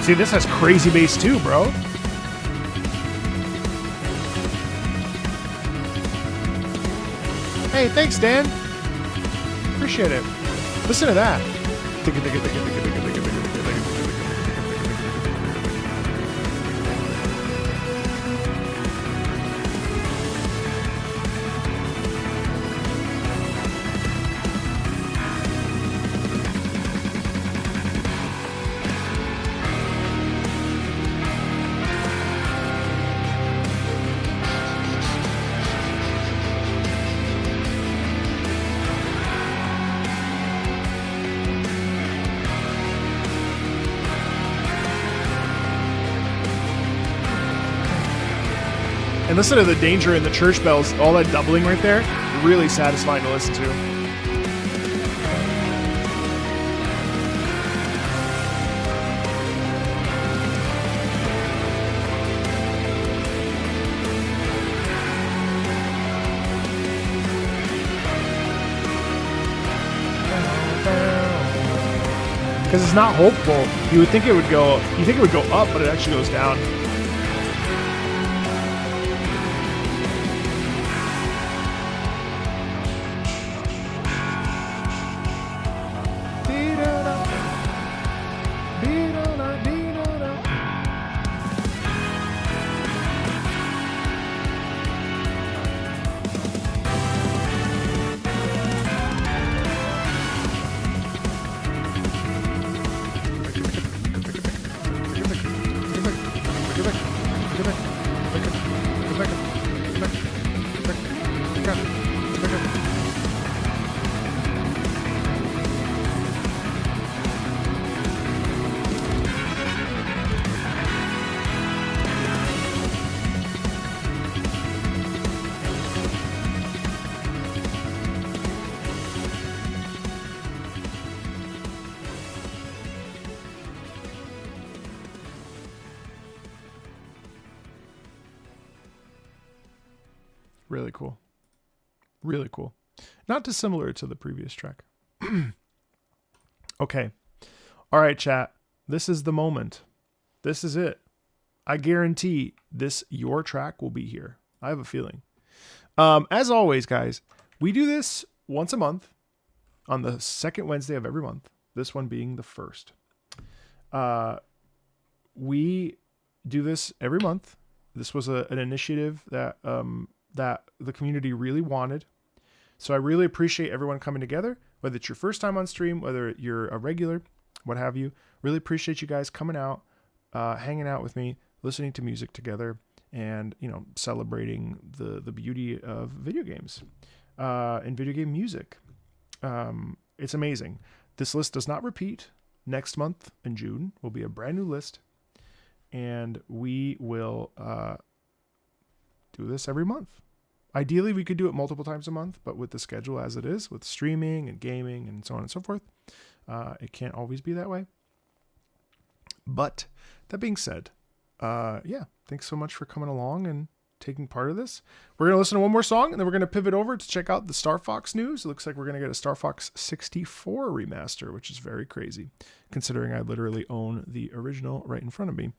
See, this has crazy bass too, bro. Hey, thanks, Dan. Appreciate it. Listen to that. And listen to the danger in the church bells, all that doubling right there. Really satisfying to listen to. Because it's not hopeful. You would think it would go. You think it would go up, but it actually goes down. Really cool. Really cool. Not dissimilar to the previous track. Okay. All right, chat. This is the moment. This is it. I guarantee your track will be here. I have a feeling. As always, guys, we do this once a month on the second Wednesday of every month. This one being the first. We do this every month. This was an initiative that that the community really wanted. So I really appreciate everyone coming together, whether it's your first time on stream, whether you're a regular, what have you. Really appreciate you guys coming out, hanging out with me, listening to music together, and, you know, celebrating the beauty of video games and video game music. It's amazing. This list does not repeat. Next month in June will be a brand new list, and we will do this every month. Ideally, we could do it multiple times a month, but with the schedule as it is, with streaming and gaming and so on and so forth, it can't always be that way. But that being said, yeah, thanks so much for coming along and taking part of this. We're going to listen to one more song, and then we're going to pivot over to check out the Star Fox news. It looks like we're going to get a Star Fox 64 remaster, which is very crazy, considering I literally own the original right in front of me.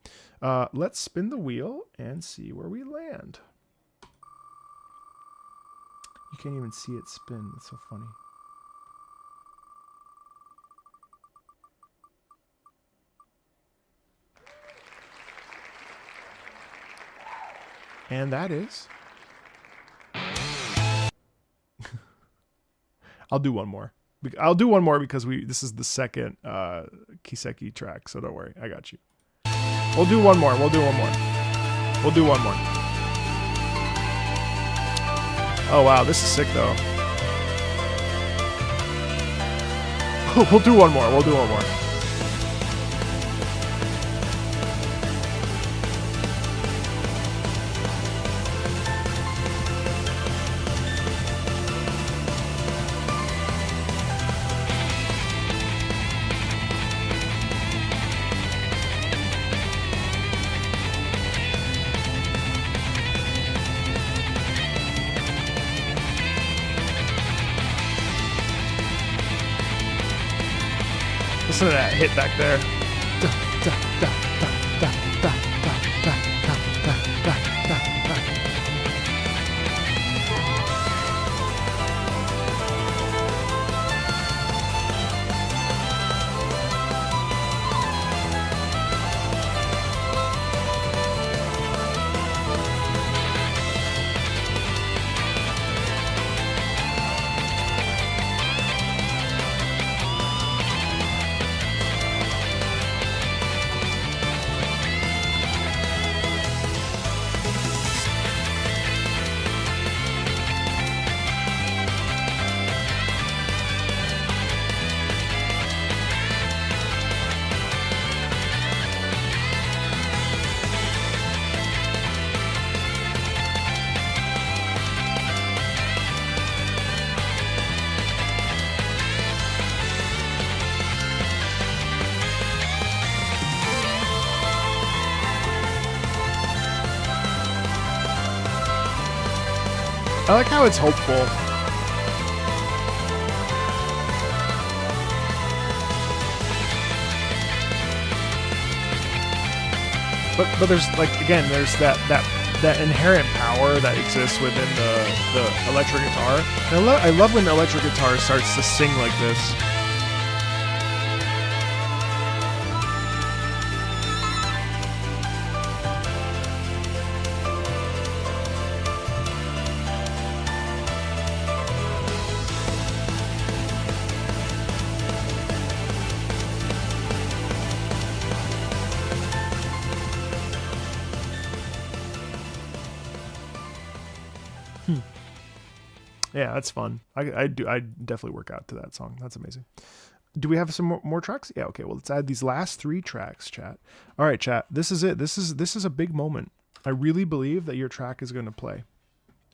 Let's spin the wheel and see where we land. You can't even see it spin. It's so funny. And that is... I'll do one more. I'll do one more because this is the second Kiseki track, so don't worry. I got you. We'll do one more. We'll do one more. We'll do one more. Oh, wow. This is sick, though. We'll do one more. We'll do one more. Listen to that hit back there. I like how it's hopeful. But there's like, again, there's that inherent power that exists within the electric guitar. And I love when the electric guitar starts to sing like this. Yeah, that's fun. I definitely work out to that song. That's amazing. Do we have some more tracks? Yeah, okay. Well, let's add these last 3 tracks, chat. All right, chat. This is it. This is a big moment. I really believe that your track is going to play.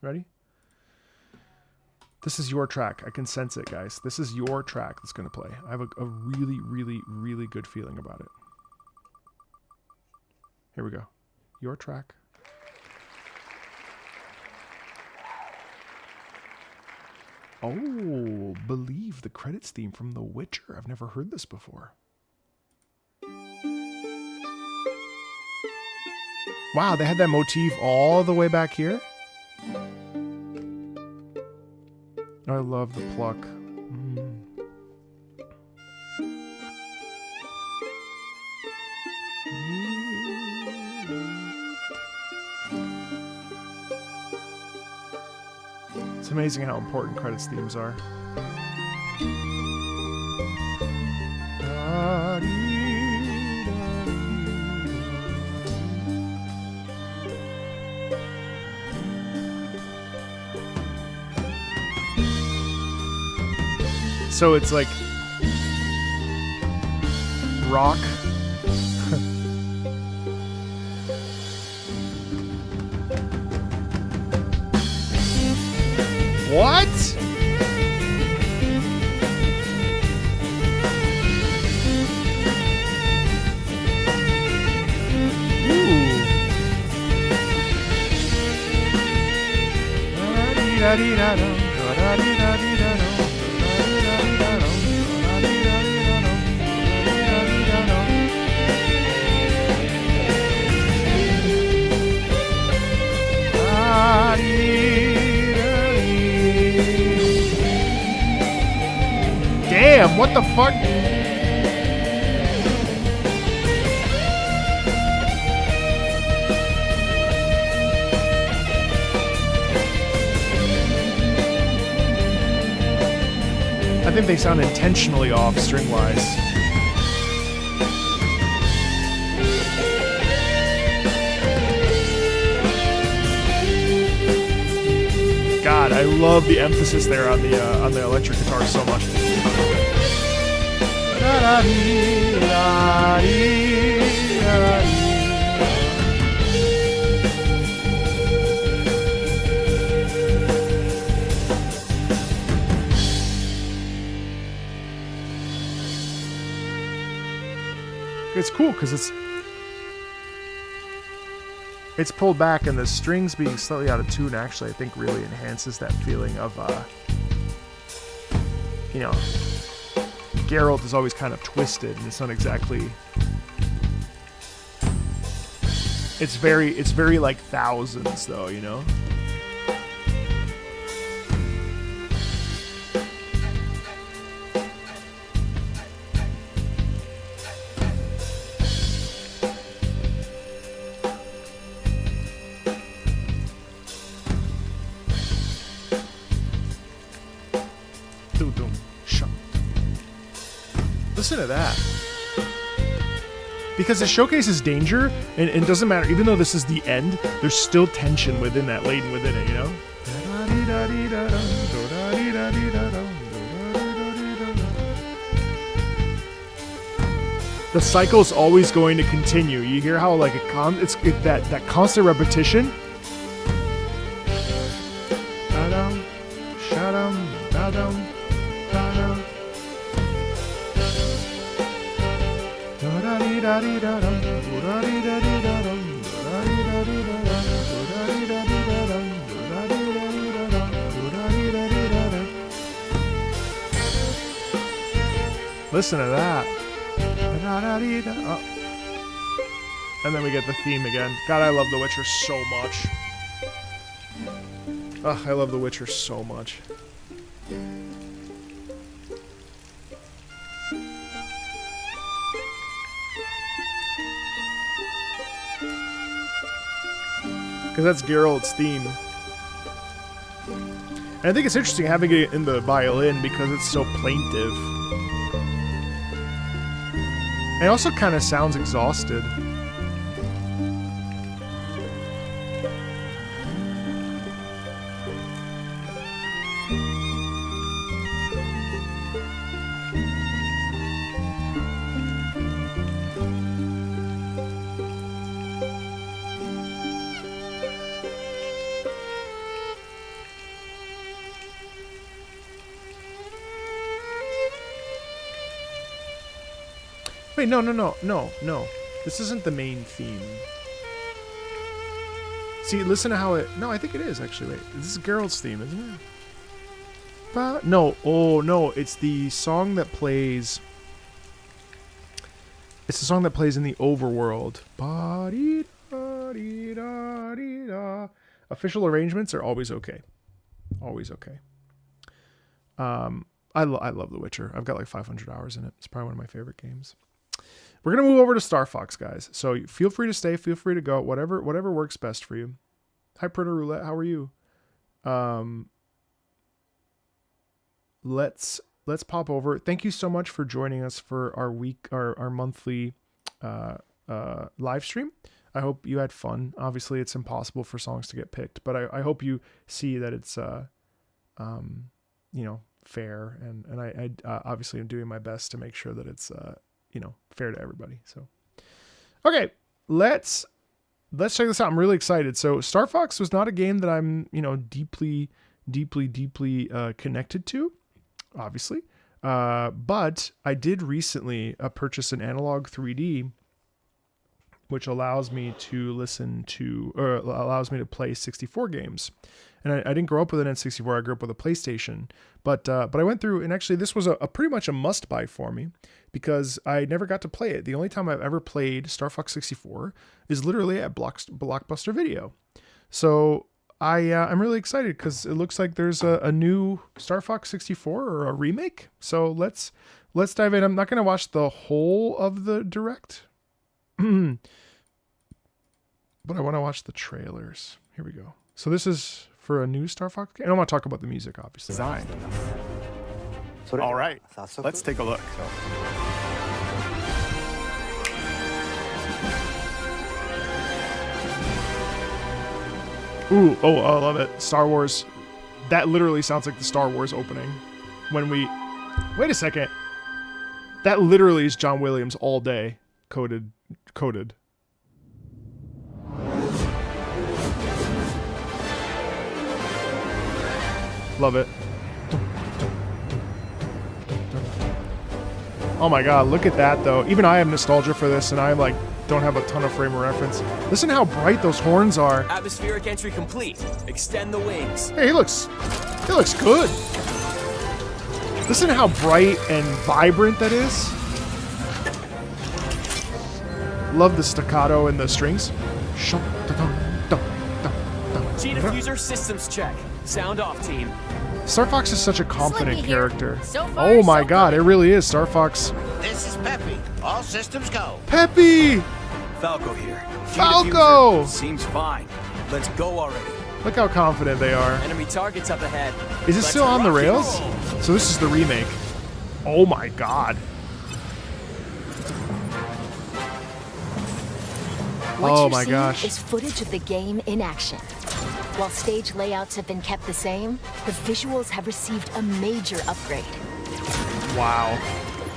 Ready? This is your track. I can sense it, guys. This is your track that's going to play. I have a really, really, really good feeling about it. Here we go. Your track. Oh, Believe, the credits theme from The Witcher. I've never heard this before. Wow, they had that motif all the way back here. I love the pluck. It's amazing how important credits themes are. So it's like rock. What? Ooh. Damn, what the fuck? I think they sound intentionally off string-wise. God, I love the emphasis there on the electric guitar so much. It's cool because it's pulled back, and the strings being slightly out of tune actually I think really enhances that feeling of you know, Geralt is always kind of twisted, and it's not exactly. It's very like thousands though, you know. Listen to that. Because it showcases danger, and it doesn't matter, even though this is the end, there's still tension within that, laden within it, you know? The cycle's always going to continue. You hear how like that constant repetition. Listen to that. Oh. And then we get the theme again. God, I love The Witcher so much. Ugh, I love The Witcher so much. Because that's Geralt's theme. And I think it's interesting having it in the violin because it's so plaintive. And it also kind of sounds exhausted. Wait, no. This isn't the main theme. See, listen to how it... No, I think it is, actually. Wait, this is Geralt's theme, isn't it? No, oh, no, it's the song that plays... It's the song that plays in the overworld. Official arrangements are always okay. Always okay. I love The Witcher. I've got like 500 hours in it. It's probably one of my favorite games. We're going to move over to Star Fox, guys. So feel free to stay. Feel free to go. Whatever works best for you. Hi, Perta Roulette. How are you? Let's pop over. Thank you so much for joining us for our monthly live stream. I hope you had fun. Obviously, it's impossible for songs to get picked, but I hope you see that it's fair, and I obviously am doing my best to make sure that it's fair to everybody. So, okay, let's check this out. I'm really excited. So Star Fox was not a game that I'm, deeply connected to, obviously. But I did recently purchase an Analog 3D, which allows me to listen to, or allows me to play 64 games. And I didn't grow up with an N64. I grew up with a PlayStation. But I went through, and actually this was a pretty much a must buy for me because I never got to play it. The only time I've ever played Star Fox 64 is literally at Blockbuster Video. So I'm really excited because it looks like there's a new Star Fox 64 or a remake. So let's dive in. I'm not going to watch the whole of the direct, but I want to watch the trailers. Here we go. So this is for a new Star Fox game. I don't want to talk about the music, obviously. Design. All right, let's take a look. Ooh, oh, I love it. Star Wars. That literally sounds like the Star Wars opening. When we... Wait a second. That literally is John Williams all day. Coded. Love it. Oh my god, look at that though. Even I have nostalgia for this and I like don't have a ton of frame of reference. Listen how bright those horns are. Atmospheric entry complete. Extend the wings. Hey, he looks good. Listen how bright and vibrant that is. Love the staccato and the strings. G diffuser systems check. Sound off, team. Star Fox is such a confident Slippy here. character. So far, Oh my so god, good. it really is. Star Fox. This is Peppy. All systems go. Peppy! Falco here. Falco! G-diffuser seems fine. Let's go already. Look how confident they are. Enemy targets up ahead. Is it Let's still on the rock and rails? roll. So this is the remake. Oh my god. What Oh you're my seeing gosh. is footage of the game in action. While stage layouts have been kept the same, the visuals have received a major upgrade. Wow.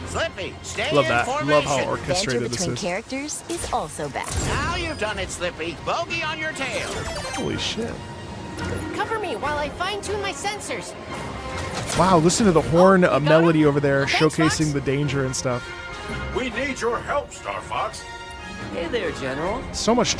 Slippy, stay Love in that. formation. Love how Banter orchestrated this between is. characters is also back. Now you've done it, Slippy. Bogey on your tail. Holy shit. Cover me while I fine-tune my sensors. Wow, listen to the horn you got melody him? over there Thanks, showcasing Fox. the danger and stuff. We need your help, Star Fox. Hey there, General. So much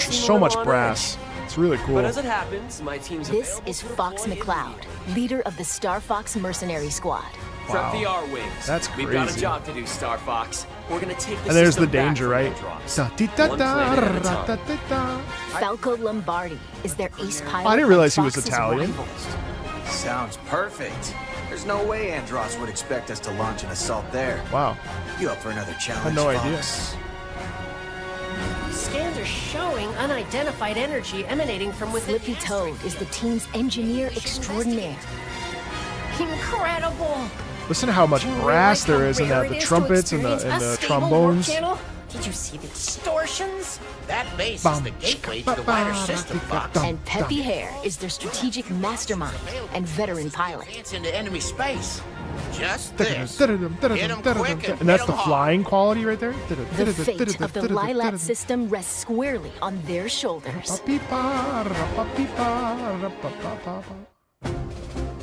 brass. It's really cool. But as it happens, my team's This available is to Fox deploy McCloud, leader of the Star Fox Mercenary Squad. Prep Wow. the R-Wings. That's We've got a crazy. job to do, Star Fox. We're gonna take the And there's the system back danger, from right? Andros. Da-dee-da-da, One planet at a time. ra-da-da-da. Falco Lombardi is their ace pilot. I didn't realize he and was Fox's Italian. rivals. Sounds perfect. There's no way Andros would expect us to launch an assault there. Wow. You up for another challenge, I had no idea. Fox? Scans are showing unidentified energy emanating from within Flippy the Toad asteroid is the field. team's engineer extraordinaire. Incredible! Listen to how much Do you brass realize there is how in rare that. it The is to trumpets and experience the a stable warp trombones. channel? Did you see the distortions? That base is the gateway to the wider system, Fox. And Peppy Hare is their strategic mastermind and veteran pilot. It's into enemy space. Just this. Hit 'em quick and And that's hit the 'em hard. flying quality right there. The fate of the Lilat system rests squarely on their shoulders.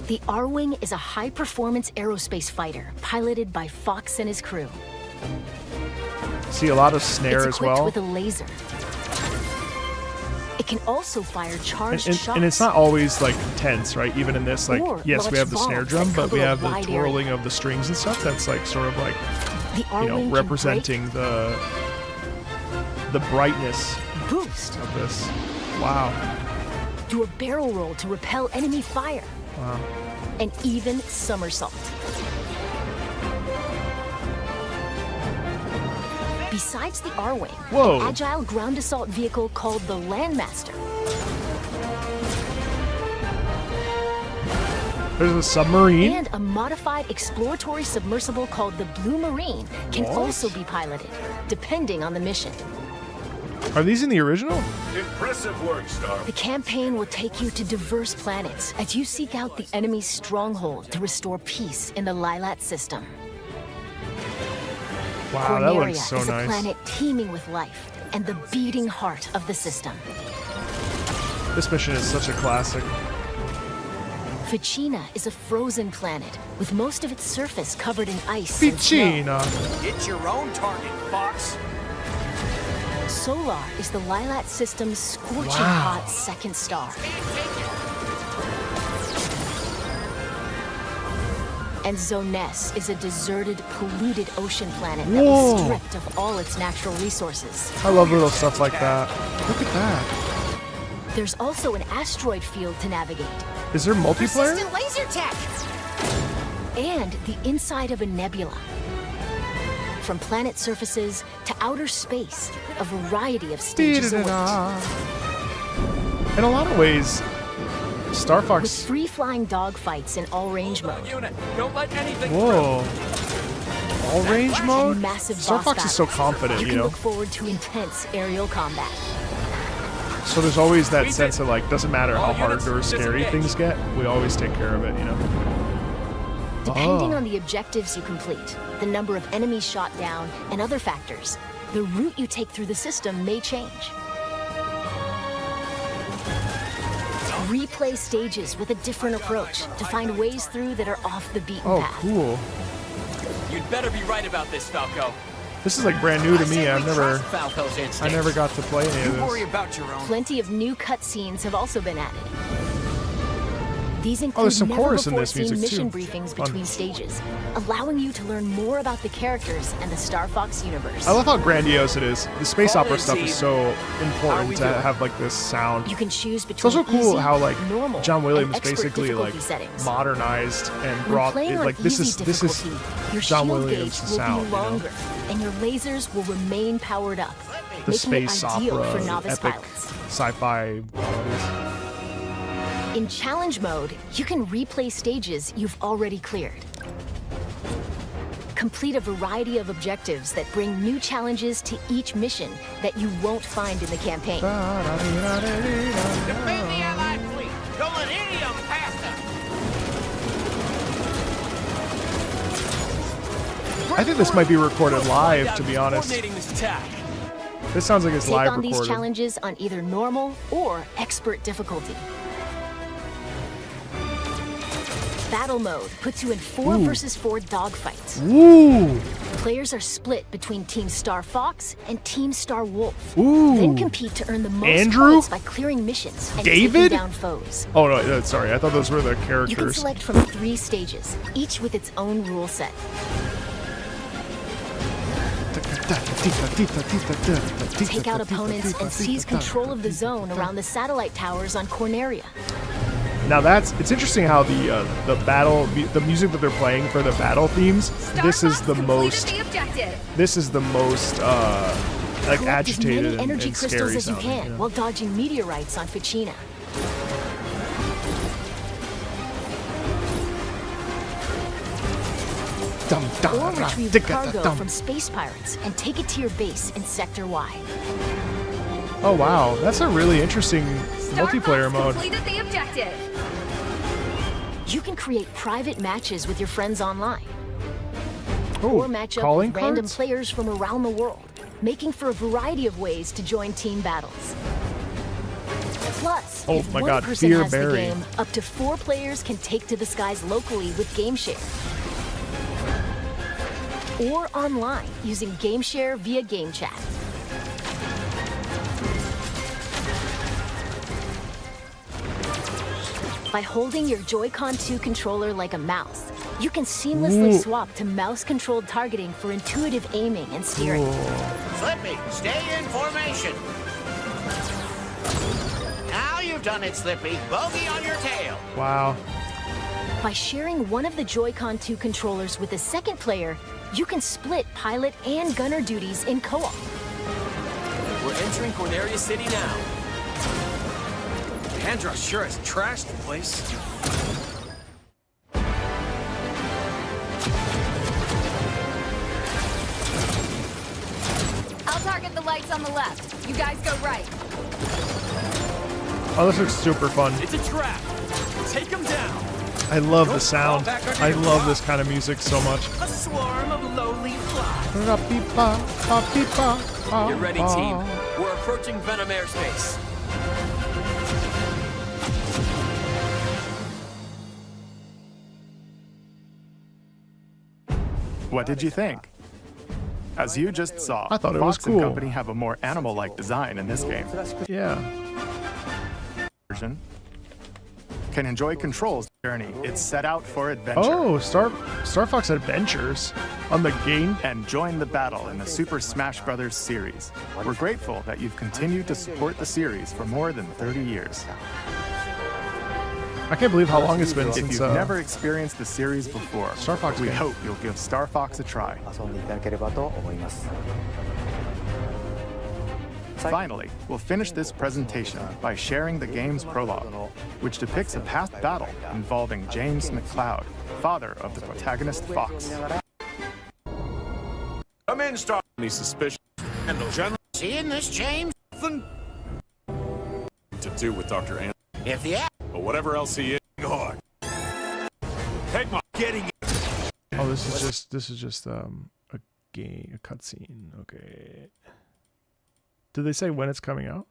The R-Wing is a high-performance aerospace fighter piloted by Fox and his crew. See a lot of It's snare as equipped well. with a laser. It can also fire charged shots. And it's not always like tense, right? Even in this, like, Or yes, we have the launch snare bombs drum, that but we cover a have the wide twirling area. of the strings and stuff. That's like sort of like, The you R-Wing know, can representing the brightness break, boost, of this. Wow. do a barrel roll to repel enemy fire, Wow. and even somersault. Besides the R-Wing, Whoa. an agile ground assault vehicle called the Landmaster There's a submarine. and a modified exploratory submersible called the Blue Marine can What? also be piloted, depending on the mission. Are these in the original? Impressive work, Star. The campaign will take you to diverse planets as you seek out the enemy's stronghold to restore peace in the Lilat system. Wow, that Corneria looks so is a nice. planet teeming with life and the beating heart of the system. This mission is such a classic. Ficina is a frozen planet with most of its surface covered in ice and snow. Ficina. Get your own target, Fox. Solar is the Lilat system's scorching hot second star. And Zoness is a deserted, polluted ocean planet that was stripped of all its natural resources. I love little stuff like that. Look at that. There's also an asteroid field to navigate. Is there multiplayer? Persistent laser tech! And the inside of a nebula. From planet surfaces to outer space, a variety of stages await. In a lot of ways, Star With Fox. free-flying dogfights in all-range mode. Don't let anything Whoa. All range mode? And massive Star boss Fox is so battles. confident, You you can know? look forward to intense aerial combat. So there's always that sense of like, doesn't matter how hard or scary things get, we always take care of it, you know? Depending on the objectives you complete, the number of enemies shot down, and other factors, the route you take through the system may change. Replay stages with a different approach to find ways through that are off the beaten path. Cool. You'd better be right about this, Falco. This is like brand new to me. I I never got to play any of this. about your own. Plenty of new cutscenes have also been added. These there's include some chorus in this never-before-seen music, mission too. briefings Fun. between stages, allowing you to learn more about the characters and the Star Fox universe. I love how grandiose it is. The space All opera in, stuff team. is so How are important we to doing? have like this sound. You can choose It's between also cool easy, how like normal, John Williams and expert basically like difficulty settings. modernized and When brought playing it, on like this easy is difficulty, your John shield Williams' gauge will sound, be you know? longer, and your lasers will remain powered up, the making space it ideal opera, for novice epic pilots. sci-fi qualities. In challenge mode, you can replay stages you've already cleared. Complete a variety of objectives that bring new challenges to each mission that you won't find in the campaign. Defend the Allied fleet! Don't let any of them pass us! I think this might be recorded live, to be honest. Coordinating this attack. This sounds like it's Take live on these recorded. challenges on either normal or expert difficulty. Battle mode puts you in 4 versus 4 dogfights. Ooh. Players are split between Team Star Fox and Team Star Wolf. Ooh. Then compete to earn the most Andrew? points by clearing missions and David? taking down foes. Oh no, sorry. I thought those were the You can characters. select from 3 stages, each with its own rule set. Take out opponents and seize control of the zone around the satellite towers on Corneria. Now it's interesting how the music that they're playing for the battle themes. This is the most like Collect as agitated many and, energy and crystals scary as you sounding. can You know? while dodging meteorites on Ficina. Or retrieve cargo from space pirates and take it to your base in Sector Y. Oh wow, that's a really interesting multiplayer mode. Completed the objective. You can create private matches with your friends online. Oh, Or match up calling with random cards? players from around the world, making for a variety of ways to join team battles. Plus, Oh if my one God, person Fear has the Barry. game, up to 4 players can take to the skies locally with GameShare. Or online using GameShare via GameChat. By holding your Joy-Con 2 controller like a mouse, you can seamlessly Ooh. swap to mouse-controlled targeting for intuitive aiming and steering. Slippy, stay in formation! Now you've done it, Slippy. Bogey on your tail! Wow. By sharing one of the Joy-Con 2 controllers with a second player, you can split pilot and gunner duties in co-op. We're entering Corneria City now. Andros sure has trashed the place. I'll target the lights on the left. You guys go right. Oh, this looks super fun. It's a trap. Take him down. I love the sound. I love this kind of music so much. A swarm of lowly flies. Get ready, team. We're approaching Venom airspace. What did you think? As you just saw, I thought it was Fox cool. and Company have a more animal-like design in this game. Yeah. Version can enjoy controls journey. It's set out for adventure. Oh, Star Fox Adventures on the game. And join the battle in the Super Smash Bros. Series. We're grateful that you've continued to support the series for more than 30 years. I can't believe how long it's been If since you've never experienced the series before, Star Fox we game. hope you'll give Star Fox a try. Finally, we'll finish this presentation by sharing the game's prologue, which depicts a past battle involving James McCloud, father of the protagonist Fox. Come in, Star. Any suspicion? Handle General Seeing this, James? nothing to do with Dr. An. If the But whatever else he is, go on. Take my getting. Oh, this is just a game, a cutscene. Okay. Did they say when it's coming out?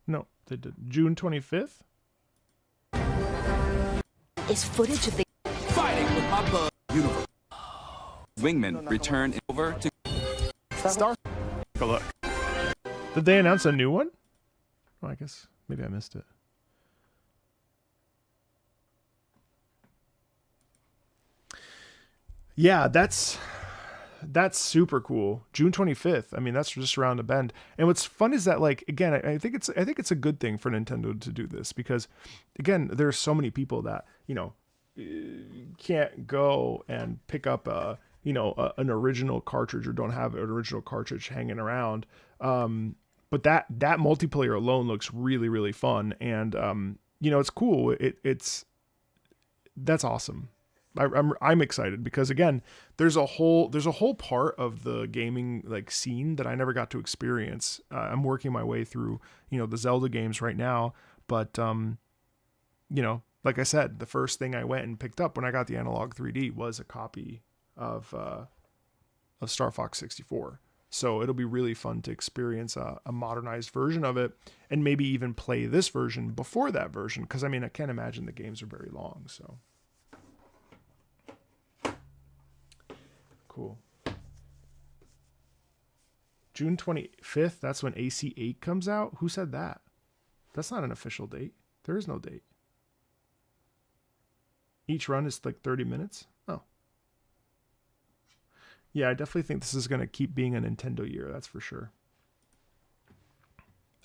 No, they did. June 25th? Is footage of the Fighting with my bug universe. Wingman return over to Star. Take a look. Did they announce a new one? Oh, I guess maybe I missed it. Yeah, that's super cool. June 25th. I mean, that's just around the bend. And what's fun is that, like, again, I think it's a good thing for Nintendo to do this because, again, there are so many people that, you know, can't go and pick up an original cartridge or don't have an original cartridge hanging around. But that multiplayer alone looks really, really fun. And, it's cool. That's awesome. I'm excited because, again, there's a whole part of the gaming like scene that I never got to experience. I'm working my way through, the Zelda games right now, but like I said, the first thing I went and picked up when I got the Analog 3D was a copy of Star Fox 64. So it'll be really fun to experience a modernized version of it and maybe even play this version before that version. Because, I mean, I can't imagine the games are very long, so. Cool. June 25th, that's when AC8 comes out? Who said that? That's not an official date. There is no date. Each run is like 30 minutes? Oh. Yeah, I definitely think this is going to keep being a Nintendo year, that's for sure.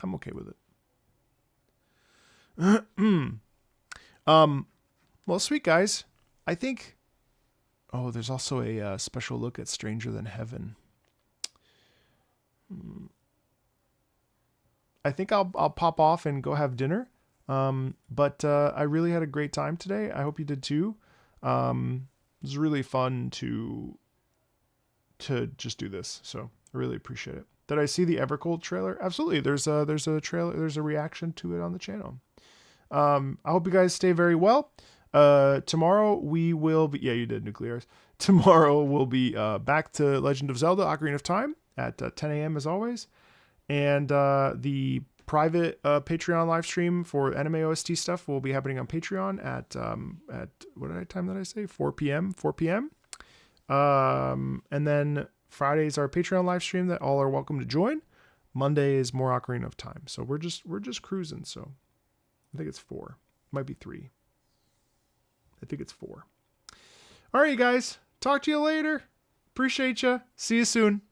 I'm okay with it. Well, sweet guys. I think... Oh, there's also a special look at Stranger Than Heaven. I think I'll pop off and go have dinner. But I really had a great time today. I hope you did too. It was really fun to just do this. So I really appreciate it. Did I see the Evercold trailer? Absolutely. There's a trailer. There's a reaction to it on the channel. I hope you guys stay very well. Tomorrow we will be, yeah, you did Nuclears. Tomorrow we'll be back to Legend of Zelda Ocarina of Time at 10 a.m. as always. And the private Patreon live stream for anime OST stuff will be happening on Patreon at what time did I say? 4 p.m. And then Friday is our Patreon live stream that all are welcome to join. Monday is more Ocarina of Time. So we're just cruising. So I think it's 4. Might be 3. I think it's 4. All right, you guys. Talk to you later. Appreciate you. See you soon.